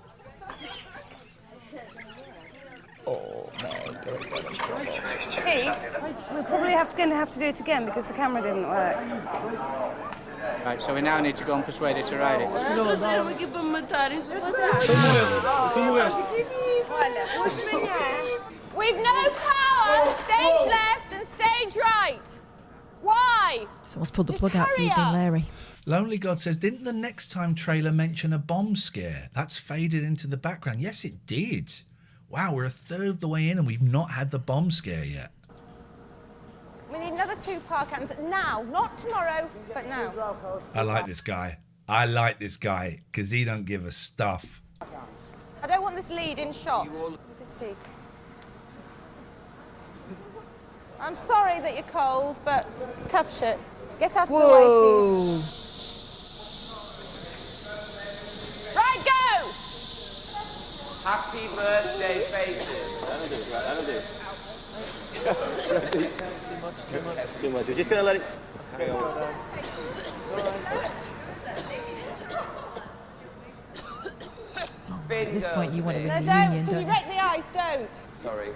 Oh, man, you're in so much trouble. Keith, we're probably going to have to do it again because the camera didn't work. Right, so we now need to go and persuade her to ride it. We've no power! Stage left and stage right! Why? Someone's pulled the plug out for you being Larry. Lonely God says, didn't the Next Time trailer mention a bomb scare? That's faded into the background. Yes, it did. Wow, we're a third of the way in and we've not had the bomb scare yet. We need another 2 park cans now, not tomorrow, but now. I like this guy. I like this guy because he don't give a stuff. I don't want this lead in shot. Let's see. I'm sorry that you're cold, but it's tough shit. Get out of the way, please. Happy birthday, faces. Too much. We're just going to let it hang on. At this point, you want to win No, the don't. union, Can don't you you? wreck the ice? Don't. Sorry.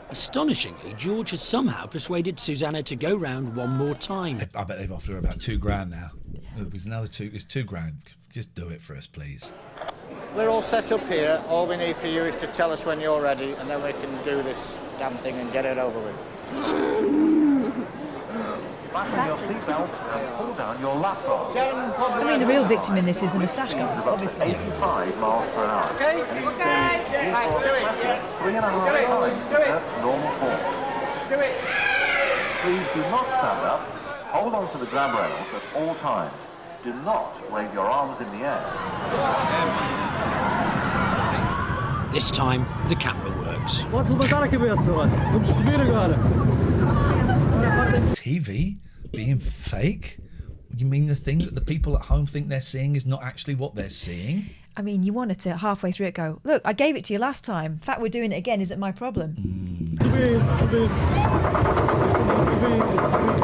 Astonishingly, George has somehow persuaded Susanna to go round one more time. I bet they've offered her about £2,000 now. It was another it's £2,000. Just do it for us, please. We're all set up here. All we need for you is to tell us when you're ready, and then we can do this damn thing and get it over with. Fasten your seatbelt and pull down your lap bar. I mean, the real victim in this is the moustache guy, obviously. 85 miles per hour. Okay? Okay. Right, do it. 3.5 times at normal force. Do it. Please do not stand up. Hold on to the grab rails at all times. Do not wave your arms in the air. This time, the camera works. TV being fake? You mean the thing that the people at home think they're seeing is not actually what they're seeing? I mean, you wanted to halfway through it go, look, I gave it to you last time. The fact we're doing it again isn't my problem.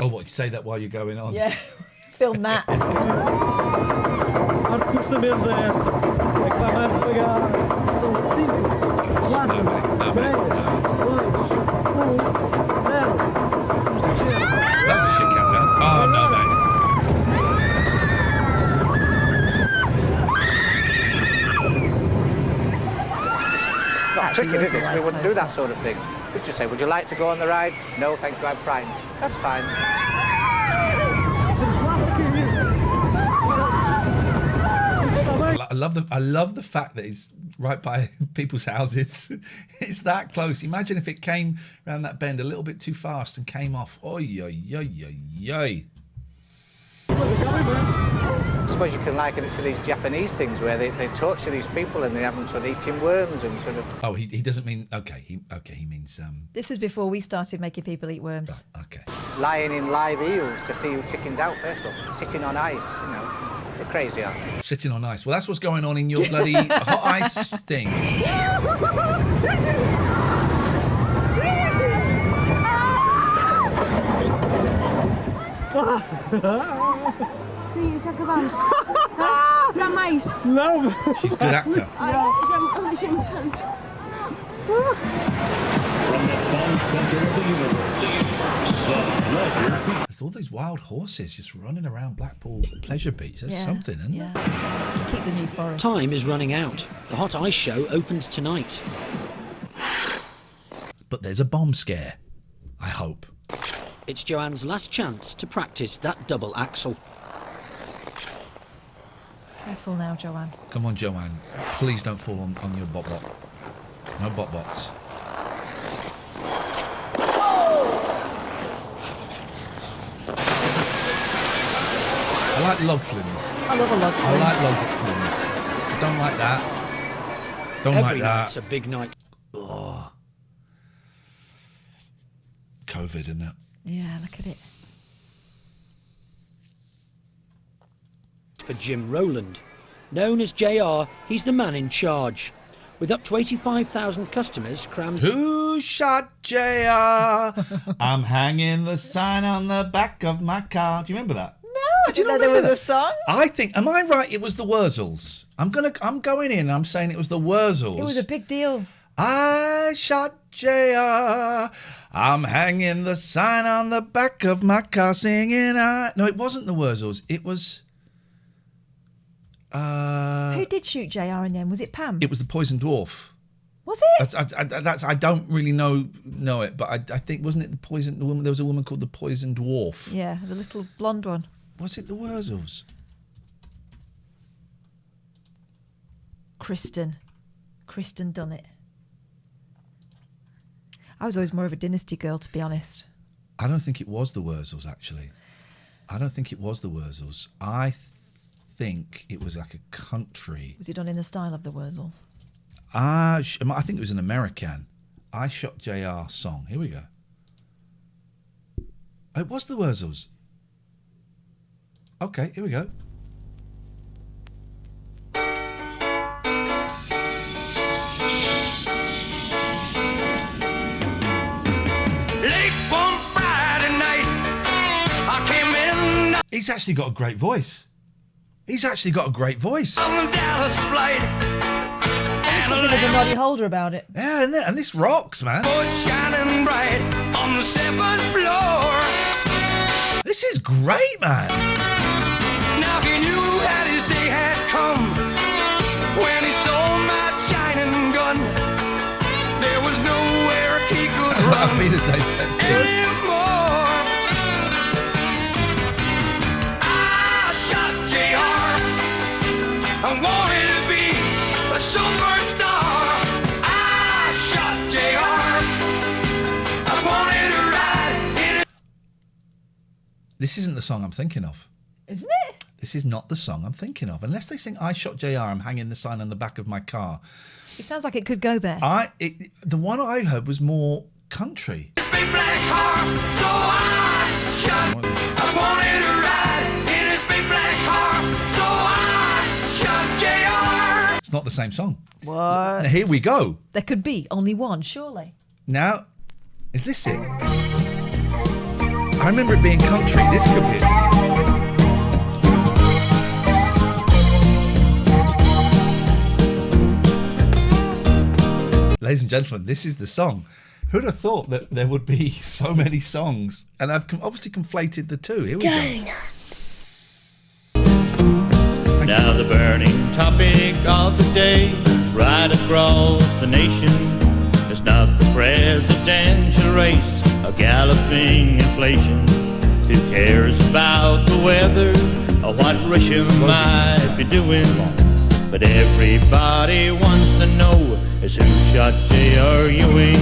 Oh, what, you say that while you're going on? Yeah, film that. That was a shit countdown. Oh, no, mate. It's not cricket, is it? We wouldn't do that sort of thing. We'd just say, would you like to go on the ride? No, thank you, I'm frightened. That's fine. I love the fact that it's right by people's houses. It's that close. Imagine if it came around that bend a little bit too fast and came off. Oy, oy, oy, oy, oy. I suppose you can liken it to these Japanese things where they torture these people and they have them sort of eating worms and sort of... Oh, he doesn't mean... Okay, he means... This was before we started making people eat worms. Okay. Lying in live eels to see who chickens out first, or sitting on ice, you know. They're crazy, aren't they? Sitting on ice. Well, that's what's going on in your bloody hot ice thing. Sim, já acabamos. Dá mais. No. She's a good actor. Ai, já me tanto. There's all these wild horses just running around Blackpool Pleasure Beach. There's something, isn't there? Keep the New Forest. Time is running out. The Hot Ice Show opens tonight. But there's a bomb scare. I hope. It's Joanne's last chance to practice that double axel. Careful now, Joanne. Come on, Joanne. Please don't fall on your bot-bot. No bot-bots. I like log flims. I love a log flim. I like log flims. Don't like that. Don't Every like that. night's a big night. Ugh. COVID, isn't it? Yeah, look at it. For Jim Rowland. Known as JR, he's the man in charge. With up to 85,000 customers crammed... Who shot JR? I'm hanging the sign on the back of my car. Do you remember that? No, I didn't know there was a song. I think, am I right? It was the Wurzels. I'm going in and I'm saying it was the Wurzels. It was a big deal. I shot JR. I'm hanging the sign on the back of my car singing No, it wasn't the Wurzels. It was... Who did shoot JR in the end? Was it Pam? It was the Poison Dwarf. Was it? I don't really know it, but I think, wasn't it the woman? There was a woman called the Poison Dwarf. Yeah, the little blonde one. Was it the Wurzels? Kristen done it. I was always more of a Dynasty girl, to be honest. I don't think it was the Wurzels, actually. I don't think it was the Wurzels. I think it was like a country. Was it done in the style of the Wurzels? I think it was an American. I Shot JR song. Here we go. It was the Wurzels. Okay, here we go. He's actually got a great voice. He's actually got a great voice. On Dallas flight. Something with a Noddy Holder about it. Yeah, and this rocks, man. Shining bright on the 7th floor. This is great, man. Now he knew that his day had come when he saw my shining gun. There was nowhere he could Sounds like run me to say that. anymore. I shot JR. I wanted to be a superstar. I shot JR. I wanted to ride in. This isn't the song I'm thinking of. Isn't it? This is not the song I'm thinking of. Unless they sing I Shot JR, I'm hanging the sign on the back of my car. It sounds like it could go there. The one I heard was more country. Big black car, so I shot. I wanted to ride in his big black car, so I shot JR. It's not the same song. What? Now, here we go. There could be only one, surely. Now, is this it? I remember it being country. This could be it. Ladies and gentlemen, this is the song. Who'd have thought that there would be so many songs? And I've obviously conflated the two. Here we go. Now the burning topic of the day, right across the nation, is not the presidential race, a galloping inflation. Who cares about the weather or what Russia might be doing? But everybody wants to know is who shot J.R. Ewing?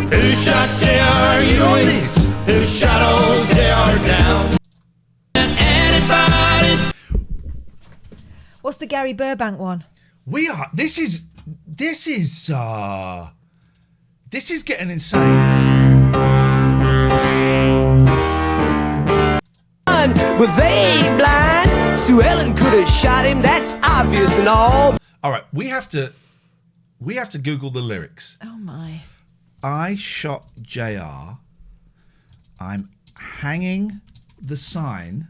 Who shot J.R. Ewing? Who shot old J.R. down? Anybody? What's the Gary Burbank one? This is getting insane. Well, they ain't blind. Sue Ellen could have shot him. That's obvious and all. All right, we have to Google the lyrics. Oh my! I shot JR. I'm hanging the sign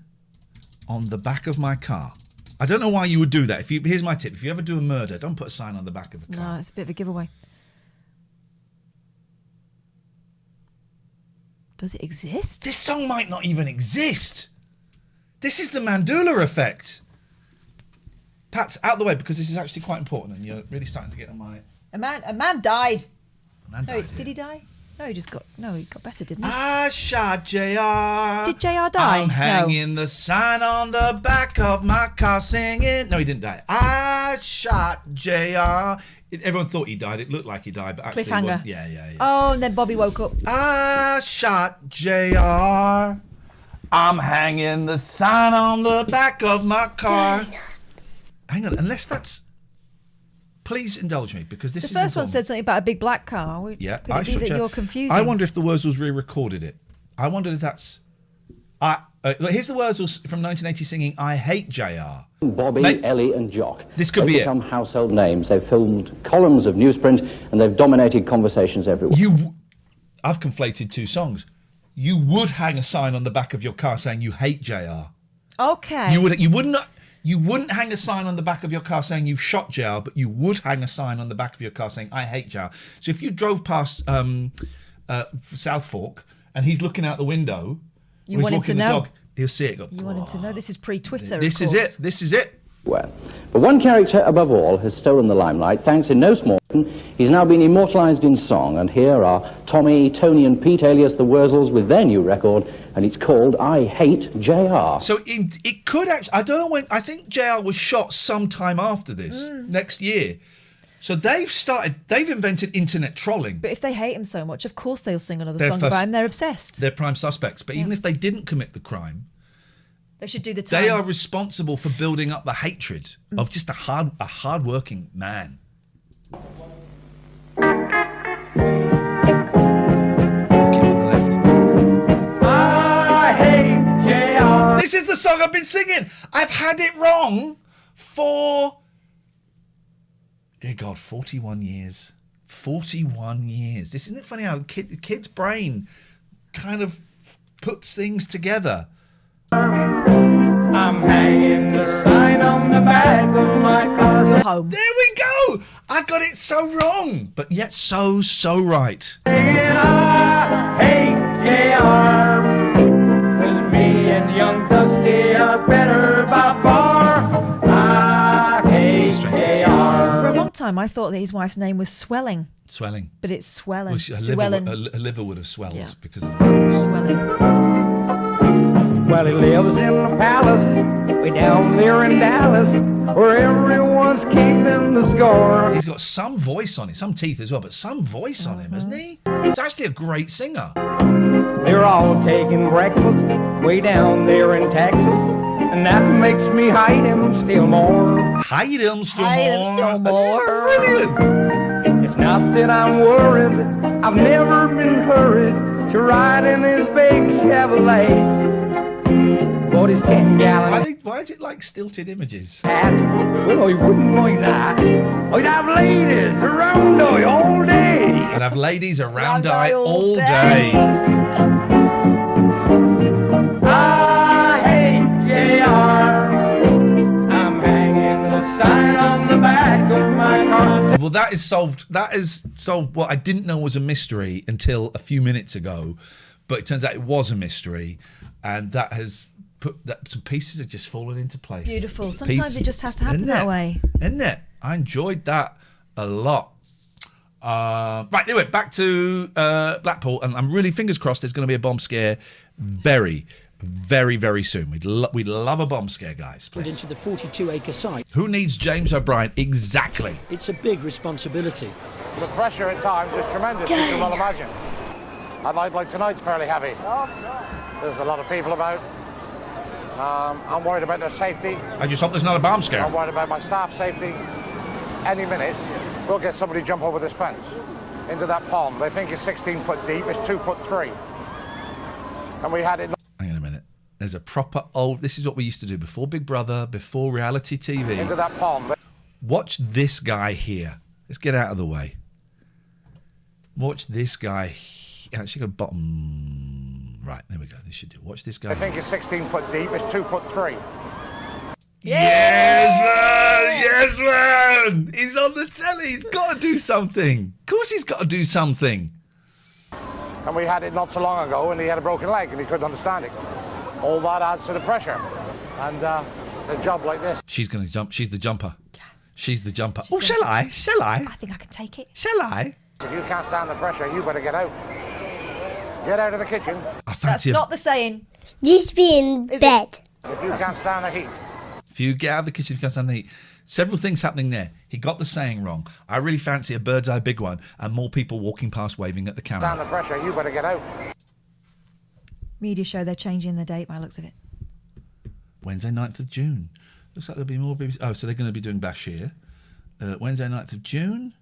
on the back of my car. I don't know why you would do that. Here's my tip: if you ever do a murder, don't put a sign on the back of a car. No, it's a bit of a giveaway. Does it exist? This song might not even exist. This is the Mandela effect. Pat, out of the way, because this is actually quite important, and you're really starting to get on my... A man died. Did he die? No, he got better, didn't he? I shot JR. Did JR die? I'm hanging the sign on the back of my car singing... No, he didn't die. I shot JR. Everyone thought he died. It looked like he died, but actually it Cliffhanger. wasn't. Yeah. Oh, and then Bobby woke up. I shot JR. I'm hanging the sign on the back of my car. Hang on, unless that's... Please indulge me, because this is the first one important. said something about a big black car. Yeah, Could it be that you're confusing? I wonder if the Wurzels re-recorded it. I wonder if that's... here's the Wurzels from 1980 singing I Hate JR. Bobby, Ellie and Jock. This could They've be it. become household names. They've filmed columns of newsprint and they've dominated conversations everywhere. I've conflated two songs. You would hang a sign on the back of your car saying you hate JR. Okay. You wouldn't hang a sign on the back of your car saying you've shot JR, but you would hang a sign on the back of your car saying I hate JR. So if you drove past South Fork and he's looking out the window, you want him to know. Dog, he'll see it. You want him to know. This is pre-Twitter. This is it. This is it. Well, but one character above all has stolen the limelight, thanks in no small part. He's now been immortalised in song, and here are Tommy, Tony and Pete, alias the Wurzels, with their new record, and it's called I Hate JR. So it could actually, I don't know when, I think JR was shot sometime after this, next year. So they've invented internet trolling. But if they hate him so much, of course they'll sing another song about him. They're obsessed. They're prime suspects. But even if they didn't commit the crime, they should do the time. They are responsible for building up the hatred of just a hard-working man. I hate JR. This is the song I've been singing. I've had it wrong for, dear God, 41 years. 41 years. This isn't it funny how kid's brain kind of puts things together. I'm hanging the sign on the back of my car. Home. There we go. I got it so wrong, but yet so right. And I hate JR, 'cause me and young Dusty are better by far. I hate JR. For a long time, I thought that his wife's name was Swelling. Swelling. But it's Swelling. Well, Swelling. her liver would have swelled because of Swelling. Well, he lives in the palace, way down there in Dallas, where everyone's keeping the score. He's got some voice on it, some teeth as well, but some voice on him, hasn't he? He's actually a great singer. They're all taking breakfast way down there in Texas, and that makes me hate him still more. Hate him still more. That's brilliant. It's not that I'm worried, I've never been hurried to ride in this big Chevrolet. What is 10-gallon? Why is it like stilted images? Well, he wouldn't like that. I'd have ladies around I all day. And have ladies around I all day. I hate JR. I'm hanging the sign on the back of my car. Well, that is solved. That is solved what I didn't know was a mystery until a few minutes ago. But it turns out it was a mystery. And that has put that some pieces have just fallen into place. Beautiful. Sometimes it just has to happen that way. Isn't it? I enjoyed that a lot. Right, anyway, back to Blackpool. And I'm really, fingers crossed, there's going to be a bomb scare very, very, very soon. We'd love a bomb scare, guys, Put please. into the 42-acre site. Who needs James O'Brien? Exactly. It's a big responsibility. The pressure at times is tremendous, as you can well imagine. A night like tonight's fairly heavy. There's a lot of people about. I'm worried about their safety. I just hope there's not a bomb scare. I'm worried about my staff safety. Any minute, we'll get somebody jump over this fence into that pond. They think it's 16 foot deep. It's 2'3". And we had it. Hang on a minute. There's a proper old. This is what we used to do before Big Brother, before reality TV. Into that pond. Watch this guy here. Let's get out of the way. Watch this guy. Actually, go bottom. Right, there we go. This should do. Watch this guy. I think it's 16 foot deep. It's 2'3". Yes, man! Yes, man! He's on the telly. He's got to do something. Of course, he's got to do something. And we had it not so long ago, and he had a broken leg, and he couldn't understand it. All that adds to the pressure. And a job like this. She's going to jump. She's the jumper. Yeah. She's the jumper. Oh, shall I? Shall I? I think I can take it. Shall I? If you can't stand the pressure, you better get out. Get out of the kitchen. That's not the saying. Used to be in bed. If you can't stand the heat. If you get out of the kitchen, if you can't stand the heat. Several things happening there. He got the saying wrong. I really fancy a bird's eye big one and more people walking past waving at the camera. Stand the pressure, you better get out. Media show they're changing the date by the looks of it. Wednesday, 9th of June. Looks like there'll be more BBC. Oh, so they're going to be doing Bashir. Wednesday, 9th of June.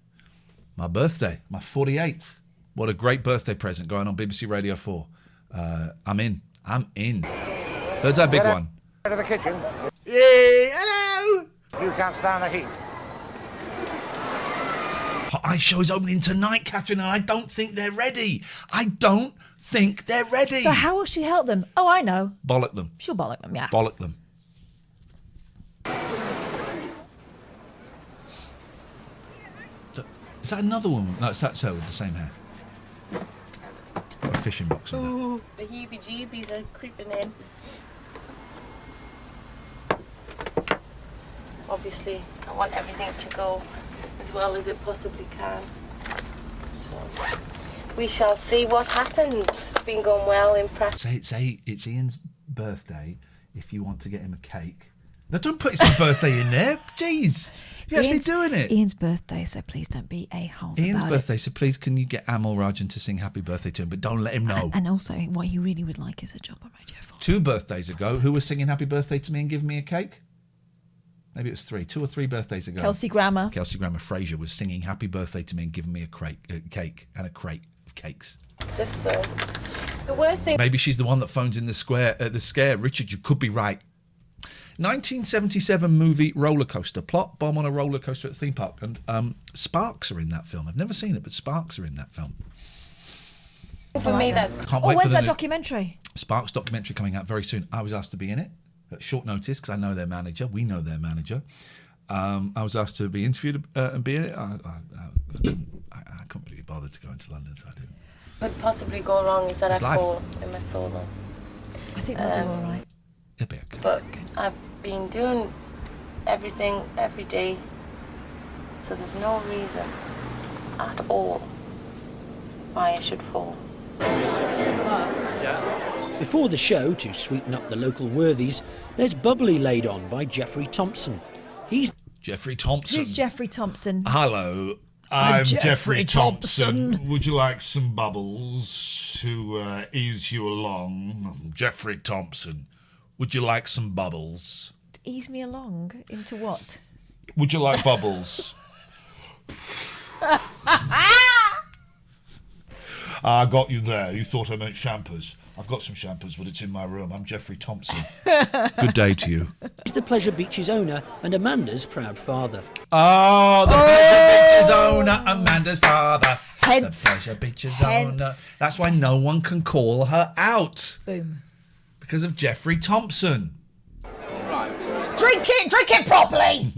My birthday, my 48th. What a great birthday present going on BBC Radio 4. I'm in. Bird's eye big one. Out of the kitchen. Yay, hello. If you can't stand the heat. Hot Ice Show is opening tonight, Catherine, and I don't think they're ready. So how will she help them? Oh, I know. Bollock them. She'll bollock them, yeah. Bollock them. Is that another woman? No, it's that her with the same hair. Got a fishing box on Ooh, the heebie-jeebies are creeping in. Obviously, I want everything to go as well as it possibly can. So, we shall see what happens. It's been going well in practice. Say it's Ian's birthday if you want to get him a cake. Now, don't put his birthday in there. Jeez. You're actually doing it. Ian's birthday, so please don't be a-holes about Ian's birthday, it. so please can you get Amal Rajan to sing happy birthday to him, but don't let him know. And also, what he really would like is a job on Radio 4. 2 birthdays ago, who was singing happy birthday to me and giving me a cake? Maybe it was 3. 2 or 3 birthdays ago. Kelsey Grammer. Kelsey Grammer Fraser was singing happy birthday to me and giving me a cake and a crate of cakes. Just so. The worst thing. Maybe she's the one that phones in the scare. Richard, you could be right. 1977 movie Roller Coaster. Plot, bomb on a roller coaster at a theme park. And Sparks are in that film. I've never seen it, but Sparks are in that film. For me, that. Can't wait for when's the that new documentary? Sparks documentary coming out very soon. I was asked to be in it at short notice because I know their manager. We know their manager. I was asked to be interviewed and be in it. I couldn't really bother to go into London, so I didn't. What possibly go wrong is that It's I life. fall in my solo. I think they'll do all right. It'll be okay. But I've been doing everything every day, so there's no reason at all why I should fall. Before the show, to sweeten up the local worthies, there's bubbly laid on by Jeffrey Thompson. He's Jeffrey Thompson. Who's Jeffrey Thompson? Hello, I'm Jeffrey Thompson. Would you like some bubbles to ease you along? Jeffrey Thompson. Would you like some bubbles? Ease me along into what? Would you like bubbles? I got you there. You thought I meant champers. I've got some champers, but it's in my room. I'm Jeffrey Thompson. Good day to you. He's the Pleasure Beach's owner and Amanda's proud father. Oh, the Pleasure Beach's owner, Amanda's father. Hence. The Pleasure Beach's owner. That's why no one can call her out. Boom. Because of Jeffrey Thompson. Drink it properly.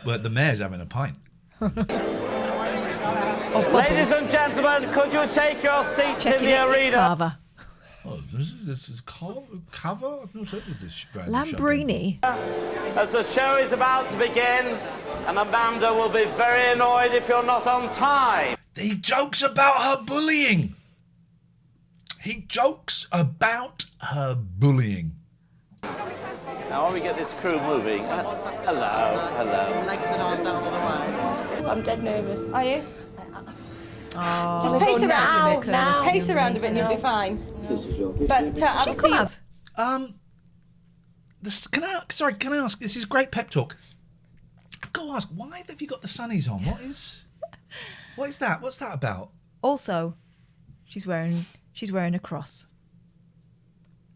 But the mayor's having a pint. Ladies and gentlemen, could you take your seats in the arena? Carver. Oh, this is cover? I've not heard of this brand. Lambrini. As the show is about to begin, and Amanda will be very annoyed if you're not on time. He jokes about her bullying. He jokes about her bullying. Now, while we get this crew moving... hello. Legs and arms out of the way. I'm dead nervous. Are you? Oh, Just pace around now. Pace around a bit and you'll be fine. But I will see you. Can I ask? This is great pep talk. I've got to ask, why have you got the sunnies on? What is that? What's that about? Also, she's wearing a cross.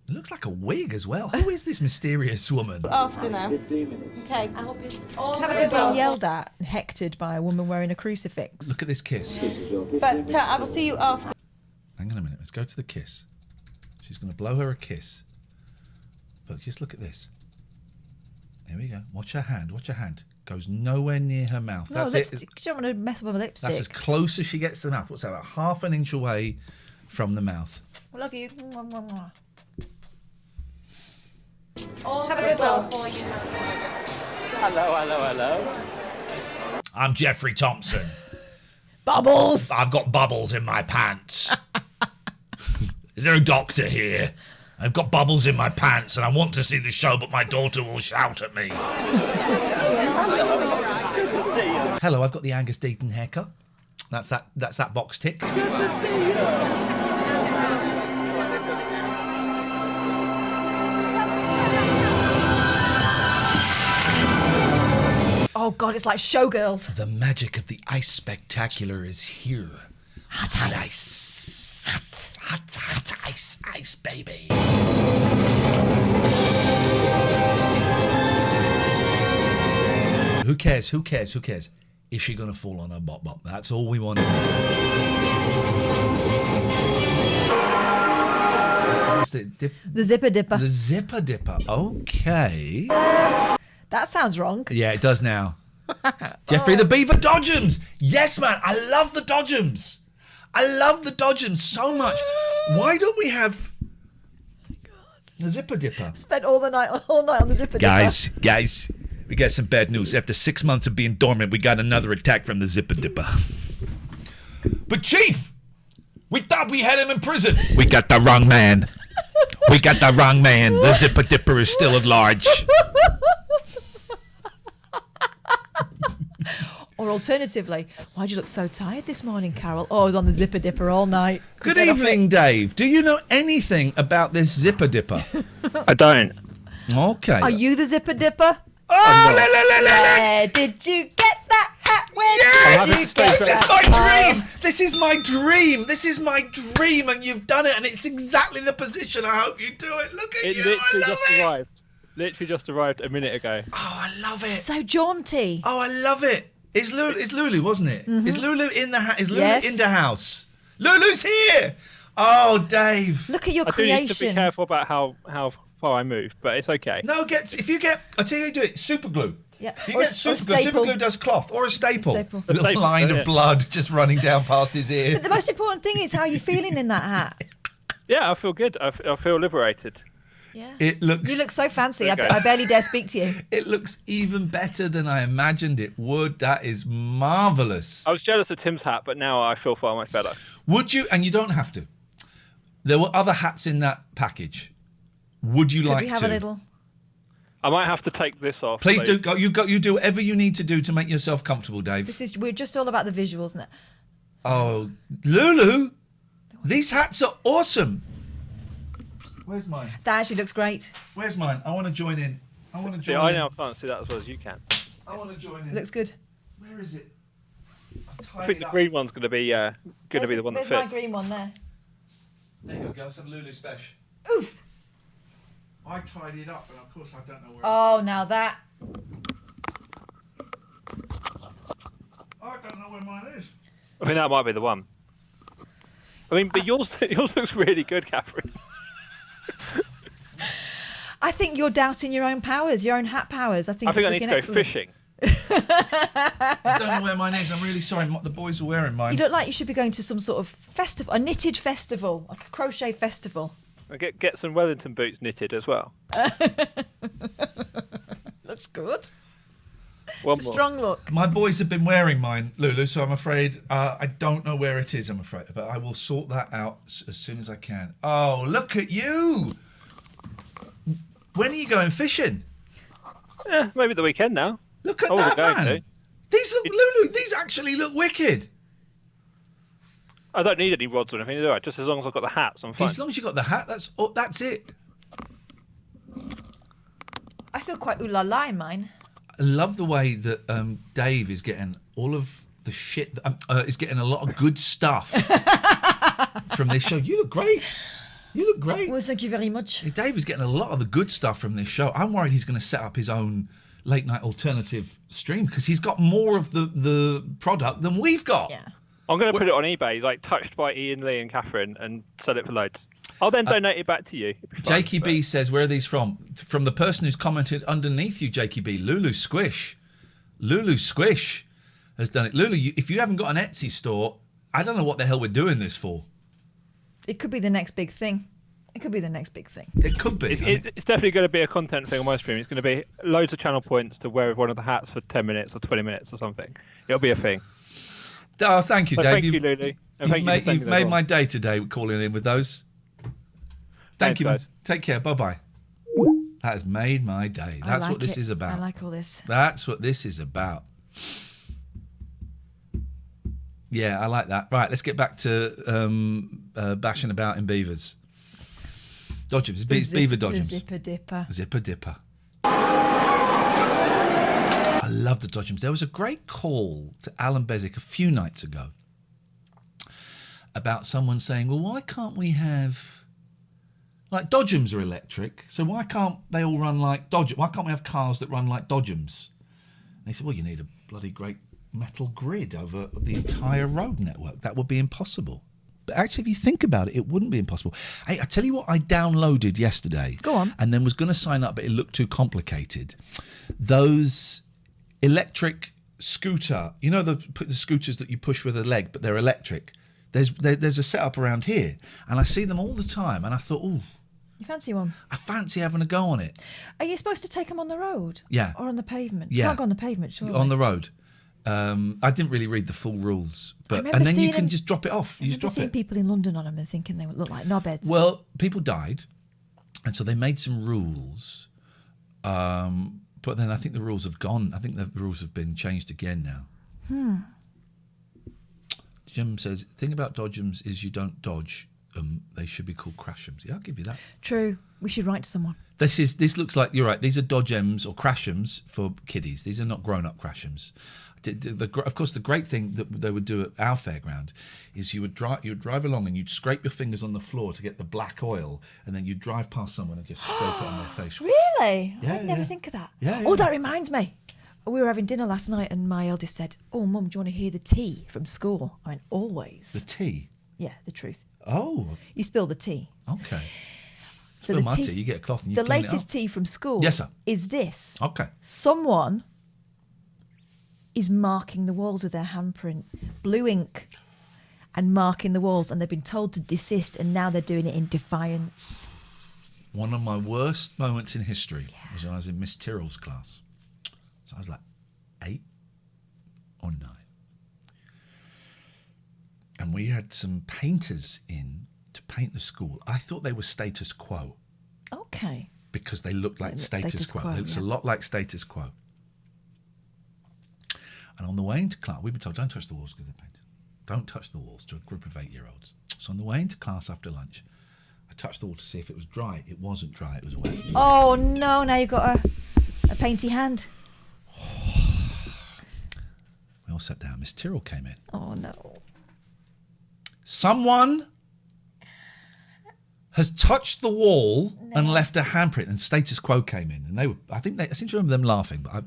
It looks like a wig as well. Who is this mysterious woman? After now. Okay. I hope you all Have a good being yelled at and hectored by a woman wearing a crucifix. Look at this kiss. But I will see you after. Hang on a minute. Let's go to the kiss. She's going to blow her a kiss. But just look at this. There we go. Watch her hand. Goes nowhere near her mouth. No, That's lipstick. it. You don't want to mess up her lipstick. That's as close as she gets to the mouth. What's that? About half an inch away from the mouth. I love you. Mwah, mwah, mwah. Have a good one. Hello. I'm Jeffrey Thompson. Bubbles. I've got bubbles in my pants. Is there a doctor here? I've got bubbles in my pants and I want to see the show, but my daughter will shout at me. Hello, I've got the Angus Deaton haircut. That's that box ticked. Good to see you. Oh God, it's like Showgirls. The magic of the ice spectacular is here. Hot ice. Hot ice, baby. Who cares? Is she going to fall on her bop? That's all we want to know. The Zipper Dipper. The Zipper Dipper. Okay. That sounds wrong. Yeah, it does now. Jeffrey the Beaver Dodgems. Yes, man. I love the Dodgems. So much. Why don't we have the Zipper Dipper? Spent all night on the Zipper Dipper. Guys, we got some bad news. After 6 months of being dormant, we got another attack from the Zipper Dipper. But Chief, we thought we had him in prison. We got the wrong man. The Zipper Dipper is still at large. Or alternatively, why'd you look so tired this morning, Carol? Oh, I was on the Zipper Dipper all night. Good evening, Dave. Do you know anything about this Zipper Dipper? I don't. Okay. Are you the Zipper Dipper? Oh, Where did you get that hat? This is my dream, and you've done it, and it's exactly the position I hope you do it. Look at It you. literally just arrived. Literally just arrived a minute ago. Oh, I love it. So jaunty. Oh, I love it. It's Lulu, wasn't it? Mm-hmm. Is Lulu in the house? Is Lulu Yes. in the house? Lulu's here. Oh, Dave. Look at your I do need to be creation. careful about how far I move, but it's okay. No, I'll tell you how you do it. Super glue. Yeah. If you get super glue, super glue does cloth or a staple. A Little staple, line yeah. of blood just running down past his ear. But the most important thing is how you're feeling in that hat. Yeah, I feel good. I feel liberated. Yeah. It looks. You look so fancy. Okay. I barely dare speak to you. It looks even better than I imagined it would. That is marvellous. I was jealous of Tim's hat, but now I feel far much better. Would you? And you don't have to. There were other hats in that package. Would you Could like we have to? a little? I might have to take this off. Please so- do. You do whatever you need to do to make yourself comfortable, Dave. We're just all about the visuals now. Oh, Lulu, these hats are awesome. Where's mine? That actually looks great. Where's mine? I want to join in. I want to See, join I in. now can't see that as well as you can. I want to join in. Looks good. Where is it? I think the green one's going to be the one that Where's my fits. green one there? There you go, some Lulu special. Oof. I tidied it up, and of course I don't know where. Oh, now that. I don't know where mine is. I think that might be the one. I mean, but yours looks really good, Catherine. I think you're doubting your own powers, your own hat powers. I think I it's need looking to go excellent. fishing. I don't know where mine is. I'm really sorry. The boys are wearing mine. You look like you should be going to some sort of festival, a knitted festival, like a crochet festival. And get some Wellington boots knitted as well. Looks good. One It's a more. strong look. My boys have been wearing mine, Lulu, so I'm afraid I don't know where it is, I'm afraid. But I will sort that out as soon as I can. Oh, look at you! When are you going fishing? Yeah, maybe the weekend now. Look at I wasn't that, going man! to. These look, Lulu, these actually look wicked. I don't need any rods or anything, do I? Just as long as I've got the hats, I'm fine. As long as you got the hat, that's it. I feel quite ooh la la in mine. I love the way that Dave is getting all of the shit. Is getting a lot of good stuff from this show. You look great. You look great. Well, thank you very much. Dave is getting a lot of the good stuff from this show. I'm worried he's going to set up his own late night alternative stream because he's got more of the product than we've got. Yeah. I'm going to put it on eBay, like touched by Iain, Lee, and Catherine, and sell it for loads. I'll then donate it back to you. Jakey B says, where are these from? From the person who's commented underneath you, Jakey B. Lulu Squish. Lulu Squish has done it. Lulu, if you haven't got an Etsy store, I don't know what the hell we're doing this for. It could be the next big thing. It could be the next big thing. It could be. It's definitely going to be a content thing on my stream. It's going to be loads of channel points to wear one of the hats for 10 minutes or 20 minutes or something. It'll be a thing. Oh, thank you, So Dave. thank you, Lulu. And thank you for sending You've those made on. my day today with calling in with those. Thank Thanks, you, man. guys. Take care. Bye-bye. That has made my day. I That's like what this it. is about. I like all this. That's what this is about. Yeah, I like that. Right, let's get back to bashing about in beavers. Dodgems, beaver The dodgems. zipper dipper. Zipper dipper. I love the dodgems. There was a great call to Alan Bezic a few nights ago about someone saying, well, why can't we have... Like, dodgems are electric, so why can't they all run like dodgems? Why can't we have cars that run like dodgems? And he said, well, you need a bloody great metal grid over the entire road network. That would be impossible. But actually, if you think about it, it wouldn't be impossible. Hey, I tell you what I downloaded yesterday. Go on. And then was going to sign up, but it looked too complicated. Those electric scooter, you know the scooters that you push with a leg, but they're electric. There's a setup around here, and I see them all the time, and I thought, ooh, You fancy one? I fancy having a go on it. Are you supposed to take them on the road? Yeah. Or on the pavement? Yeah. You can't go on the pavement, surely. On the road. I didn't really read the full rules, but remember and then you seeing can them- just drop it off. You just drop seeing it. people in London on them and thinking they would look like knobheads. Well, people died, and so they made some rules. But then I think the rules have gone. I think the rules have been changed again now. Jim says, the thing about dodgems is you don't dodge them. They should be called crashums. Yeah, I'll give you that. True. We should write to someone. This looks like, you're right, these are dodgems or crashums for kiddies. These are not grown-up crashums. Of course, the great thing that they would do at our fairground is you would drive along and you'd scrape your fingers on the floor to get the black oil, and then you'd drive past someone and just scrape it on their face. Really? Yeah, I'd never yeah. think of that. Yeah, Oh, yeah. that reminds me. We were having dinner last night and my eldest said, oh, Mum, do you want to hear the tea from school? I went, always. The tea? Yeah, the truth. Oh. You spill the tea. Okay. So Spill my tea, you get a cloth and you the clean it latest up. tea from school Yes, sir. is this. Okay. Someone is marking the walls with their handprint, blue ink, and marking the walls, and they've been told to desist, and now they're doing it in defiance. One of my worst moments in history was when I was in Miss Tyrrell's class. So I was like 8 or 9. And we had some painters in to paint the school. I thought they were status quo. Okay. Because they looked like status quo. It looks a lot like status quo. And on the way into class, we've been told, don't touch the walls because they're painted. Don't touch the walls, to a group of 8-year-olds. So on the way into class after lunch, I touched the wall to see if it was dry. It wasn't dry, it was wet. Oh no, now you've got a painty hand. We all sat down. Miss Tyrrell came in. Oh no. Someone has touched the wall and left a handprint, and status quo came in. And I seem to remember them laughing, but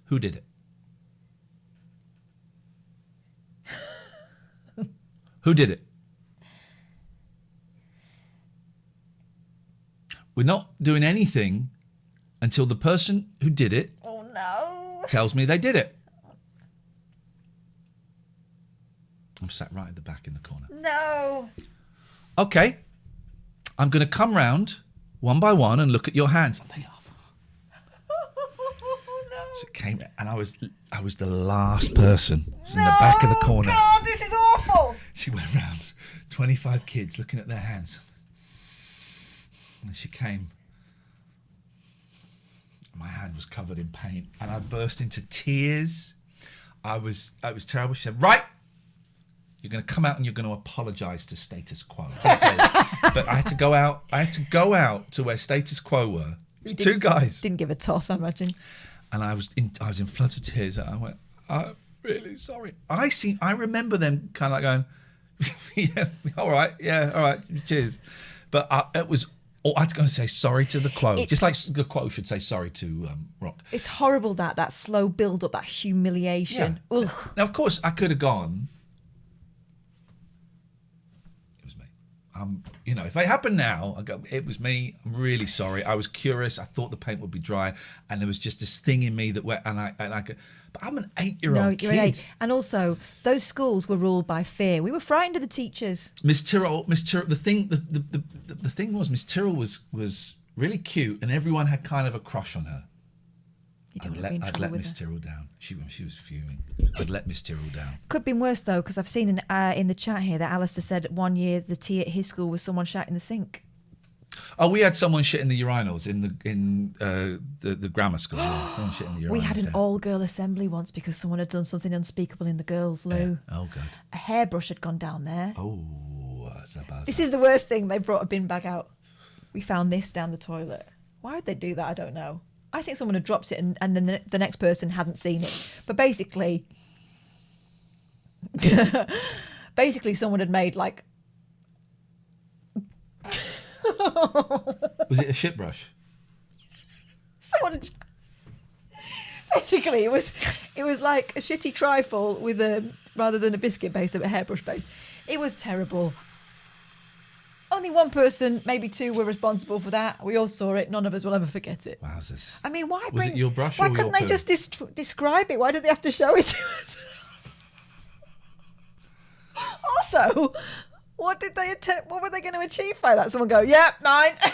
who did it? Who did it? We're not doing anything until the person who did it tells me they did it. I'm sat right at the back in the corner. No. Okay, I'm going to come round one by one and look at your hands. So it came, and I was the last person. I was in the back of the corner. God, this is awful. She went round, 25 kids looking at their hands. And she came. My hand was covered in paint, and I burst into tears. I was terrible. She said, "Right, you're going to come out and you're going to apologise to status quo." But I had to go out. I had to go out to where status quo were. Two guys didn't give a toss, I imagine. And I was in floods of tears. And I went, "I'm really sorry." I remember them kind of like going, "Yeah, all right, cheers." But it was. I had to go and say sorry to the quo, just like the quo should say sorry to Rock. It's horrible that slow build up, that humiliation. Yeah. Ugh. Now, of course, I could have gone. It was me. If it happened now, I go. It was me. I'm really sorry. I was curious. I thought the paint would be dry, and there was just this thing in me that went. And I could. But I'm an 8-year-old kid. You're 8. And also, those schools were ruled by fear. We were frightened of the teachers. Miss Tyrrell. The thing was, Miss Tyrrell was really cute, and everyone had kind of a crush on her. I'd let Miss Tyrrell down. She was fuming. I'd let Miss Tyrrell down. Could have been worse though, because I've seen in the chat here that Alistair said one year the tea at his school was someone shouting in the sink. Oh, we had someone shit in the urinals in the grammar school. Someone shit in the urinals. We had an all-girl assembly once because someone had done something unspeakable in the girls' loo. Yeah. Oh, God. A hairbrush had gone down there. Oh, that's that bad. This is the worst thing. They brought a bin bag out. We found this down the toilet. Why would they do that? I don't know. I think someone had dropped it and then the next person hadn't seen it. But basically someone had made like... Was it a shit brush? Basically, it was like a shitty trifle with rather than a biscuit base, a hairbrush base. It was terrible. Only one person, maybe two, were responsible for that. We all saw it. None of us will ever forget it. Wowzers. I mean, why Was it your brush Why or couldn't your they poo? just describe it? Why did they have to show it to us? Also, what did they attempt? What were they going to achieve by that? Someone go, "Yep, 9." No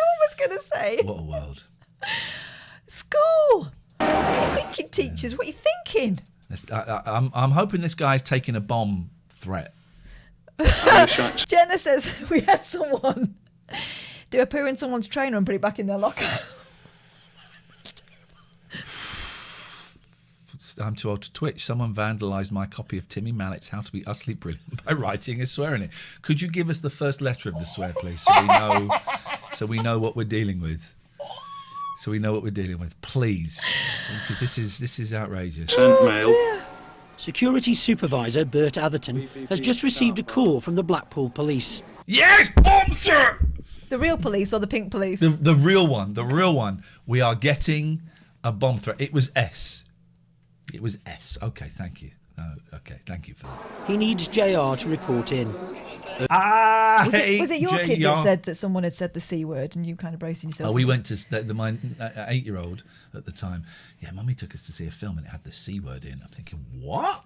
one was going to say. What a world. School. What are you thinking, teachers? What are you thinking? I'm hoping this guy's taking a bomb threat. Jenna says we had someone do a poo in someone's trainer and put it back in their locker. I'm too old to twitch. Someone vandalised my copy of Timmy Mallett's How to Be Utterly Brilliant by writing a swear in it. Could you give us the first letter of the swear, please, so we know what we're dealing with? So we know what we're dealing with, please, because this is outrageous. Sent mail. Security supervisor Bert Atherton has just received a call from the Blackpool police. Yes, bomb threat! The real police or the pink police? The real one. We are getting a bomb threat. It was S. Okay, thank you. Oh, okay, thank you for that. He needs JR to report in. Was it your kid that said that someone had said the C word and you kind of bracing yourself? Oh, we went to my 8-year-old at the time. Yeah, Mummy took us to see a film and it had the C word in. I'm thinking, what?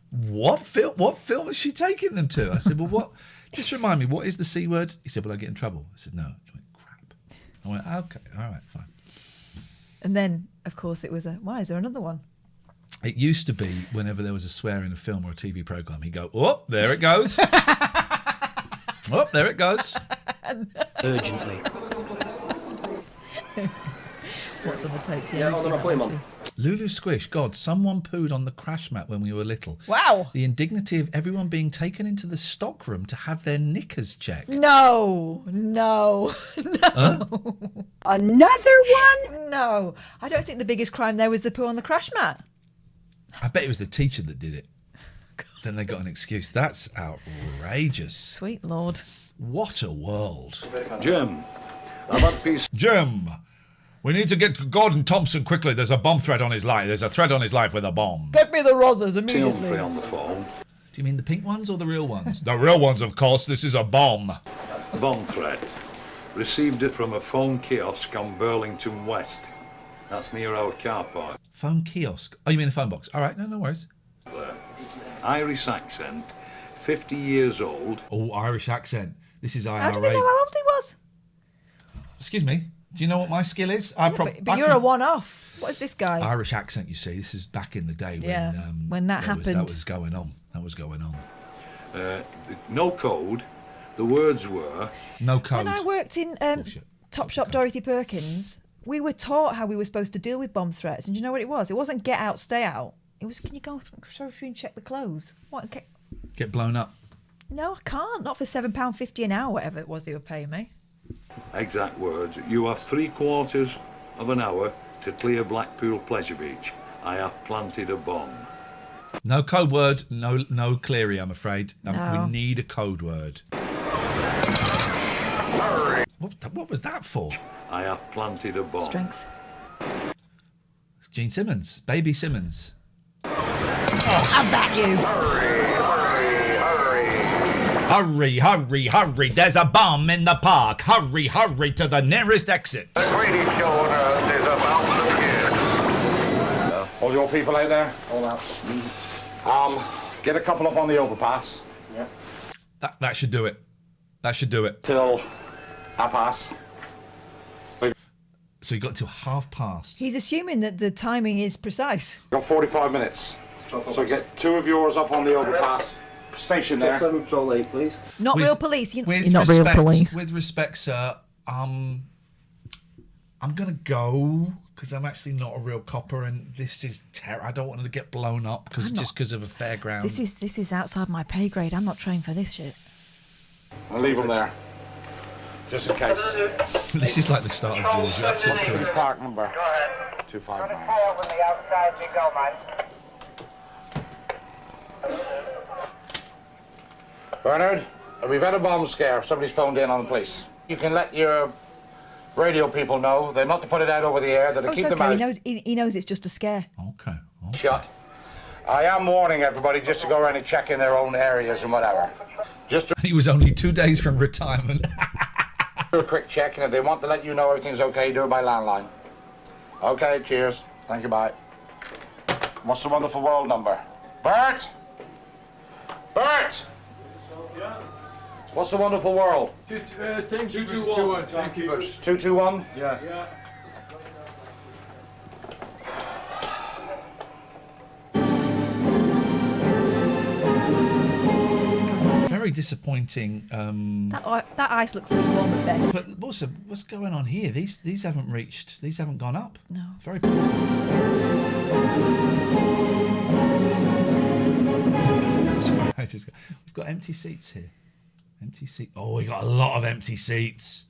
What film is she taking them to? I said, well, what? Just remind me, what is the C word? He said, will I get in trouble? I said, no. He went, crap. I went, okay, all right, fine. And then, of course, it was why is there another one? It used to be whenever there was a swear in a film or a TV programme, he'd go, oh, there it goes. Oh, there it goes. Urgently. What's on the tape? Yeah, hold on, I'll put him on. Lulu Squish, God, someone pooed on the crash mat when we were little. Wow. The indignity of everyone being taken into the stockroom to have their knickers checked. No. Huh? Another one? No. I don't think the biggest crime there was the poo on the crash mat. I bet it was the teacher that did it. Then they got an excuse. That's outrageous. Sweet Lord. What a world. Jim, about piece. Jim, we need to get to Gordon Thompson quickly. There's a bomb threat on his life. There's a threat on his life with a bomb. Get me the Rozzers immediately. Humphrey on the phone. Do you mean the pink ones or the real ones? The real ones, of course. This is a bomb. Bomb threat. Received it from a phone kiosk on Burlington West. That's near our car park. Phone kiosk? Oh, you mean a phone box? All right, no worries. Irish accent, 50 years old. Oh, Irish accent. This is IRA. How do they know how old he was? Excuse me. Do you know what my skill is? But you're a one-off. What is this guy? Irish accent, you see. This is back in the day when that happened. That was going on. No code. The words were... No code. When I worked in Topshop Dorothy Perkins, we were taught how we were supposed to deal with bomb threats. And do you know what it was? It wasn't get out, stay out. It was, can you go through and check the clothes? What? Okay. Get blown up. No, I can't. Not for £7.50 an hour, whatever it was they were paying me. Exact words. You have 3/4 of an hour to clear Blackpool Pleasure Beach. I have planted a bomb. No code word, no Cleary, I'm afraid. No. We need a code word. What was that for? I have planted a bomb. Strength. It's Gene Simmons. Baby Simmons. Have that, you. Hurry. There's a bomb in the park. Hurry to the nearest exit. All your people out there, all out. Get a couple up on the overpass. Yeah. That should do it. Till 1:30. So you got till 1:30. He's assuming that the timing is precise. Got 45 minutes. So get 2 of yours up on the overpass station there. 7 patrol 8, please. Not real police. You're With not respect, real police. With respect, sir, I'm going to go because I'm actually not a real copper and this is I don't want to get blown up because of a fairground. This is outside my pay grade. I'm not trained for this shit. I'll leave them there. Just in case. This is like the start of Jules. You're absolutely correct. Park number 259. Bernard, we've had a bomb scare. Somebody's phoned in on the police. You can let your radio people know. They're not to put it out over the air. They're to keep them out. He knows it's just a scare. Okay. Shut. I am warning everybody just to go around and check in their own areas and whatever. He was only 2 days from retirement. Do a quick check, and if they want to let you know everything's okay, do it by landline. Okay, cheers. Thank you, bye. What's the wonderful world number? Bert! What's the wonderful world? 221. Thank you. 221? Yeah. Very disappointing. That ice looks lukewarm at best. But also, what's going on here? These haven't gone up. No. Very poor. Sorry, we've got empty seats here. Empty seat. Oh, we got a lot of empty seats.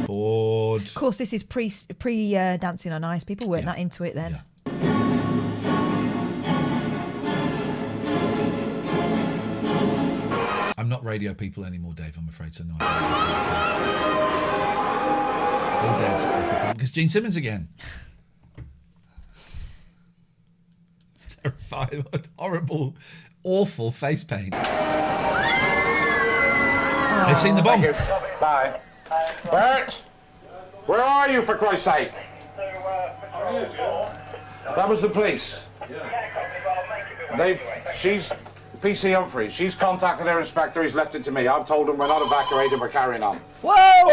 Bored. Of course, this is pre Dancing on Ice. People weren't that into it then. Yeah. I'm not radio people anymore, Dave, I'm afraid, so no. All dead. Because Gene Simmons again. terrifying. What horrible, awful face paint. They've seen the bomb. Bye. Bert! Where are you, for Christ's sake? That was the police. She's PC Humphreys. She's contacted her inspector. He's left it to me. I've told him we're not evacuating. We're carrying on. Whoa!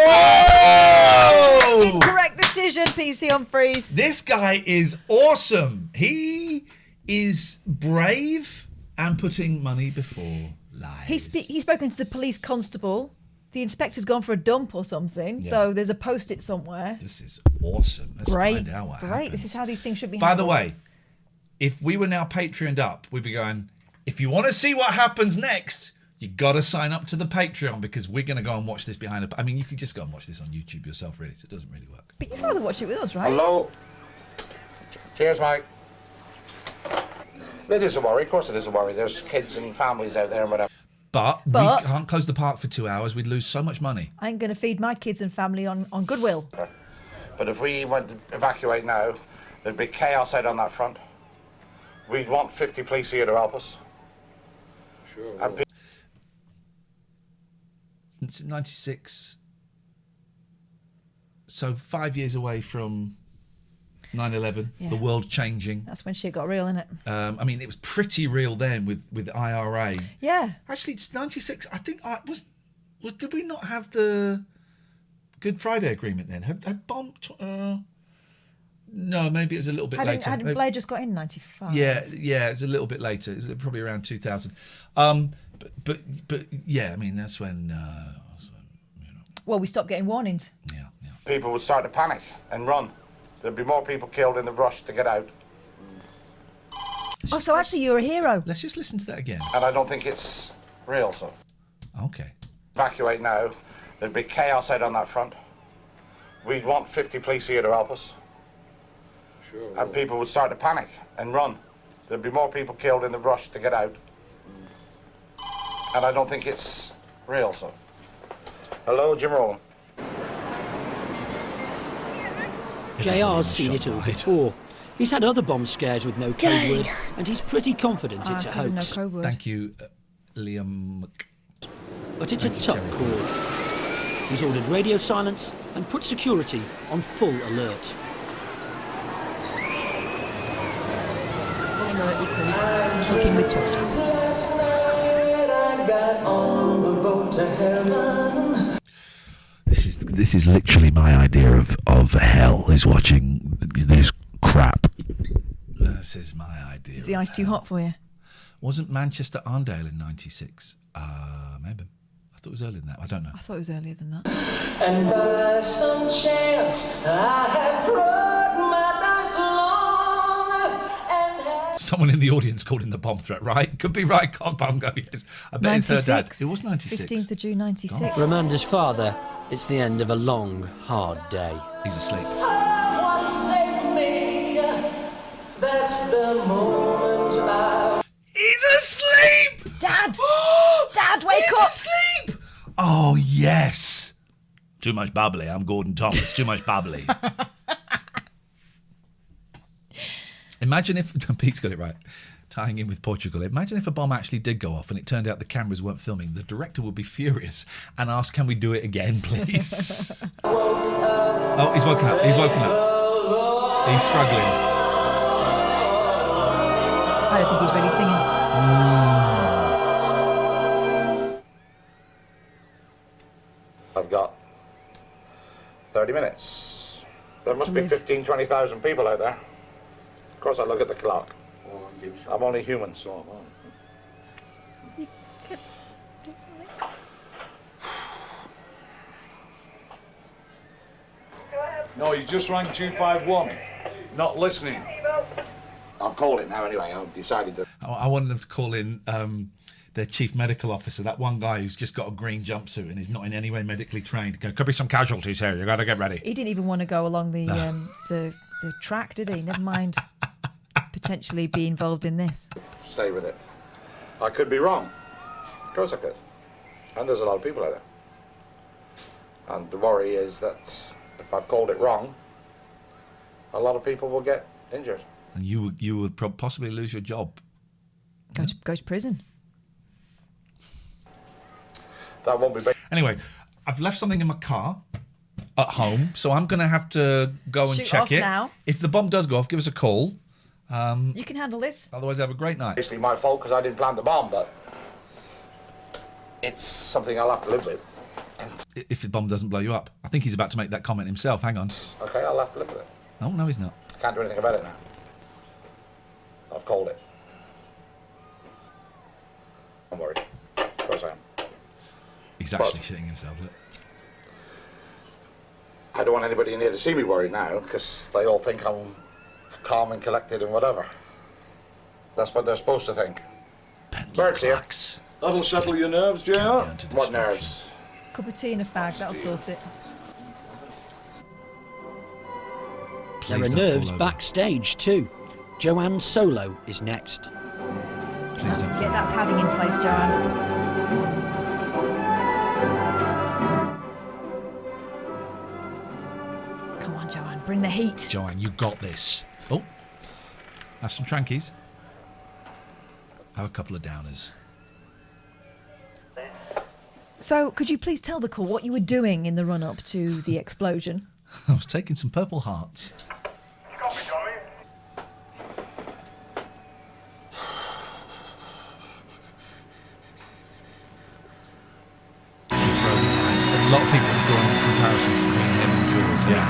Incorrect decision, PC Humphreys. This guy is awesome. He is brave and putting money before lives. He's spoken to the police constable. The inspector's gone for a dump or something. Yeah. So there's a post-it somewhere. This is awesome. Let's find out what happens. This is how these things should be By handled. the way, if we were now Patreoned up, we'd be going, if you want to see what happens next, you got to sign up to the Patreon because we're going to go and watch this behind I mean, you could just go and watch this on YouTube yourself, really. So it doesn't really work. But you'd rather watch it with us, right? Hello. Cheers, mate. It is a worry. Of course it is a worry. There's kids and families out there and whatever. But we can't close the park for 2 hours. We'd lose so much money. I ain't going to feed my kids and family on goodwill. But if we went to evacuate now, there'd be chaos out on that front. We'd want 50 police here to help us. Sure. And It's 96. So 5 years away from 9/11, Yeah. the world changing. That's when shit got real, innit? I mean, it was pretty real then with IRA. Yeah. Actually, it's 96. I think did we not have the Good Friday Agreement then? Had bomb? No, maybe it was a little bit later. Hadn't Blair just got in 95? Yeah, it was a little bit later. It was probably around 2000. But yeah, I mean that's when. Well, we stopped getting warnings. people would start to panic and run. There'd be more people killed in the rush to get out. Oh, so actually you're a hero. Let's just listen to that again. And I don't think it's real, so. Okay. Evacuate now. There'd be chaos out on that front. We'd want 50 police here to help us. Sure. And people would start to panic and run. There'd be more people killed in the rush to get out. And I don't think it's real, so. Hello, Jim Rowan. JR's seen it all before. He's had other bomb scares with no code word, and he's pretty confident it's a hoax. Thank you, Liam. But it's a tough call. He's ordered radio silence and put security on full alert. Full alert equals looking with torches. This is literally my idea of hell, is watching this crap. This is my idea. Is the ice too hot for you? Wasn't Manchester Arndale in '96? Maybe. I thought it was earlier than that. I don't know. I thought it was earlier than that. And by some chance, I had brought my dice along and had... Someone in the audience called in the bomb threat, right? Could be right, Cock Bongo, yes. I bet it's her dad. It was 96. 15th of June 96. For Amanda's father, it's the end of a long, hard day. He's asleep. Someone save me. That's the moment I... He's asleep! Dad! Dad, wake up! He's asleep! Oh, yes. Too much bubbly. I'm Gordon Thomas. Too much bubbly. Imagine if... Pete's got it right. Tying in with Portugal. Imagine if a bomb actually did go off and it turned out the cameras weren't filming. The director would be furious and ask, can we do it again, please? Oh, he's woken up. He's woken up. He's struggling. I don't think he's really singing. I've got 30 minutes. There must be 15, 20,000 people out there. Of course, I look at the clock. I'm only human, so am I. You could do something. No, he's just rang 251. Not listening. I've called it now anyway. I've decided to. I wanted them to call in their chief medical officer, that one guy who's just got a green jumpsuit and is not in any way medically trained. Could be some casualties here. You got to get ready. He didn't even want to go along the track, did he? Never mind potentially be involved in this. Stay with it. I could be wrong. Of course I could. And there's a lot of people out there. And the worry is that if I've called it wrong, a lot of people will get injured. And you would possibly lose your job. Go to prison. That won't be big. Anyway, I've left something in my car at home, so I'm going to have to go and Shoot check off it. now. If the bomb does go off, give us a call. You can handle this. Otherwise, have a great night. Basically my fault because I didn't plant the bomb, but it's something I'll have to live with. If the bomb doesn't blow you up. I think he's about to make that comment himself. Hang on. Okay, I'll have to live with it. Oh, no, he's not. Can't do anything about it now. I've called it. Don't worry. Of course I am. He's actually shitting himself. Look. I don't want anybody in here to see me worried now, because they all think I'm calm and collected and whatever. That's what they're supposed to think. Bert's here. That'll settle your nerves, JR. What nerves? Cup of tea and a fag, that'll sort it. There are nerves backstage too. Joanne's solo is next. Please don't. Get that padding in place, Joanne. Come on, Joanne, bring the heat. Joanne, you got this. Oh, have some trankies. Have a couple of downers. So, could you please tell the call what you were doing in the run-up to the explosion? I was taking some Purple Hearts. A lot of people are drawing comparisons between him and Jules. Yeah.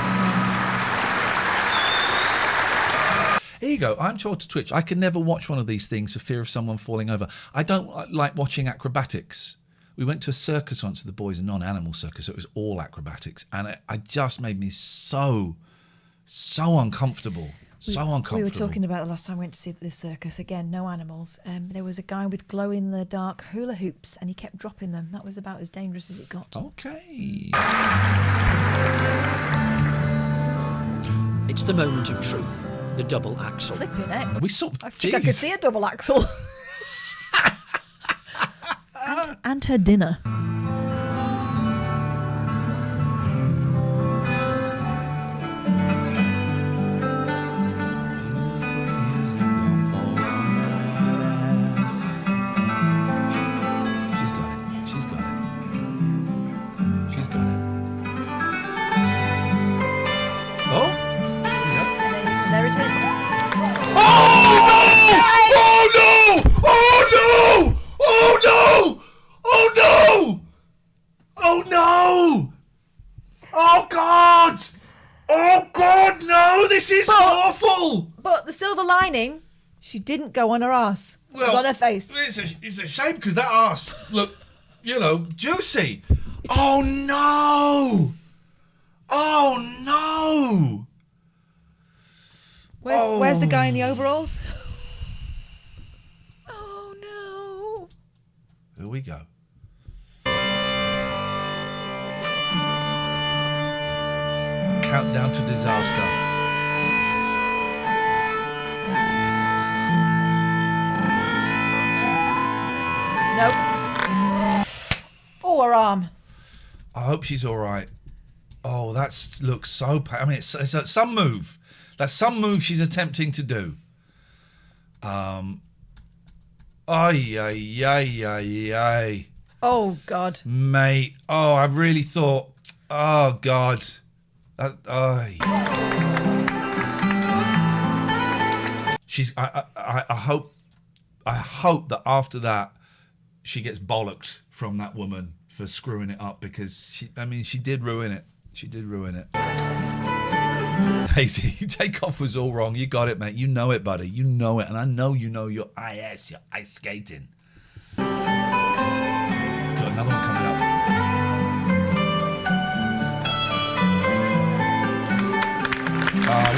Here you go. I'm told to Twitch. I can never watch one of these things for fear of someone falling over. I don't like watching acrobatics. We went to a circus once with the boys, a non-animal circus, so it was all acrobatics, and it just made me so uncomfortable. So uncomfortable. We were talking about the last time we went to see the circus. Again, no animals. There was a guy with glow-in-the-dark hula hoops, and he kept dropping them. That was about as dangerous as it got. Okay. It's the moment of truth. The double axel. Flipping it. We saw. I think I could see a double axel. and her dinner. But the silver lining, she didn't go on her ass. It was on her face. It's a shame because that ass looked, juicy. Oh no! Oh no! Where's the guy in the overalls? Oh no! Here we go. Countdown to disaster. Nope. Oh, her arm. I hope she's all right. Oh, that looks so... I mean, it's some move. That's some move she's attempting to do. Ay. Oh, God. Mate. Oh, I really thought... Oh, God. She's... I hope that after that, she gets bollocked from that woman for screwing it up, because she did ruin it. She did ruin it. Hazy, takeoff was all wrong. You got it, mate. You know it, buddy. You know it. And I know you know your IS, your ice skating. Got another one coming up.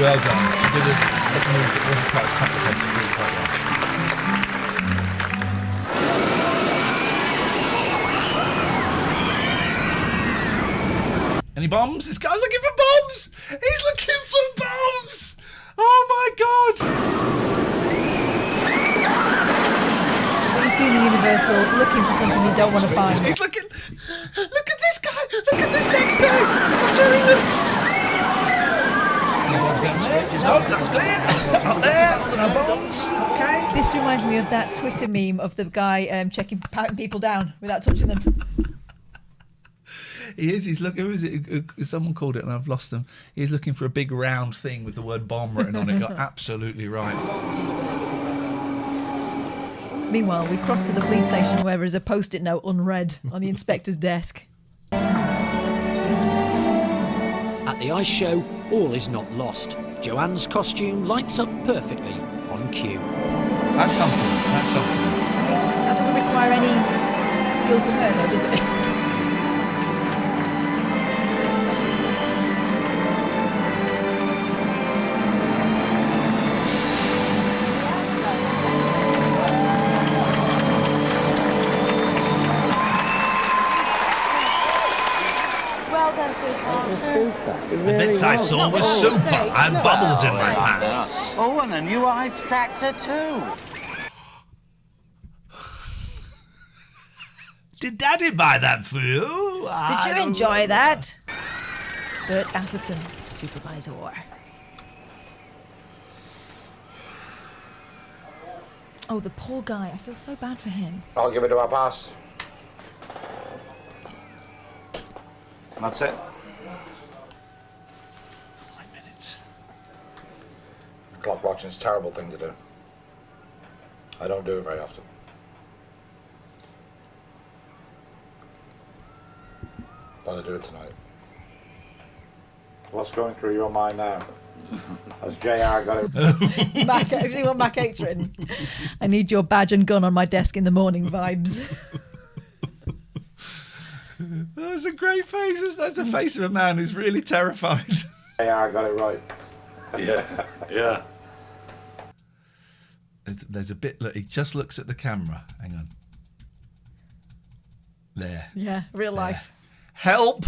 Well done. She did a move that wasn't quite as complicated. She did it quite well. Any bombs? This guy's looking for bombs! He's looking for bombs! Oh my God! He's doing the universal, looking for something you don't want to find. He's looking... Look at this guy! Look at this next guy! Watch how he looks! No, that's clear. Not there. No bombs. Okay. This reminds me of that Twitter meme of the guy patting people down without touching them. He is. He's looking. Who is it? Someone called it, and I've lost them. He's looking for a big round thing with the word bomb written on it. You're absolutely right. Meanwhile, we cross to the police station where there is a post-it note unread on the inspector's desk. At the ice show, all is not lost. Joanne's costume lights up perfectly on cue. That's something. That's something. That doesn't require any skill from her, though, does it? Well done, sweetheart. It was super. It The really bits I was. saw was super. I had bubbles in my pants. Oh, and a new ice tractor too. Did Daddy buy that for you? Did you enjoy that? Bert Atherton, supervisor. Oh, the poor guy. I feel so bad for him. I'll give it to our pass. That's it. 5 minutes. Clock watching's a terrible thing to do. I don't do it very often. But I do it tonight. What's going through your mind now? Has JR got it? Mac, see what Mac 8's written? I need your badge and gun on my desk in the morning vibes. That's a great face. That's the face of a man who's really terrified. JR got it right. Yeah, yeah. There's a bit. Look, he just looks at the camera. Hang on. There. Yeah, real life. Help!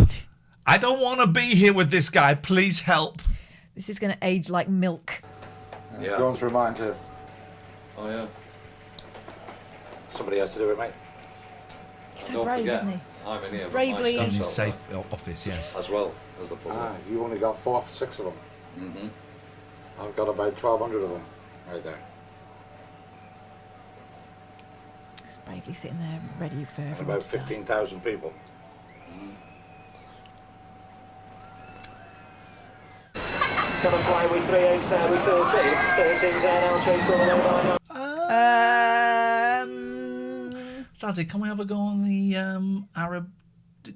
I don't want to be here with this guy. Please help. This is going to age like milk. It's going through mine too. Oh, yeah. Somebody has to do it, mate. He's so brave, isn't he? I'm in here. Bravely. In his safe office, yes. As well as the public. You've only got 6 of them. Mm-hmm. I've got about 1,200 of them right there. He's bravely sitting there ready for And everyone about to die. 15,000 people. Sazzy, can we have a go on the Arab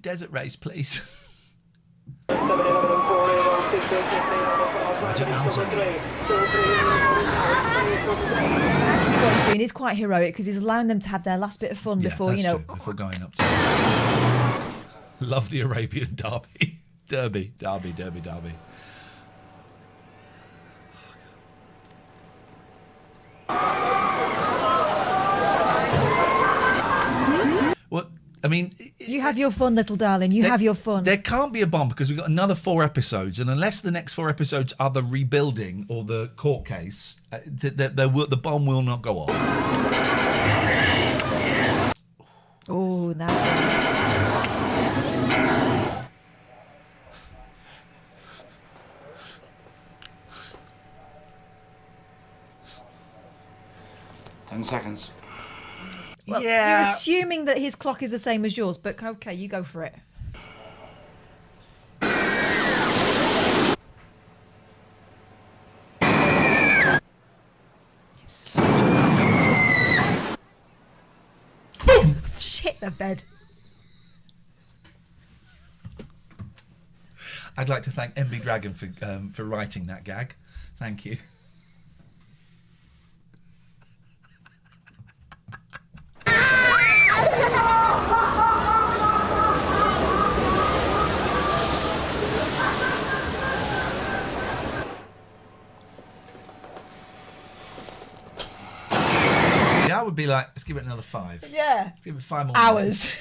desert race, please? Magic Mountain. Actually, what he's doing is quite heroic because he's allowing them to have their last bit of fun before, that's you know. true, before going up to. Love the Arabian Derby. Derby. What? I mean, You have your fun, little darling. You have your fun. there can't be a bomb because we've got another 4 episodes, and unless the next 4 episodes are the rebuilding or the court case, the bomb will not go off. Oh, that. 10 seconds. Well, you're assuming that his clock is the same as yours, but okay, you go for it. It's so boom! Shit, the bed. I'd like to thank MB Dragon for writing that gag. Thank you. I would be like, let's give it another 5. Yeah. Let's give it 5 more hours.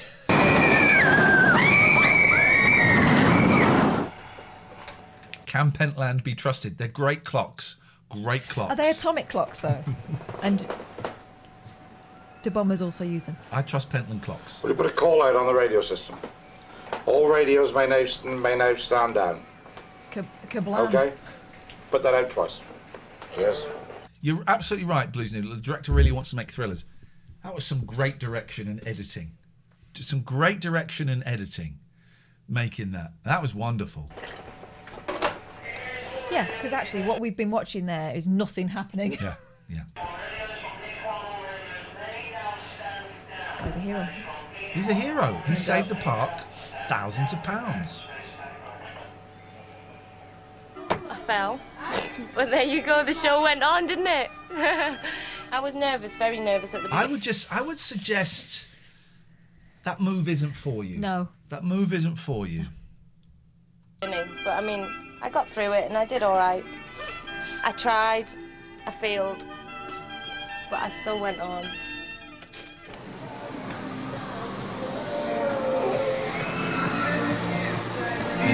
Can Pentland be trusted? They're great clocks. Great clocks. Are they atomic clocks, though? And do bombers also use them? I trust Pentland clocks. Will you put a call out on the radio system? All radios may now stand down. Kablam. Okay? Put that out to us. Yes. You're absolutely right, Blues Noodle. The director really wants to make thrillers. That was some great direction and editing. Just some great direction and editing. Making that. That was wonderful. Yeah, because actually what we've been watching there is nothing happening. Yeah, yeah. This guy's a hero. He's a hero. He saved the park thousands of pounds. I fell. But there you go, the show went on, didn't it? I was nervous, very nervous at the beginning. I would suggest that move isn't for you. No. That move isn't for you. But I mean, I got through it and I did all right. I tried, I failed, but I still went on.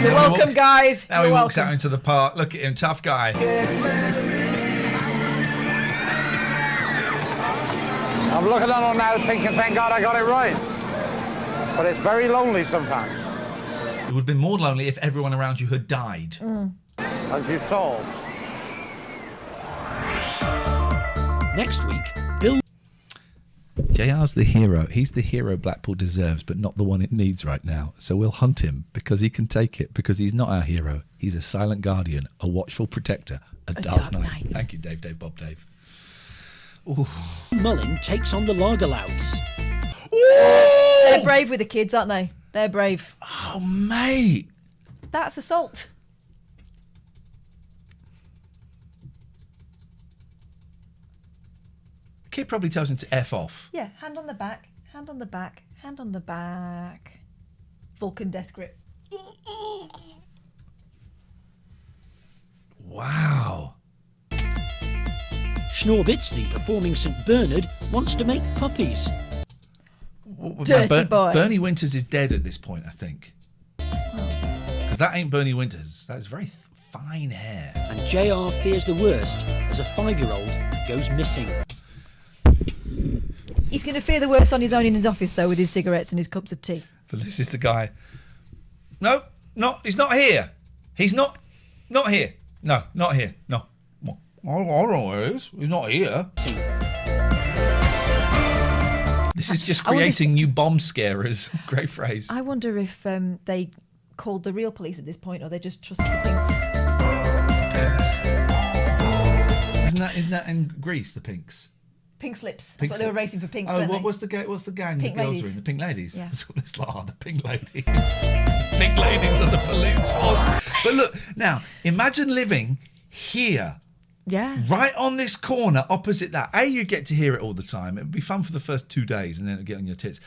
You're welcome, guys. Now You're he walks welcome. out into the park. Look at him, tough guy. I'm looking on now thinking, thank God I got it right. But it's very lonely sometimes. It would have been more lonely if everyone around you had died. As you saw. Next week, Bill... JR's the hero. He's the hero Blackpool deserves, but not the one it needs right now. So we'll hunt him because he can take it, because he's not our hero. He's a silent guardian, a watchful protector, a dark knight. Thank you, Dave, Bob, Dave. Ooh. Mullin takes on the Lager Louds. They're brave with the kids, aren't they? They're brave. Oh, mate. That's assault. The kid probably tells him to F off. Yeah, hand on the back, hand on the back, hand on the back. Vulcan death grip. Wow. Schnorbitz, the performing St Bernard, wants to make puppies. Dirty boy. Bernie Winters is dead at this point, I think. Because that ain't Bernie Winters. That's very fine hair. And JR fears the worst as a 5-year-old goes missing. He's going to fear the worst on his own in his office, though, with his cigarettes and his cups of tea. But this is the guy. No, he's not here. He's not here. No, not here. No. I don't know where he is. He's not here. This is just creating new bomb scarers. Great phrase. I wonder if they called the real police at this point, or they just trusted the Pinks. Isn't that in Greece, the Pinks? Pink slips. Pink That's what they were racing for Pinks, Oh, weren't they? what's the gang Pink the girls ladies. are in? The Pink Ladies? Yeah. That's what it's like. The Pink Ladies. Pink Ladies are the police force. But look, now, imagine living here. Yeah. Right on this corner, opposite that. You get to hear it all the time. It would be fun for the first 2 days, and then it'll get on your tits.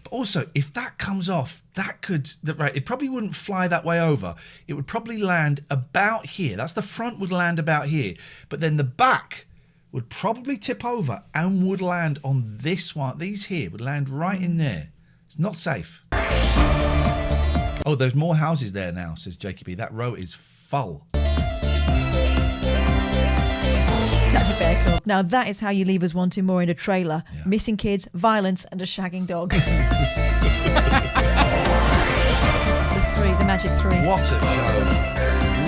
But also, if that comes off, it probably wouldn't fly that way over. It would probably land about here. That's the front would land about here. But then the back would probably tip over and would land on this one. These here would land right in there. It's not safe. Oh, there's more houses there now, says Jakey B. That row is full. Tactic Bear Club. Now that is how you leave us wanting more in a trailer. Yeah. Missing kids, violence, and a shagging dog. The magic three. What a show.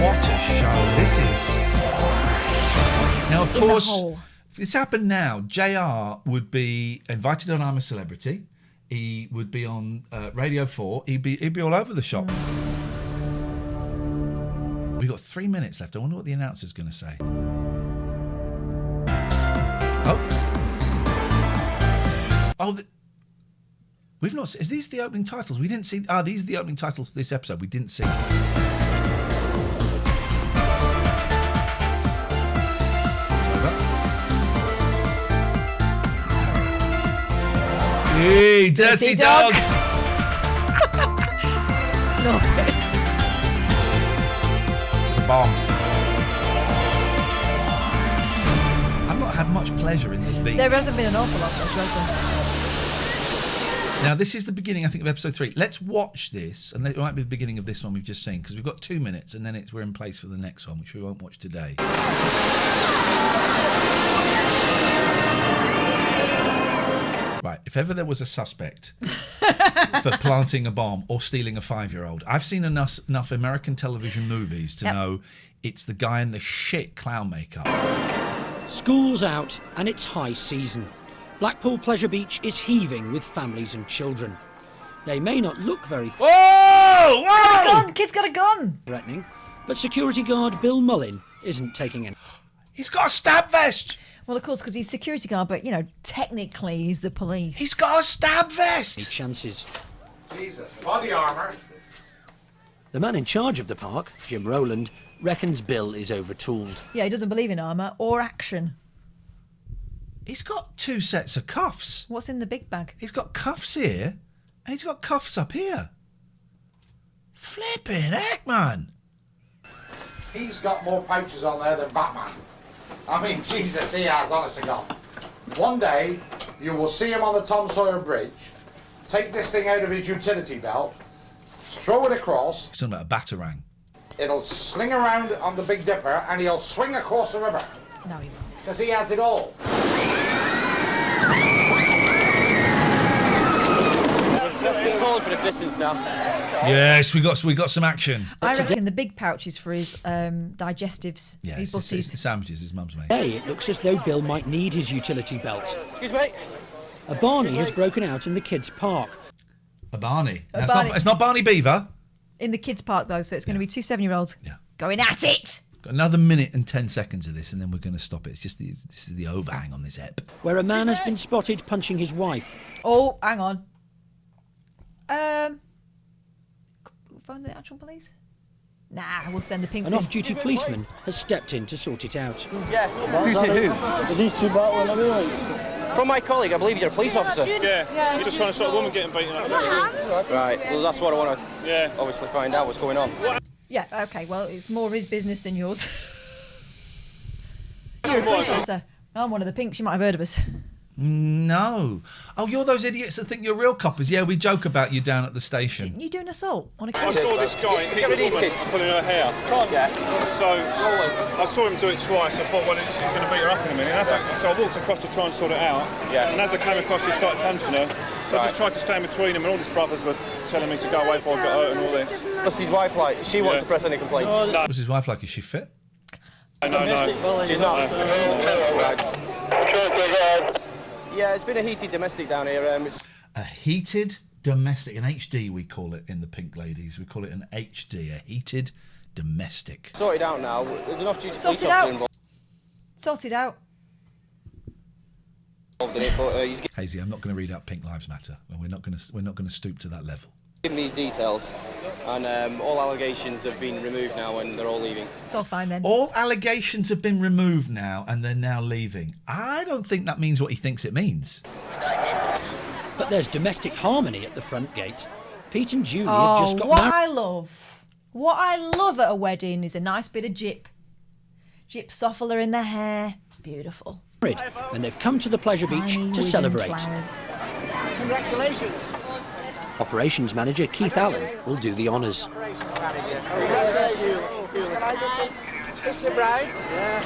What a show. This is... Now, of course, if this happened now, JR would be invited on I'm a Celebrity. He would be on Radio 4. He'd be all over the shop. We've got 3 minutes left. I wonder what the announcer's going to say. We've not. Is these the opening titles? We didn't see. These are the opening titles of this episode. We didn't see. Hey, dirty dog! No, Bomb. I've not had much pleasure in this beat. There hasn't been an awful lot, has there? Now, this is the beginning, I think, of episode 3. Let's watch this, and it might be the beginning of this one we've just seen, because we've got 2 minutes, and then we're in place for the next one, which we won't watch today. Right, if ever there was a suspect for planting a bomb or stealing a 5-year-old. I've seen enough American television movies to know it's the guy in the shit clown makeup. School's out and it's high season. Blackpool Pleasure Beach is heaving with families and children. They may not look very Kid's got a gun! threatening, but security guard Bill Mullin isn't taking any. He's got a stab vest! Well, of course, because he's security guard, but, technically he's the police. He's got a stab vest! Chances. Jesus, body armour. The man in charge of the park, Jim Rowland, reckons Bill is overtooled. Yeah, he doesn't believe in armour or action. He's got 2 sets of cuffs. What's in the big bag? He's got cuffs here, and he's got cuffs up here. Flipping heck, man. He's got more pouches on there than Batman. I mean, Jesus, he has, honest to God. One day, you will see him on the Tom Sawyer Bridge, take this thing out of his utility belt, throw it across. He's talking about a batarang. It'll sling around on the Big Dipper, and he'll swing across the river. No, he won't. Because he has it all. He's calling for assistance now. Yes, we got some action. I reckon the big pouch is for his digestives. Yeah, his it's the sandwiches his mum's made. Today, it looks as though Bill might need his utility belt. Excuse me. A Barney has broken out in the kids' park. A Barney? Barney. It's not Barney Beaver. In the kids' park, though, so it's going to be 2 7-year-olds going at it. Got another minute and 10 seconds of this, and then we're going to stop it. It's just this is the overhang on this ep. Where a man has been spotted punching his wife. Oh, hang on. Phone the actual police? Nah, we'll send the pinks An in. off-duty policeman has stepped in to sort it out. Yeah. Who's it who? Are these 2 battling anyway? From my colleague, I believe you're a police officer. Yeah. We're just trying to stop a woman getting beaten up. Right, well, that's what I want to obviously find out what's going on. Yeah, okay, well, it's more his business than yours. You're a police officer. I'm one of the pinks, you might have heard of us. No. Oh, you're those idiots that think you're real coppers. Yeah, we joke about you down at the station. Didn't you do an assault on a I saw this guy hit the woman pulling her hair. So I saw him do it twice. I thought, well, he's going to beat her up in a minute. So I walked across to try and sort it out. Yeah. And as I came across, he started punching her. So I just tried to stand between him, and all his brothers were telling me to go away before I got hurt and all this. What's his wife like? She wanted to press any complaints? No. What's his wife like? Is she fit? No. She's not. Yeah, it's been a heated domestic down here. A heated domestic, an HD we call it in the Pink Ladies. We call it an HD, a heated domestic. Sorted out now. There's an off-duty police Sorted officer out. involved Sorted out. in it, but he's Hazy, I'm not going to read out Pink Lives Matter, and we're not going to stoop to that level. given these details, and all allegations have been removed now, and they're all leaving. It's all fine then. All allegations have been removed now, and they're now leaving. I don't think that means what he thinks it means. But there's domestic harmony at the front gate. Pete and Julie have just got what married. What I love at a wedding is a nice bit of gypsophila in their hair. Beautiful. And they've come to the Pleasure Beach Tiny to wizened celebrate. flowers. Congratulations. Operations manager Keith Allen will do the honours. Congratulations. Can I get a kiss the bride? Yeah.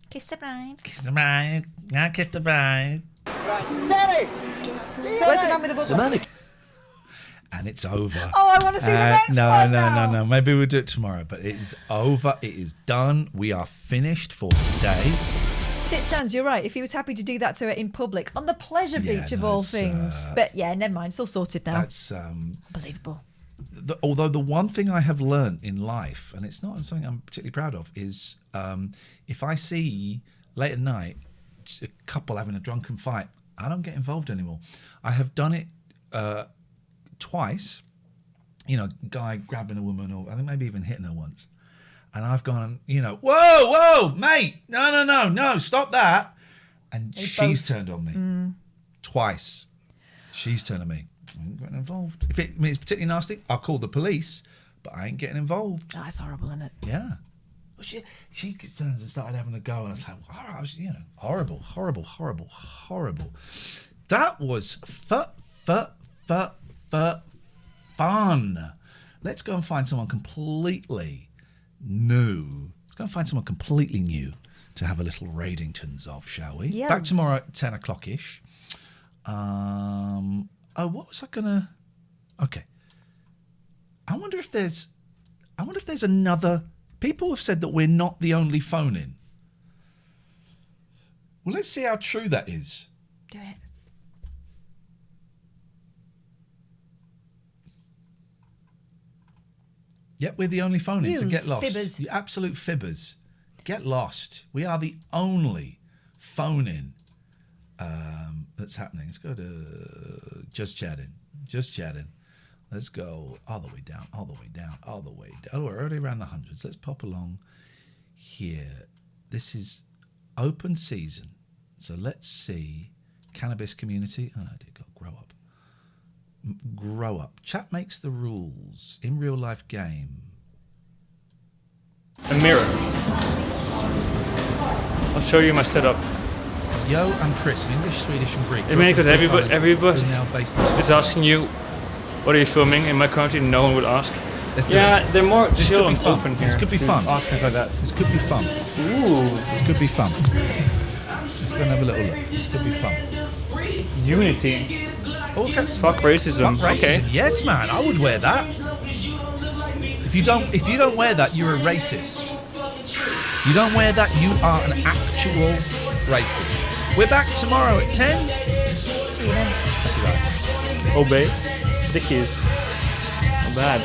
Kiss the bride. Kiss the bride. Now kiss the bride. Terry! Where's the man with the book? The mannequin. And it's over. Oh, I want to see the next one now. No. Maybe we'll do it tomorrow. But it is over. It is done. We are finished for today. Sit stands, you're right. If he was happy to do that to her in public on the Pleasure Beach of all things. But yeah, never mind. It's all sorted now. That's unbelievable. Although the one thing I have learned in life, and it's not something I'm particularly proud of, is if I see late at night a couple having a drunken fight, I don't get involved anymore. I have done it twice. You know, guy grabbing a woman, or I think maybe even hitting her once. And I've gone, whoa, mate, no, stop that. And she's turned on me. Twice. She's turned on me. I ain't getting involved. If it's particularly nasty, I'll call the police, but I ain't getting involved. Oh, it's horrible, isn't it? Yeah. Well, she turns and started having a go, and I was like, horrible. That was fun. Let's go and find someone completely new. Let's go and find someone completely new to have a little Radingtons of, shall we? Yes. Back tomorrow at 10 o'clock-ish. Oh, what was I gonna? Okay. I wonder if there's another. People have said that we're not the only phone in. Well, let's see how true that is. Do it. Yep, we're the only phone in, so get lost. Fibbers. You absolute fibbers. Get lost. We are the only phone in that's happening. Let's go to just chatting. Let's go all the way down. Oh, we're already around the hundreds. Let's pop along here. This is open season. So let's see. Cannabis community. Oh, dear God, grow up. Chat makes the rules. In real life game. A mirror. I'll show you my setup. Yo, I'm Chris, in English, Swedish, and Greek. I mean, because everybody is asking you, what are you filming? In my country, no one would ask. They're more chill and open here. This could be fun. Ask things like that. This could be fun. Ooh. This could be fun. Let's go and have a little look. This could be fun. Unity. Oh, fuck racism. Fuck racism. Okay. Yes, man, I would wear that. If you don't wear that, you're a racist. You don't wear that, you are an actual racist. We're back tomorrow at 10. See you then. That's right. Obey. Dickies. Not bad.